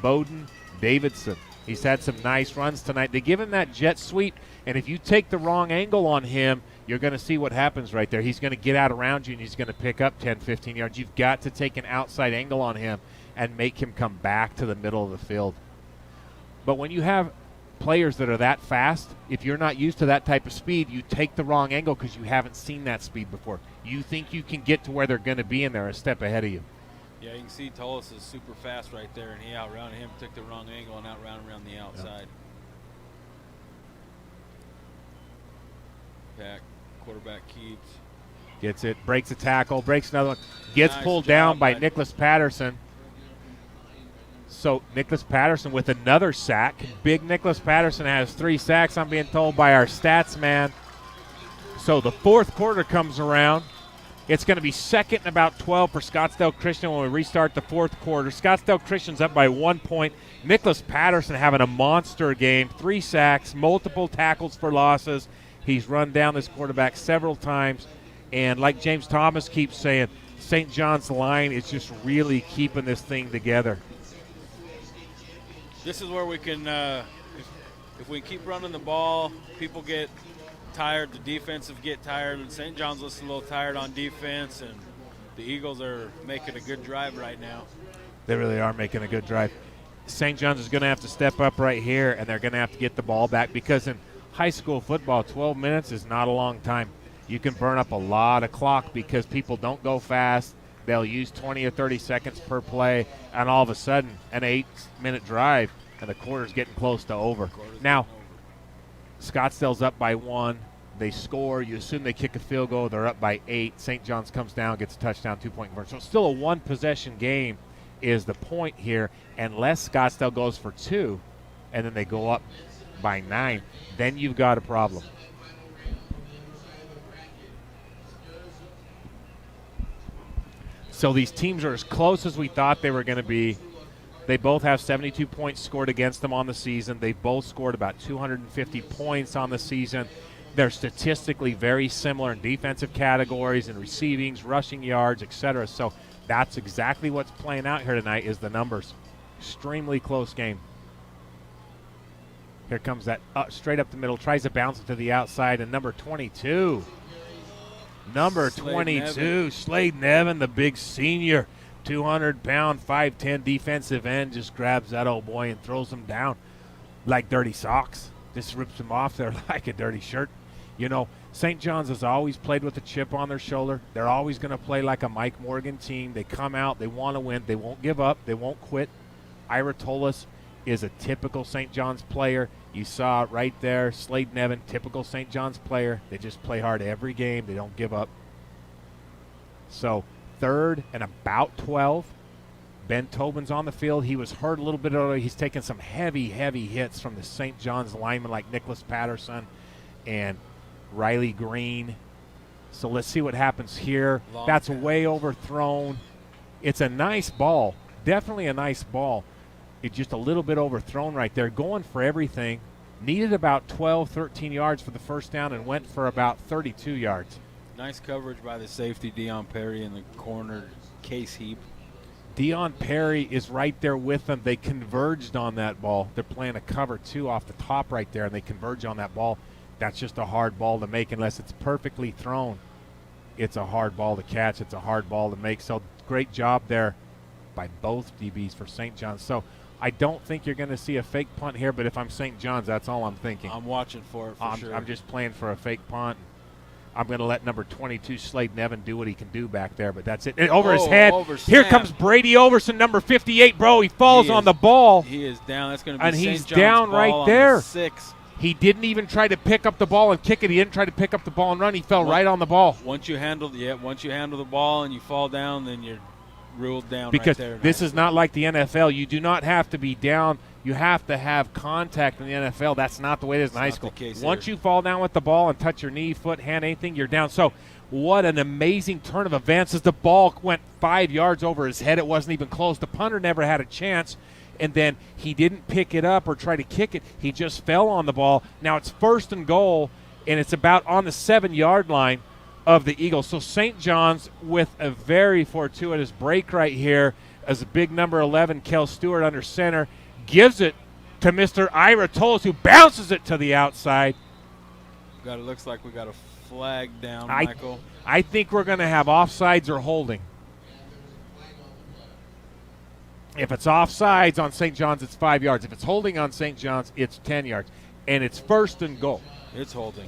Bowden Davidson. He's had some nice runs tonight. They give him that jet sweep, and if you take the wrong angle on him, you're going to see what happens right there. He's going to get out around you, and he's going to pick up 10, 15 yards. You've got to take an outside angle on him and make him come back to the middle of the field. But when you have players that are that fast, if you're not used to that type of speed, you take the wrong angle because you haven't seen that speed before. You think you can get to where they're going to be, and they're a step ahead of you. Yeah, you can see Tolis is super fast right there, and he outrounded him, took the wrong angle, and outrounded around the outside. Back, quarterback keeps. Gets it, breaks a tackle, breaks another one. Gets Nice pulled job down by by Nicholas Patterson. So Nicholas Patterson with another sack. Big Nicholas Patterson has 3 sacks, I'm being told by our stats man. So the 4th quarter comes around. It's going to be 2nd and about 12 for Scottsdale Christian when we restart the 4th quarter. Scottsdale Christian's up by 1 point. Nicholas Patterson having a monster game. 3 sacks, multiple tackles for losses. He's run down this quarterback several times. And like James Thomas keeps saying, St. John's line is just really keeping this thing together. This is where we can, if we keep running the ball, people get tired, the defensive get tired, and St. John's looks a little tired on defense, and the Eagles are making a good drive right now. They really are making a good drive. St. John's is going to have to step up right here, and they're going to have to get the ball back because in high school football, 12 minutes is not a long time. You can burn up a lot of clock because people don't go fast. They'll use 20 or 30 seconds per play, and all of a sudden, an 8-minute drive, and the quarter's getting close to over. Now, Scottsdale's up by 1. They score. You assume they kick a field goal. They're up by 8. St. John's comes down, gets a touchdown, 2-point conversion. So it's still a 1-possession game is the point here, unless Scottsdale goes for 2, and then they go up by 9. Then you've got a problem. So these teams are as close as we thought they were going to be. They both have 72 points scored against them on the season. They've both scored about 250 points on the season. They're statistically very similar in defensive categories and receivings, rushing yards, etc. So that's exactly what's playing out here tonight is the numbers. Extremely close game. Here comes that straight up the middle, tries to bounce it to the outside, and number 22. Number 22, Slade Nevin, the big senior, 200-pound, 5'10" defensive end, just grabs that old boy and throws him down like dirty socks. Just rips him off there like a dirty shirt. You know, St. John's has always played with a chip on their shoulder. They're always going to play like a Mike Morgan team. They come out, they want to win, they won't give up, they won't quit. Ira Tolis is a typical St. John's player. You saw it right there. Slade Nevin, typical St. John's player. They just play hard every game. They don't give up. So 3rd and about 12. Ben Tobin's on the field. He was hurt a little bit earlier. He's taken some heavy, heavy hits from the St. John's linemen like Nicholas Patterson and Riley Green. So let's see what happens here. That's way overthrown. It's a nice ball. Definitely a nice ball. It's just a little bit overthrown right there. Going for everything. Needed about 12, 13 yards for the first down and went for about 32 yards. Nice coverage by the safety, Deion Perry, in the corner, Case Heap. Deion Perry is right there with them. They converged on that ball. They're playing a cover 2 off the top right there, and they converge on that ball. That's just a hard ball to make unless it's perfectly thrown. It's a hard ball to catch. It's a hard ball to make. So great job there by both DBs for St. John's. So I don't think you're going to see a fake punt here, but if I'm St. John's, that's all I'm thinking. I'm watching for it for sure. I'm just playing for a fake punt. I'm going to let number 22, Slade Nevin, do what he can do back there, but that's it. Over his head. Here comes Brady Overson, number 58, bro. He falls on the ball. He is down. That's going to be and St. he's John's down ball right on there. The 6. He didn't even try to pick up the ball and kick it. He didn't try to pick up the ball and run. He fell right on the ball. Once you handle the ball and you fall down, then you're ruled down because right there. This is not like the NFL. You do not have to be down. You have to have contact in the NFL. That's not the way it is in high school. Once you fall down with the ball and touch your knee, foot, hand, anything, you're down. So what an amazing turn of events as the ball went 5 yards over his head. It wasn't even close. The punter never had a chance. And then he didn't pick it up or try to kick it. He just fell on the ball. Now it's 1st and goal, and it's about on the 7-yard line of the Eagles. So St. John's with a very fortuitous break right here as a big number 11, Kel Stewart under center, gives it to Mr. Ira Tolis, who bounces it to the outside. It looks like we got a flag down, Michael. I think we're going to have offsides or holding. If it's offsides on St. John's, it's 5 yards. If it's holding on St. John's, it's 10 yards. And it's 1st and goal. It's holding.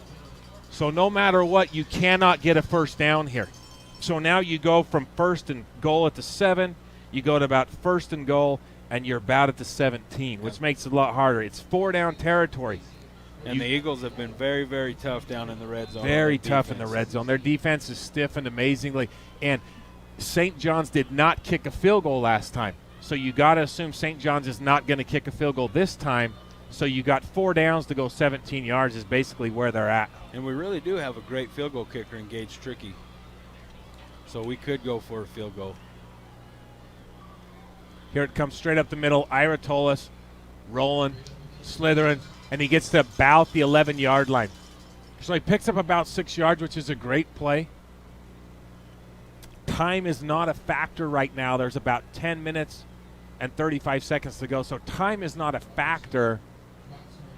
So no matter what, you cannot get a first down here. So now you go from 1st and goal at the 7, you go to about 1st and goal, and you're about at the 17, which makes it a lot harder. It's 4-down territory. And the Eagles have been very, very tough down in the red zone. Very tough in the red zone. Their defense is stiffened amazingly. And St. John's did not kick a field goal last time. So you got to assume St. John's is not going to kick a field goal this time. So you got 4 downs to go 17 yards is basically where they're at. And we really do have a great field goal kicker in Gage Trickey. So we could go for a field goal. Here it comes straight up the middle. Ira Tolis rolling, slithering, and he gets to about the 11-yard line. So he picks up about 6 yards, which is a great play. Time is not a factor right now. There's about 10 minutes and 35 seconds to go. So time is not a factor.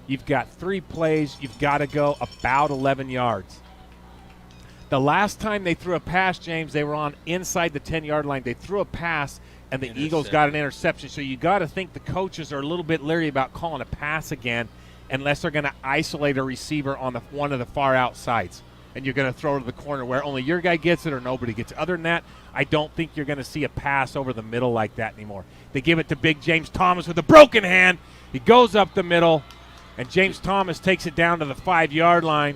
You've got 3 plays. You've got to go about 11 yards. The last time they threw a pass, James, they were on inside the 10-yard line. They threw a pass, and the Eagles got an interception. So you got to think the coaches are a little bit leery about calling a pass again unless they're going to isolate a receiver on one of the far outsides. And you're going to throw to the corner where only your guy gets it or nobody gets it. Other than that, I don't think you're going to see a pass over the middle like that anymore. They give it to big James Thomas with a broken hand. He goes up the middle, and James Thomas takes it down to the 5-yard line.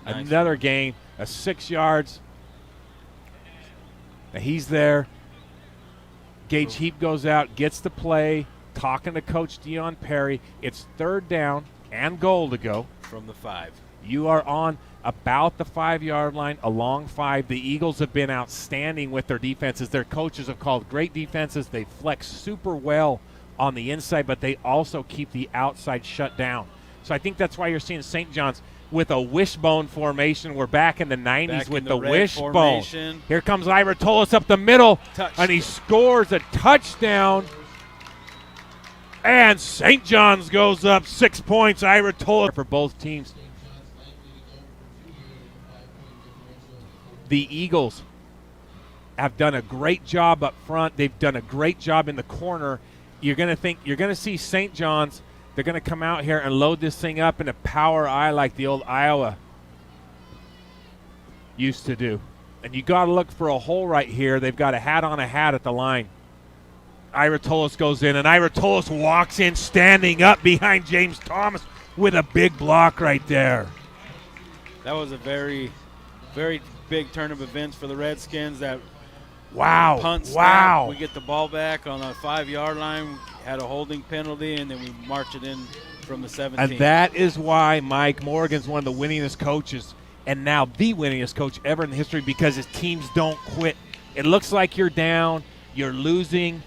Nice. Another gain, 6 yards. Now he's there. Gage Heap goes out, gets the play, talking to Coach Deion Perry. It's 3rd down and goal to go. From the 5. You are on about the 5-yard line, along 5. The Eagles have been outstanding with their defenses. Their coaches have called great defenses. They flex super well on the inside, but they also keep the outside shut down. So I think that's why you're seeing St. John's with a wishbone formation. We're back in the 90s with the wishbone. Formation. Here comes Ira Tolis up the middle, and he scores a touchdown. And St. John's goes up 6 points. Ira Tolis for both teams. The Eagles have done a great job up front. They've done a great job in the corner. You're going to see St. John's. They're going to come out here and load this thing up in a power I like the old Iowa used to do. And you got to look for a hole right here. They've got a hat on a hat at the line. Ira Tolis goes in, and Ira Tolis walks in standing up behind James Thomas with a big block right there. That was a very, very big turn of events for the Redskins. That Wow. punt snap, Wow. we get the ball back on the 5-yard line, had a holding penalty, and then we march it in from the 17. And that is why Mike Morgan's one of the winningest coaches, and now the winningest coach ever in history, because his teams don't quit. It looks like you're down, you're losing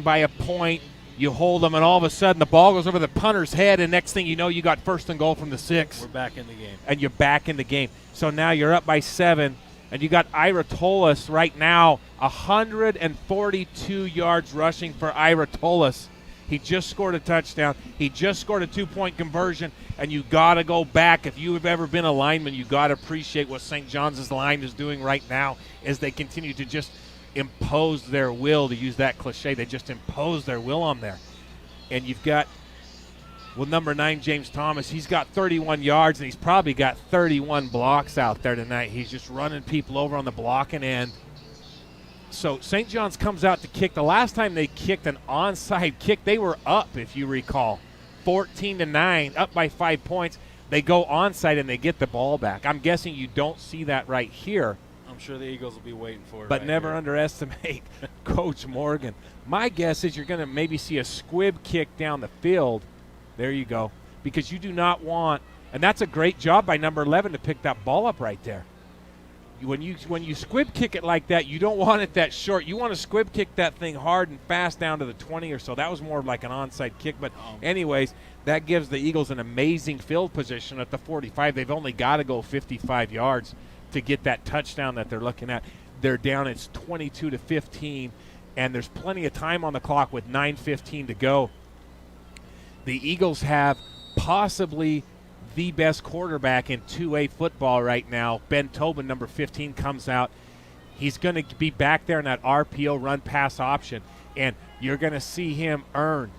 by a point, you hold them, and all of a sudden the ball goes over the punter's head, and next thing you know, you got first and goal from the 6. We're back in the game. And you're back in the game. So now you're up by 7, and you got Ira Tolis right now, 142 yards rushing for Ira Tolis. He just scored a touchdown. He just scored a 2-point conversion, and you got to go back. If you have ever been a lineman, you got to appreciate what St. Johns' line is doing right now as they continue to just impose their will, to use that cliche. They just impose their will on there. And you've got, well, number 9, James Thomas, he's got 31 yards, and he's probably got 31 blocks out there tonight. He's just running people over on the blocking end. So St. John's comes out to kick. The last time they kicked an onside kick, they were up, if you recall, 14-9, up by 5 points. They go onside and they get the ball back. I'm guessing you don't see that right here. I'm sure the Eagles will be waiting for it. But right never here. underestimate Coach Morgan. My guess is you're going to maybe see a squib kick down the field. There you go. Because you do not want, and that's a great job by number 11 to pick that ball up right there. When you squib kick it like that, you don't want it that short. You want to squib kick that thing hard and fast down to the 20 or so. That was more like an onside kick. But anyways, that gives the Eagles an amazing field position at the 45. They've only got to go 55 yards to get that touchdown that they're looking at. They're down. It's 22-15, and there's plenty of time on the clock with 9:15 to go. The Eagles have possibly the best quarterback in 2A football right now. Ben Tobin, number 15, comes out. He's going to be back there in that RPO run-pass option, and you're going to see him earn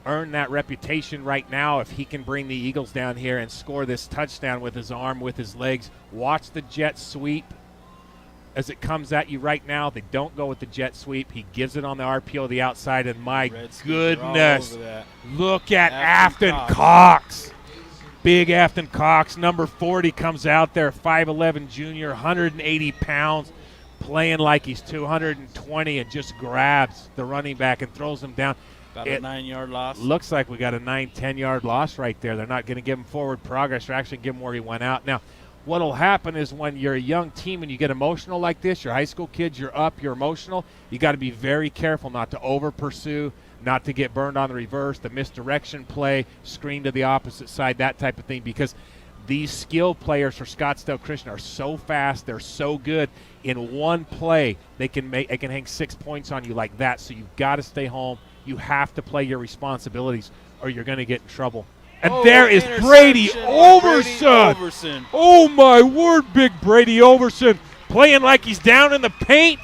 that reputation right now if he can bring the Eagles down here and score this touchdown with his arm, with his legs. Watch the jet sweep as it comes at you right now. They don't go with the jet sweep. He gives it on the RPO, the outside, and my Redskins goodness, are all over that. look at Afton Afton Cox. Big Afton Cox, number 40, comes out there, 5'11 junior, 180 pounds, playing like he's 220, and just grabs the running back and throws him down. About a 9-yard loss. Looks like we got a 9-10 yard loss right there. They're not going to give him forward progress. They're actually give him where he went out. Now, what will happen is when you're a young team and you get emotional like this, you're high school kids, you're up, you're emotional, you got to be very careful not to over-pursue, not to get burned on the reverse, the misdirection play, screen to the opposite side, that type of thing, because these skill players for Scottsdale Christian are so fast, they're so good. In one play, they can hang 6 points on you like that, so you've got to stay home. You have to play your responsibilities or you're going to get in trouble. And there is Brady Overson. Oh, my word, big Brady Overson playing like he's down in the paint.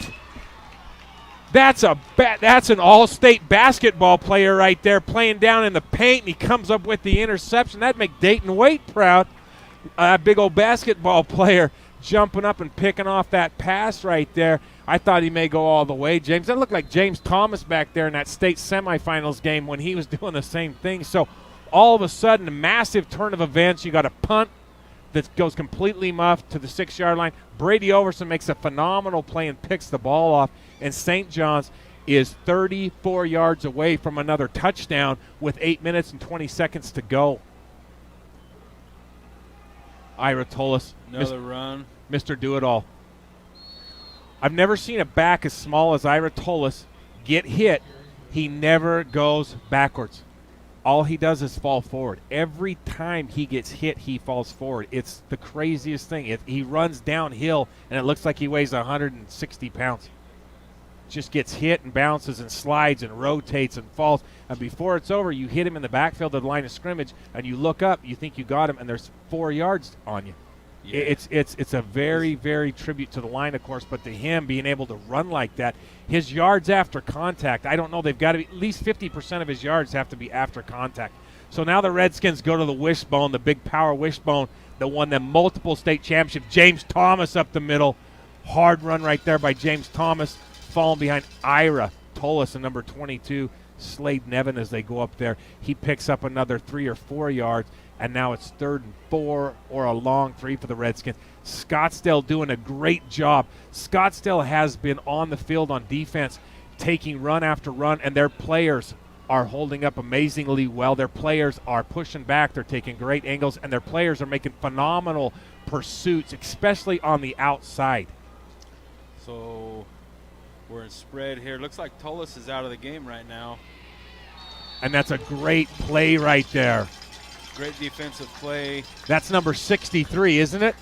That's an all-state basketball player right there playing down in the paint, and he comes up with the interception. That'd make Dayton Waite proud. Big old basketball player jumping up and picking off that pass right there. I thought he may go all the way, James. That looked like James Thomas back there in that state semifinals game when he was doing the same thing. So all of a sudden, a massive turn of events. You got a punt that goes completely muffed to the 6-yard line. Brady Overson makes a phenomenal play and picks the ball off. And St. John's is 34 yards away from another touchdown with 8 minutes and 20 seconds to go. Ira Tolis, Another run. Mr. Do-It-All. I've never seen a back as small as Ira Tolis get hit. He never goes backwards. All he does is fall forward. Every time he gets hit, he falls forward. It's the craziest thing. He runs downhill, and it looks like he weighs 160 pounds. Just gets hit and bounces and slides and rotates and falls. And before it's over, you hit him in the backfield of the line of scrimmage, and you look up, you think you got him, and there's 4 yards on you. Yeah. It's a very, very tribute to the line, of course, but to him being able to run like that. His yards after contact, I don't know, they've got to be, at least 50% of his yards have to be after contact. So now the Redskins go to the wishbone, the big power wishbone that won them multiple state championships. James Thomas up the middle. Hard run right there by James Thomas, falling behind Ira Tolis in number 22. Slade Nevin as they go up there. He picks up another 3 or 4 yards, and now it's 3rd and 4 or a long 3 for the Redskins. Scottsdale doing a great job. Scottsdale has been on the field on defense, taking run after run, and their players are holding up amazingly well. Their players are pushing back. They're taking great angles, and their players are making phenomenal pursuits, especially on the outside. So we're in spread here. Looks like Tolis is out of the game right now. And that's a great play right there. Great defensive play. That's number 63, isn't it?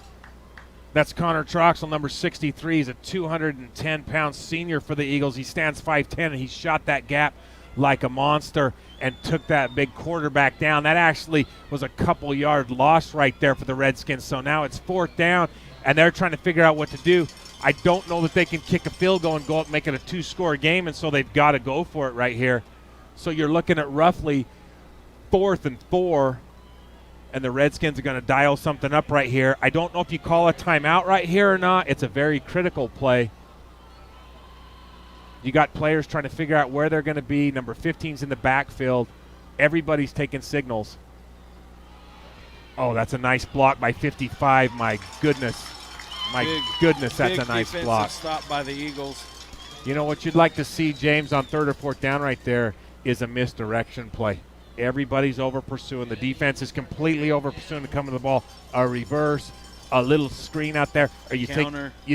That's Connor Troxel, number 63. He's a 210-pound senior for the Eagles. He stands 5'10", and he shot that gap like a monster and took that big quarterback down. That actually was a couple-yard loss right there for the Redskins. So now it's 4th down, and they're trying to figure out what to do. I don't know that they can kick a field goal and go up and make it a 2-score game, and so they've got to go for it right here. So you're looking at roughly 4th and 4, and the Redskins are going to dial something up right here. I don't know if you call a timeout right here or not. It's a very critical play. You got players trying to figure out where they're going to be. Number 15's in the backfield. Everybody's taking signals. Oh, that's a nice block by 55. My goodness. That's a nice block. Stop by the Eagles. You know what you'd like to see, James, on 3rd or 4th down right there is a misdirection play. Everybody's over pursuing. The defense is completely over pursuing to come to the ball. A reverse, a little screen out there. Or you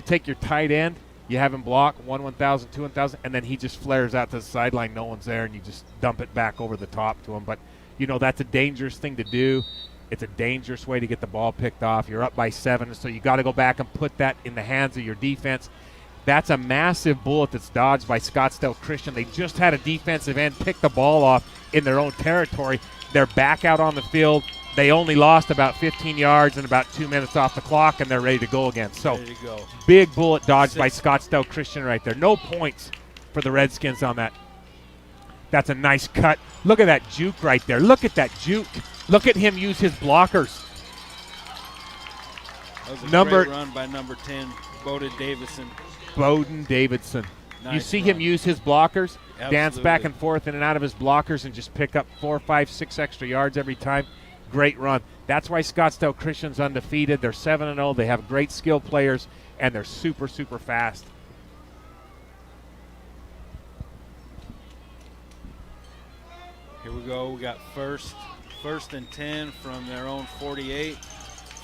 take your tight end, you have him block 1,000, 2,000, and then he just flares out to the sideline. No one's there, and you just dump it back over the top to him. But, you know, that's a dangerous thing to do. It's a dangerous way to get the ball picked off. You're up by 7, so you got to go back and put that in the hands of your defense. That's a massive bullet that's dodged by Scottsdale Christian. They just had a defensive end pick the ball off in their own territory. They're back out on the field. They only lost about 15 yards and about 2 minutes off the clock, and they're ready to go again. So big bullet dodged by Scottsdale Christian right there. No points for the Redskins on that. That's a nice cut. Look at that juke right there. Look at that juke. Look at him use his blockers. That was a great run by number 10, Bowden Davidson. Nice. You see him use his blockers, Absolutely. Dance back and forth in and out of his blockers, and just pick up 4, 5, 6 extra yards every time. Great run. That's why Scottsdale Christian's undefeated. They're 7-0. They have great skill players, and they're super, super fast. Here we go. We got first and 10 from their own 48.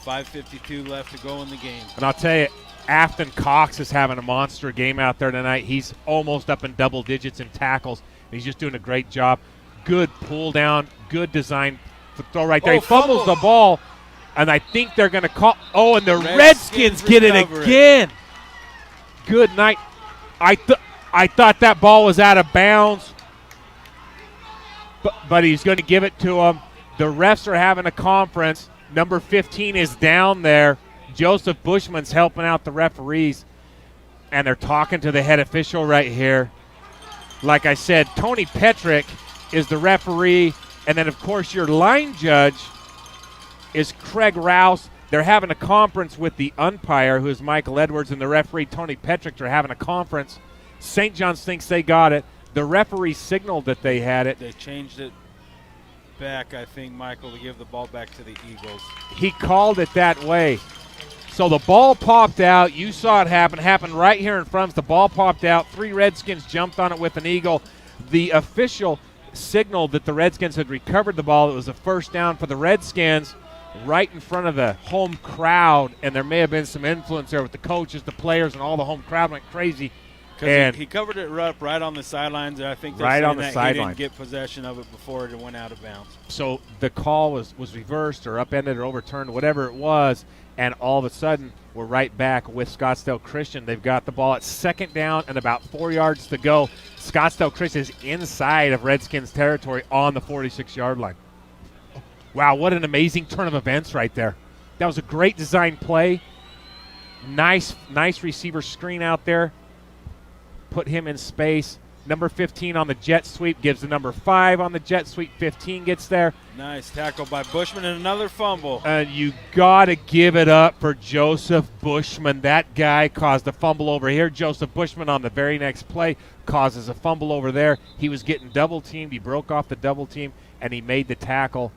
5:52 left to go in the game. And I'll tell you, Afton Cox is having a monster game out there tonight. He's almost up in double digits in tackles. He's just doing a great job. Good pull down, good design throw right there. He fumbles the ball, and I think they're going to call. Oh, and the Redskins get it again. Good night. I thought that ball was out of bounds, but he's going to give it to him. The refs are having a conference. Number 15 is down there. Joseph Bushman's helping out the referees, and they're talking to the head official right here. Like I said, Tony Petrick is the referee, and then, of course, your line judge is Craig Rouse. They're having a conference with the umpire, who is Michael Edwards, and the referee, Tony Petrick, are having a conference. St. Johns thinks they got it. The referee signaled that they had it. They changed it back, I think, Michael, to give the ball back to the Eagles. He called it that way. So the ball popped out. You saw it happen. Happened right here in front of us. The ball popped out. 3 Redskins jumped on it with an eagle. The official signaled that the Redskins had recovered the ball. It was a first down for the Redskins right in front of the home crowd, and there may have been some influence there with the coaches, the players, and all the home crowd went crazy. Because he covered it up right on the sidelines. I think they're saying that he didn't get possession of it before it went out of bounds. So the call was reversed or upended or overturned, whatever it was, and all of a sudden we're right back with Scottsdale Christian. They've got the ball at second down and about 4 yards to go. Scottsdale Christian is inside of Redskins territory on the 46-yard line. Wow, what an amazing turn of events right there. That was a great design play. Nice receiver screen out there. Put him in space. Number 15 on the jet sweep gives the number 5 on the jet sweep. 15 gets there. Nice tackle by Bushman and another fumble. And you got to give it up for Joseph Bushman. That guy caused a fumble over here. Joseph Bushman on the very next play causes a fumble over there. He was getting double-teamed. He broke off the double team, and he made the tackle.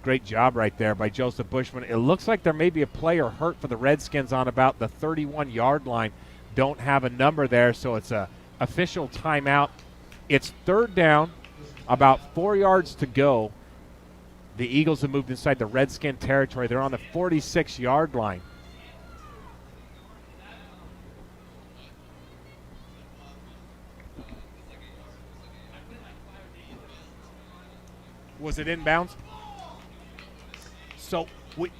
Great job right there by Joseph Bushman. It looks like there may be a player hurt for the Redskins on about the 31-yard line. Don't have a number there, so it's a official timeout. It's third down, about 4 yards to go. The Eagles have moved inside the Redskin territory. They're on the 46-yard line. Was it inbounds? So we've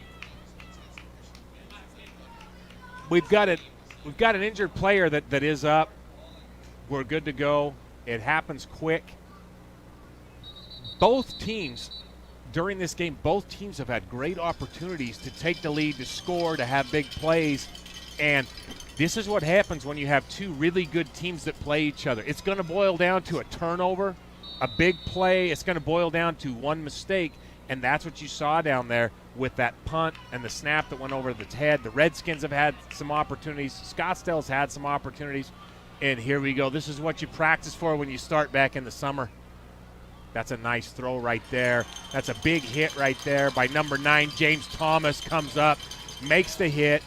got an injured player that is up. We're good to go. It happens quick. Both teams, during this game, both teams have had great opportunities to take the lead, to score, to have big plays. And this is what happens when you have two really good teams that play each other. It's going to boil down to a turnover, a big play. It's going to boil down to one mistake. And that's what you saw down there with that punt and the snap that went over the head. The Redskins have had some opportunities. Scottsdale's had some opportunities. And here we go. This is what you practice for when you start back in the summer. That's a nice throw right there. That's a big hit right there by number 9. James Thomas comes up, makes the hit.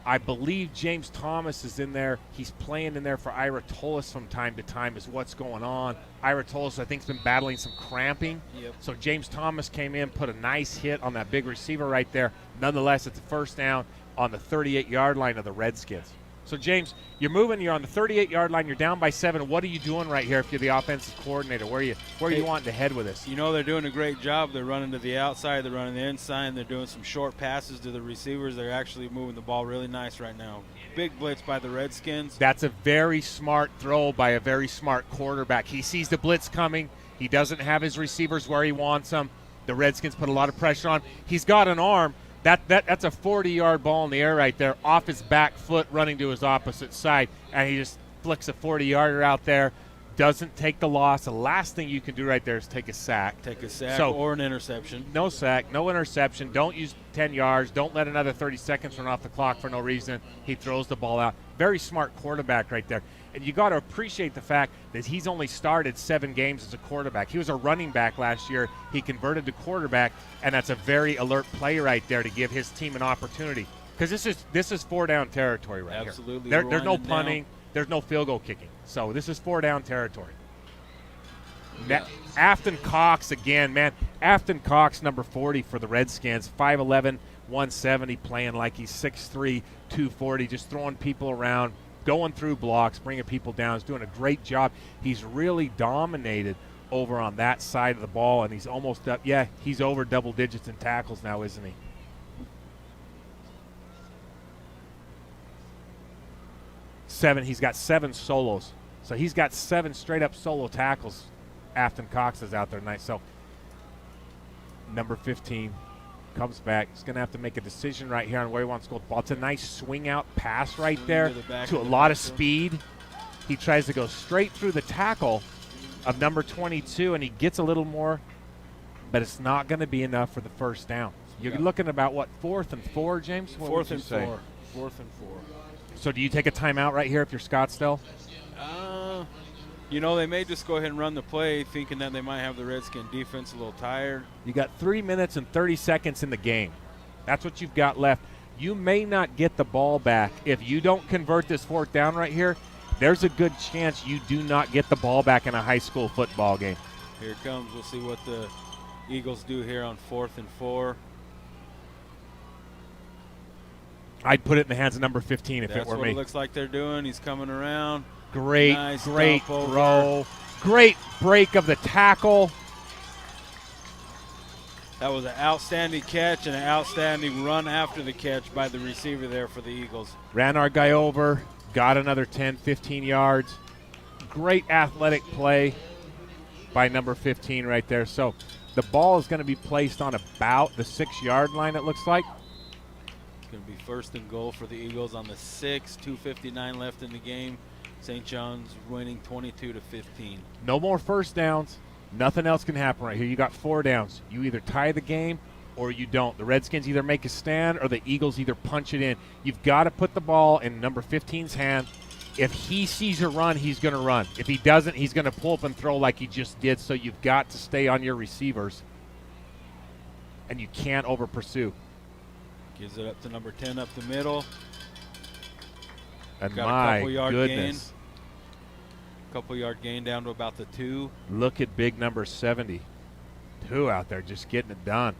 I believe James Thomas is in there. He's playing in there for Ira Tolis from time to time is what's going on. Ira Tolis, I think, has been battling some cramping. Yep. So James Thomas came in, put a nice hit on that big receiver right there. Nonetheless, it's a first down on the 38-yard line of the Redskins. So, James, you're moving. You're on the 38-yard line. You're down by 7. What are you doing right here if you're the offensive coordinator? Where are you wanting to head with this? You know, they're doing a great job. They're running to the outside. They're running the inside. They're doing some short passes to the receivers. They're actually moving the ball really nice right now. Big blitz by the Redskins. That's a very smart throw by a very smart quarterback. He sees the blitz coming. He doesn't have his receivers where he wants them. The Redskins put a lot of pressure on. He's got an arm. That's a 40-yard ball in the air right there, off his back foot, running to his opposite side, and he just flicks a 40-yarder out there, doesn't take the loss. The last thing you can do right there is take a sack. Take a sack or an interception. No sack, no interception. Don't use 10 yards. Don't let another 30 seconds run off the clock for no reason. He throws the ball out. Very smart quarterback right there. And you got to appreciate the fact that he's only started 7 games as a quarterback. He was a running back last year. He converted to quarterback, and that's a very alert play right there to give his team an opportunity. Because this is 4-down territory right here. Absolutely. There's no punting. There's no field goal kicking. So this is 4-down territory. Afton Cox again, man. Afton Cox, number 40 for the Redskins, 5'11", 170, playing like he's 6'3", 240, just throwing people around, going through blocks, bringing people down. He's doing a great job. He's really dominated over on that side of the ball, and he's almost up. Yeah, he's over double digits in tackles now, isn't he? He's got 7 solos. So he's got 7 straight-up solo tackles. Afton Cox is out there tonight. So number 15 comes back. He's going to have to make a decision right here on where he wants to go with the ball. It's a nice swing-out pass right there to a lot of speed. He tries to go straight through the tackle of number 22, and he gets a little more, but it's not going to be enough for the first down. You're looking about, what, 4th and 4, James? What 4th and 4. 4th and 4. So do you take a timeout right here if you're Scottsdale? You know, they may just go ahead and run the play thinking that they might have the Redskin defense a little tired. You got 3 minutes and 30 seconds in the game. That's what you've got left. You may not get the ball back. If you don't convert this 4th down right here, there's a good chance you do not get the ball back in a high school football game. Here it comes. We'll see what the Eagles do here on 4th and 4. I'd put it in the hands of number 15 if it were me. That's what it looks like they're doing. He's coming around. Great throw. Great break of the tackle. That was an outstanding catch and an outstanding run after the catch by the receiver there for the Eagles. Ran our guy over, got another 10, 15 yards. Great athletic play by number 15 right there. So the ball is going to be placed on about the 6-yard line, it looks like. It's going to be 1st and goal for the Eagles on the 6. 2:59 left in the game. St. John's winning 22-15. No more first downs. Nothing else can happen right here. You got 4 downs. You either tie the game or you don't. The Redskins either make a stand or the Eagles either punch it in. You've got to put the ball in number 15's hand. If he sees a run, he's going to run. If he doesn't, he's going to pull up and throw like he just did. So you've got to stay on your receivers, and you can't over-pursue. Gives it up to number 10 up the middle. And Got my a couple yard goodness. gain. Couple yard gain down to about the 2. Look at big number 70. 2 out there just getting it done.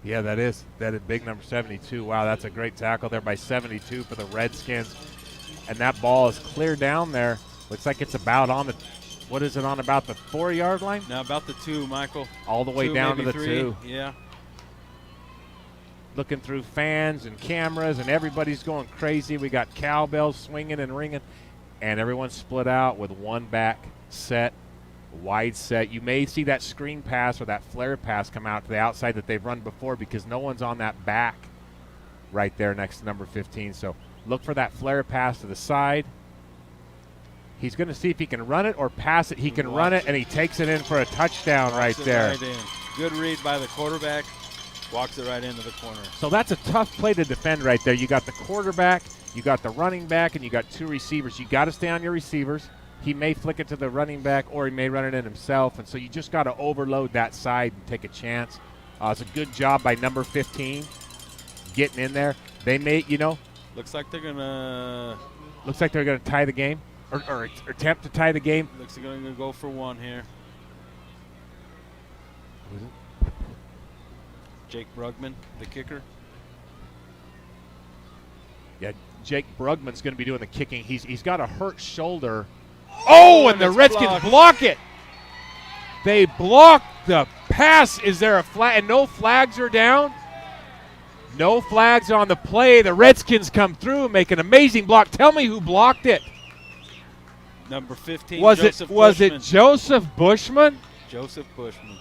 Yeah, that is big number 72. Wow, that's a great tackle there by 72 for the Redskins. And that ball is clear down there. Looks like it's about on the, what is it on, about the 4-yard line? Now about the 2, Michael. All the way 2, down to the 3. 2. Yeah. Looking through fans and cameras, and everybody's going crazy. We got cowbells swinging and ringing, and everyone's split out with one back set, wide set. You may see that screen pass or that flare pass come out to the outside that they've run before because no one's on that back right there next to number 15. So look for that flare pass to the side. He's going to see if he can run it or pass it. He can run it, and he takes it in for a touchdown right there. Right in. Good read by the quarterback. Walks it right into the corner. So that's a tough play to defend right there. You got the quarterback, you got the running back, and you got 2 receivers. You got to stay on your receivers. He may flick it to the running back, or he may run it in himself, and so you just got to overload that side and take a chance. It's a good job by number 15 getting in there. They may, Looks like they're gonna tie the game or attempt to tie the game. Looks like they're gonna go for 1 here. Who's it? Jake Brugman, the kicker. Yeah, Jake Brugman's going to be doing the kicking. He's got a hurt shoulder. Oh, and the Redskins block it. They block the pass. Is there a flag? And no flags are down. No flags on the play. The Redskins come through and make an amazing block. Tell me who blocked it. Number 15, Was Joseph it Bushman. Joseph Bushman? Joseph Bushman.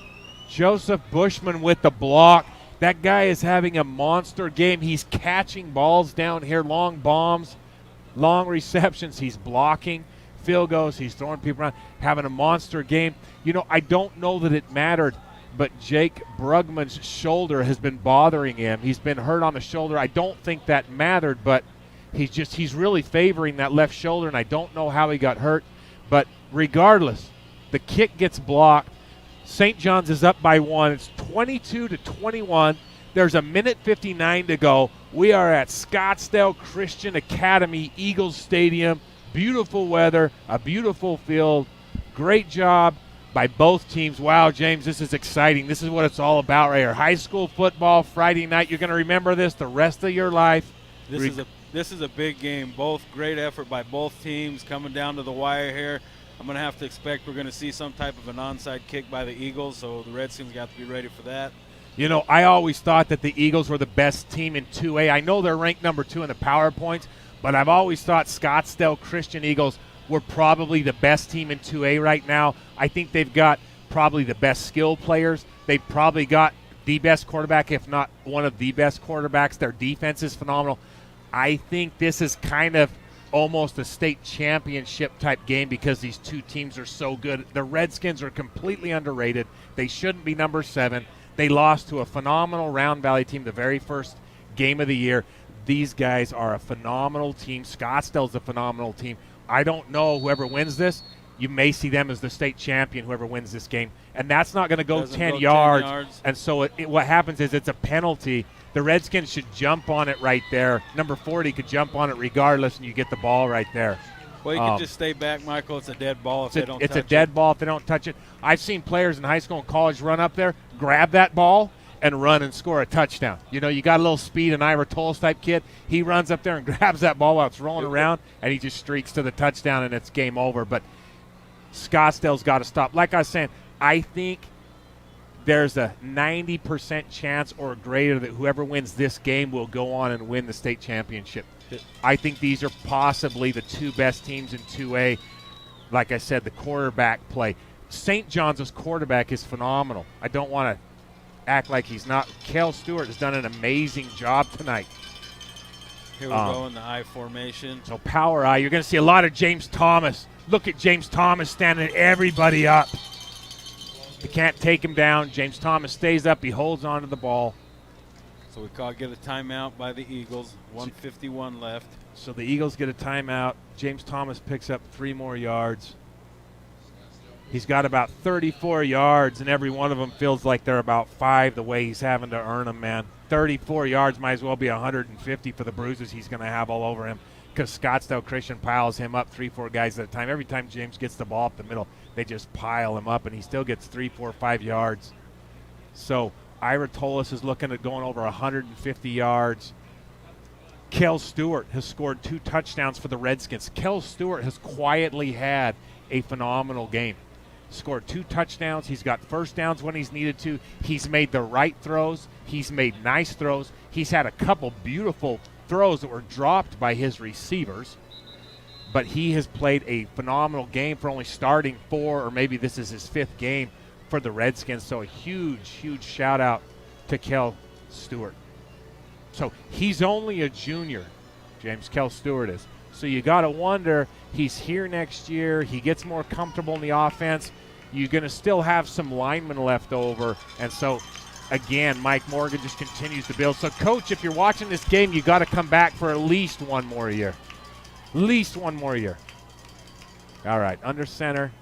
Joseph Bushman with the block. That guy is having a monster game. He's catching balls down here, long bombs, long receptions. He's blocking field goals. He's throwing people around, having a monster game. I don't know that it mattered, but Jake Brugman's shoulder has been bothering him. He's been hurt on the shoulder. I don't think that mattered, but he's really favoring that left shoulder, and I don't know how he got hurt. But regardless, the kick gets blocked. St. John's is up by 1. It's 22-21. There's a minute 59 to go. We are at Scottsdale Christian Academy, Eagles Stadium. Beautiful weather, a beautiful field. Great job by both teams. Wow, James, this is exciting. This is what it's all about right here. High school football, Friday night. You're going to remember this the rest of your life. This is a big game. Both great effort by both teams coming down to the wire here. I'm going to have to expect we're going to see some type of an onside kick by the Eagles, so the Redskins got to be ready for that. I always thought that the Eagles were the best team in 2A. I know they're ranked number 2 in the PowerPoints, but I've always thought Scottsdale Christian Eagles were probably the best team in 2A right now. I think they've got probably the best skill players. They've probably got the best quarterback, if not one of the best quarterbacks. Their defense is phenomenal. I think this is kind of almost a state championship type game because these two teams are so good. The Redskins are completely underrated. They shouldn't be number 7. They lost to a phenomenal Round Valley team the very first game of the year. These guys are a phenomenal team. Scottsdale's a phenomenal team. I don't know whoever wins this. You may see them as the state champion, whoever wins this game. And that's not going to go 10 yards. And so what happens is it's a penalty. The Redskins should jump on it right there. Number 40 could jump on it regardless, and you get the ball right there. Well, you can just stay back, Michael. It's a dead ball if they don't touch it. It's a dead ball if they don't touch it. I've seen players in high school and college run up there, grab that ball, and run and score a touchdown. You got a little speed, an Ira Toles type kid. He runs up there and grabs that ball while it's rolling around, and he just streaks to the touchdown, and it's game over. But Scottsdale's got to stop. Like I was saying, I think there's a 90% chance or greater that whoever wins this game will go on and win the state championship. I think these are possibly the 2 best teams in 2A. Like I said, the quarterback play. St. John's quarterback is phenomenal. I don't want to act like he's not. Kel Stewart has done an amazing job tonight. Here we go in the I formation. So power I. You're going to see a lot of James Thomas. Look at James Thomas standing everybody up. They can't take him down. James Thomas stays up. He holds on to the ball. So we get a timeout by the Eagles. 1:51 left. So the Eagles get a timeout. James Thomas picks up 3 more yards. He's got about 34 yards, and every one of them feels like they're about 5 the way he's having to earn them, man. 34 yards might as well be 150 for the bruises he's going to have all over him because Scottsdale Christian piles him up 3-4 guys at a time. Every time James gets the ball up the middle, they just pile him up, and he still gets 3, 4, 5 yards. So Ira Tolis is looking at going over 150 yards. Kel Stewart has scored 2 touchdowns for the Redskins. Kel Stewart has quietly had a phenomenal game. Scored 2 touchdowns. He's got first downs when he's needed to. He's made the right throws. He's made nice throws. He's had a couple beautiful throws that were dropped by his receivers. But he has played a phenomenal game for only starting 4, or maybe this is his 5th game for the Redskins. So a huge, huge shout out to Kel Stewart. So he's only a junior, James. Kel Stewart is. So you got to wonder, he's here next year. He gets more comfortable in the offense. You're going to still have some linemen left over. And so, again, Mike Morgan just continues to build. So, Coach, if you're watching this game, you got to come back for at least 1 more year. At least 1 more year. All right, under center,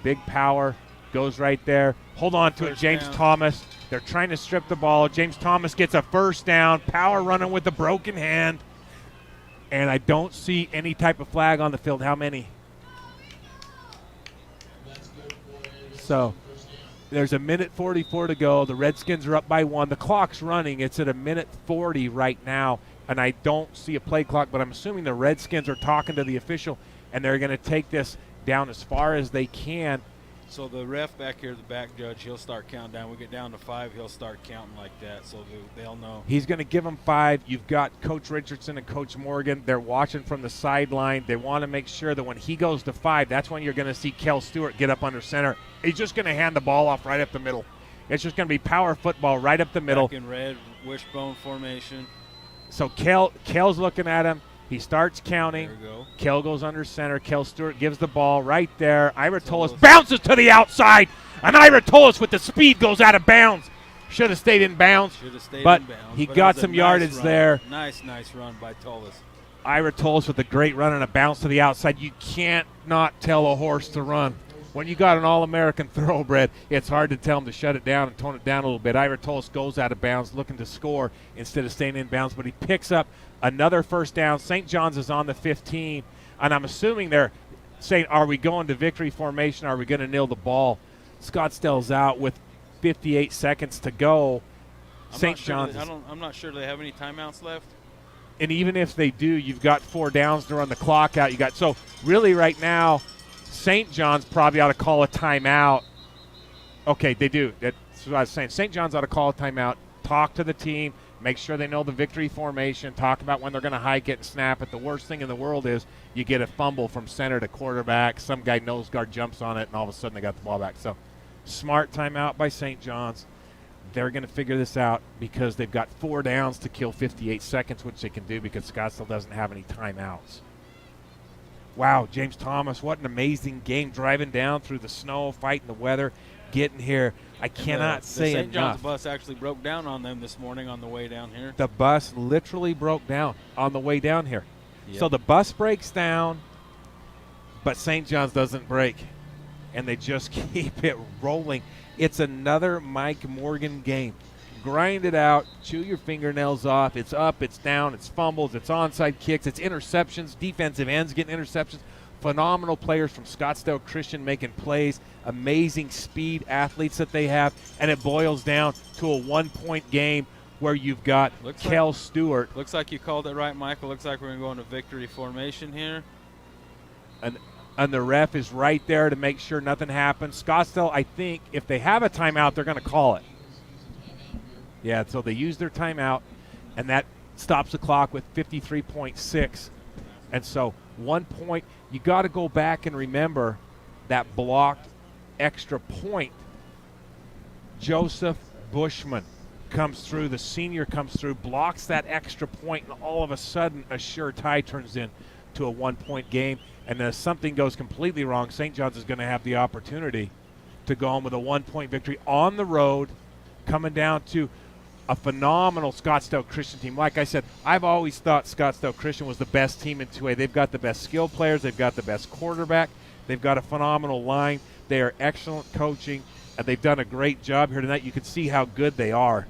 big power, goes right there. Hold on to it, James Thomas. They're trying to strip the ball. James Thomas gets a first down. Power running with a broken hand. And I don't see any type of flag on the field. How many? So there's a minute 44 to go. The Redskins are up by 1. The clock's running. It's at a minute 40 right now. And I don't see a play clock, but I'm assuming the Redskins are talking to the official, and they're going to take this down as far as they can. So the ref back here, the back judge, he'll start counting down. We get down to 5, he'll start counting like that, so they'll know. He's going to give them 5. You've got Coach Richardson and Coach Morgan. They're watching from the sideline. They want to make sure that when he goes to 5, that's when you're going to see Kel Stewart get up under center. He's just going to hand the ball off right up the middle. It's just going to be power football right up the middle. Back in red, wishbone formation. So Kel's looking at him. He starts counting. There we go. Kel goes under center. Kel Stewart gives the ball right there. Ira Tolis bounces to the outside. And Ira Tolis with the speed goes out of bounds. Should have stayed in bounds. But he got some yardage there. Nice run by Tolis. Ira Tolis with a great run and a bounce to the outside. You can't not tell a horse to run. When you got an All-American thoroughbred, it's hard to tell him to shut it down and tone it down a little bit. Ira Tolis goes out of bounds looking to score instead of staying in bounds, but he picks up another first down. St. Johns is on the 15, and I'm assuming they're saying, are we going to victory formation? Are we going to nail the ball? Scottsdale's out with 58 seconds to go. St. Johns. I'm not sure they have any timeouts left. And even if they do, you've got 4 downs to run the clock out. So really right now, St. John's probably ought to call a timeout. Okay, they do. That's what I was saying. St. John's ought to call a timeout, talk to the team, make sure they know the victory formation, talk about when they're going to hike it and snap it. The worst thing in the world is you get a fumble from center to quarterback. Some guy nose guard jumps on it, and all of a sudden they got the ball back. So smart timeout by St. John's. They're going to figure this out because they've got 4 downs to kill 58 seconds, which they can do because Scottsdale doesn't have any timeouts. Wow, James Thomas, what an amazing game, driving down through the snow, fighting the weather, getting here. I cannot say enough. The St. John's bus actually broke down on them this morning on the way down here. The bus literally broke down on the way down here. Yep. So the bus breaks down, but St. John's doesn't break, and they just keep it rolling. It's another Mike Morgan game. Grind it out, chew your fingernails off. It's up, it's down, it's fumbles, it's onside kicks, it's interceptions, defensive ends getting interceptions. Phenomenal players from Scottsdale Christian making plays, amazing speed athletes that they have, and it boils down to a 1-point game where you've got Kel Stewart. Looks like you called it right, Michael. Looks like we're going to go into victory formation here. And the ref is right there to make sure nothing happens. Scottsdale, I think, if they have a timeout, they're going to call it. Yeah, so they use their timeout, and that stops the clock with 53.6. And so 1 point, you got to go back and remember that blocked extra point. Joseph Bushman comes through, the senior comes through, blocks that extra point, and all of a sudden a sure tie turns into a 1-point game. And then if something goes completely wrong, St. John's is going to have the opportunity to go home with a 1-point victory on the road, coming down to a phenomenal Scottsdale Christian team. Like I said, I've always thought Scottsdale Christian was the best team in 2A. They've got the best skill players. They've got the best quarterback. They've got a phenomenal line. They are excellent coaching, and they've done a great job here tonight. You can see how good they are.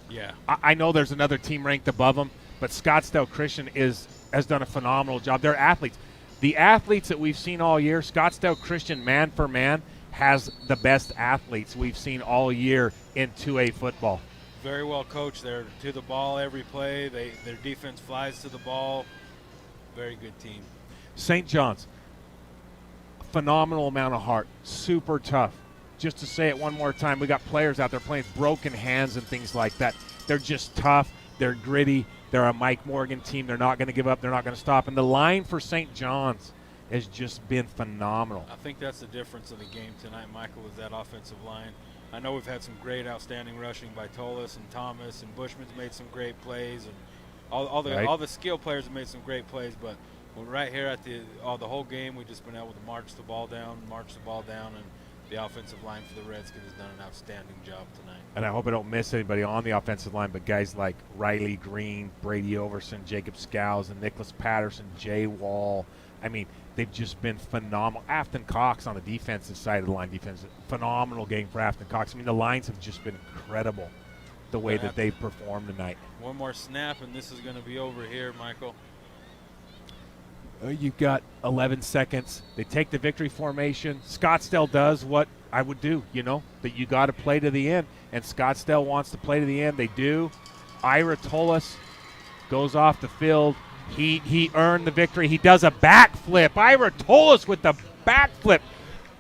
Yeah. I know there's another team ranked above them, but Scottsdale Christian has done a phenomenal job. They're athletes. The athletes that we've seen all year, Scottsdale Christian, man for man, has the best athletes we've seen all year in 2A football. Very well coached. They're to the ball every play. Their defense flies to the ball. Very good team. St. John's, phenomenal amount of heart, super tough. Just to say it one more time, we got players out there playing broken hands and things like that. They're just tough. They're gritty. They're a Mike Morgan team. They're not going to give up. They're not going to stop. And the line for St. John's has just been phenomenal. I think that's the difference of the game tonight, Michael, is that offensive line. I know we've had some great outstanding rushing by Tolis and Thomas, and Bushman's made some great plays, and all the skill players have made some great plays, but right here at the whole game, we've just been able to march the ball down, and the offensive line for the Redskins has done an outstanding job tonight. And I hope I don't miss anybody on the offensive line, but guys like Riley Green, Brady Overson, Jacob Scows, and Nicholas Patterson, Jay Wall. I mean, they've just been phenomenal. Afton Cox on the defensive side of the line, phenomenal game for Afton Cox. I mean, the lines have just been incredible the way that they performed tonight. One more snap, and this is going to be over here, Michael. You've got 11 seconds. They take the victory formation. Scottsdale does what I would do, that you got to play to the end. And Scottsdale wants to play to the end. They do. Ira Tolis goes off the field. He earned the victory. He does a backflip. Ira Tolis with the backflip.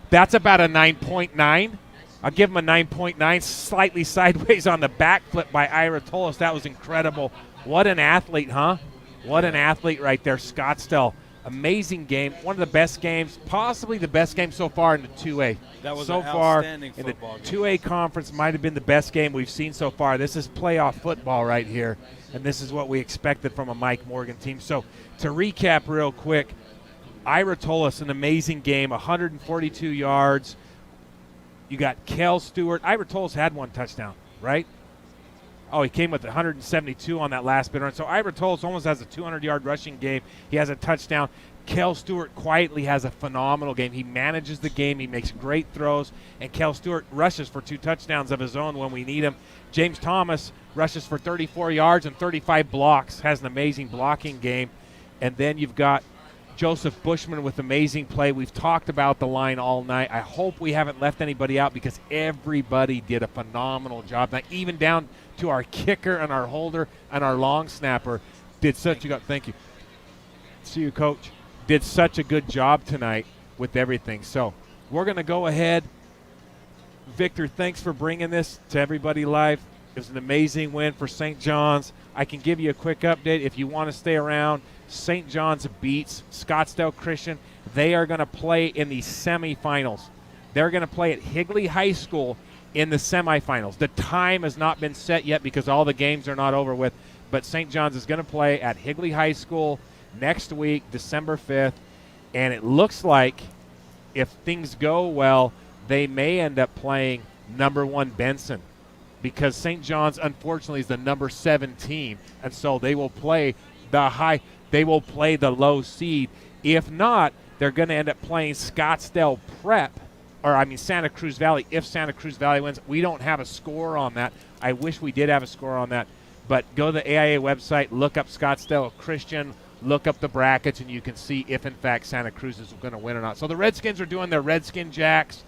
That's about a 9.9. I'll give him a 9.9, slightly sideways on the backflip by Ira Tolis. That was incredible. What an athlete, huh? What an athlete right there, Scottsdale. Amazing game. One of the best games, possibly the best game so far in the 2A. That was so an far outstanding in the football game. 2A conference might have been the best game we've seen so far. This is playoff football right here, and this is what we expected from a Mike Morgan team. So to recap real quick, Ira Tolis, an amazing game, 142 yards. You got Kel Stewart. Ira Tolis had one touchdown, right? Oh, he came with 172 on that last bit run. So Ira Tolis almost has a 200-yard rushing game. He has a touchdown. Kel Stewart quietly has a phenomenal game. He manages the game. He makes great throws. And Kel Stewart rushes for 2 touchdowns of his own when we need him. James Thomas rushes for 34 yards and 35 blocks, has an amazing blocking game. And then you've got Joseph Bushman with amazing play. We've talked about the line all night. I hope we haven't left anybody out because everybody did a phenomenal job. Now, even down to our kicker and our holder and our long snapper did such a good – thank you. See you, Coach. Did such a good job tonight with everything. So we're going to go ahead. Victor, thanks for bringing this to everybody live. It was an amazing win for St. John's. I can give you a quick update if you want to stay around. St. John's beats Scottsdale Christian. They are going to play in the semifinals. They're going to play at Higley High School in the semifinals. The time has not been set yet because all the games are not over with, but St. John's is going to play at Higley High School next week, December 5th, and it looks like if things go well, they may end up playing number 1 Benson because St. John's, unfortunately, is the number 7 team, and so they will play the low seed. If not, they're going to end up playing Scottsdale Prep, Santa Cruz Valley, if Santa Cruz Valley wins. We don't have a score on that. I wish we did have a score on that. But go to the AIA website, look up Scottsdale Christian, look up the brackets, and you can see if, in fact, Santa Cruz is going to win or not. So the Redskins are doing their Redskin Jacks.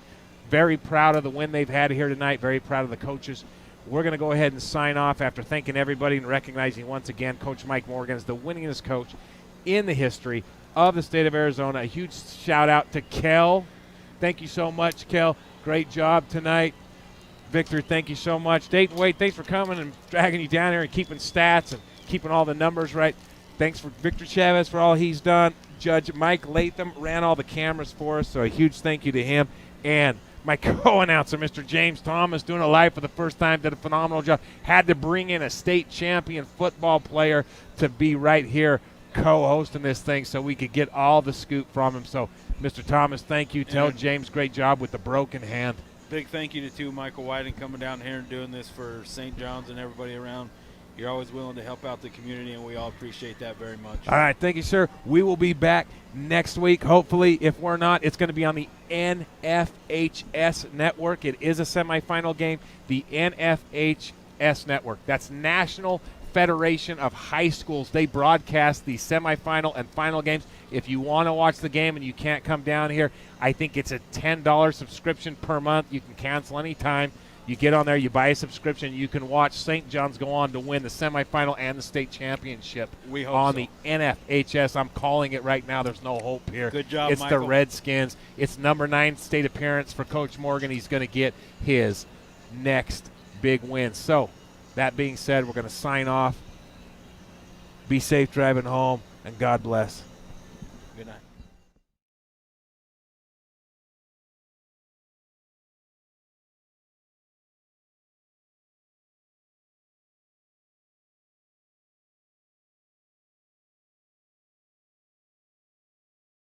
Very proud of the win they've had here tonight. Very proud of the coaches. We're going to go ahead and sign off after thanking everybody and recognizing once again Coach Mike Morgan is the winningest coach in the history of the state of Arizona. A huge shout-out to Kel. Thank you so much, Kel. Great job tonight. Victor, thank you so much. Dayton Wade, thanks for coming and dragging you down here and keeping stats and keeping all the numbers right. Thanks for Victor Chavez for all he's done. Judge Mike Latham ran all the cameras for us, so a huge thank you to him. And My co-announcer, Mr. James Thomas, doing it live for the first time, did a phenomenal job. Had to bring in a state champion football player to be right here co-hosting this thing so we could get all the scoop from him. So, Mr. Thomas, thank you. Tell James, great job with the broken hand. Big thank you to Michael Whiting coming down here and doing this for St. John's and everybody around. You're always willing to help out the community, and we all appreciate that very much. All right, thank you, sir. We will be back next week. Hopefully, if we're not, it's going to be on the NFHS network. It is a semifinal game, the NFHS network. That's National Federation of High Schools. They broadcast the semifinal and final games. If you want to watch the game and you can't come down here, I think it's a $10 subscription per month. You can cancel anytime. You get on there, you buy a subscription, you can watch St. John's go on to win the semifinal and the state championship We hope on so. the NFHS. I'm calling it right now. There's no hope here. Good job, It's Michael. the Redskins. It's number 9 state appearance for Coach Morgan. He's going to get his next big win. So, that being said, we're going to sign off. Be safe driving home, and God bless. Good night.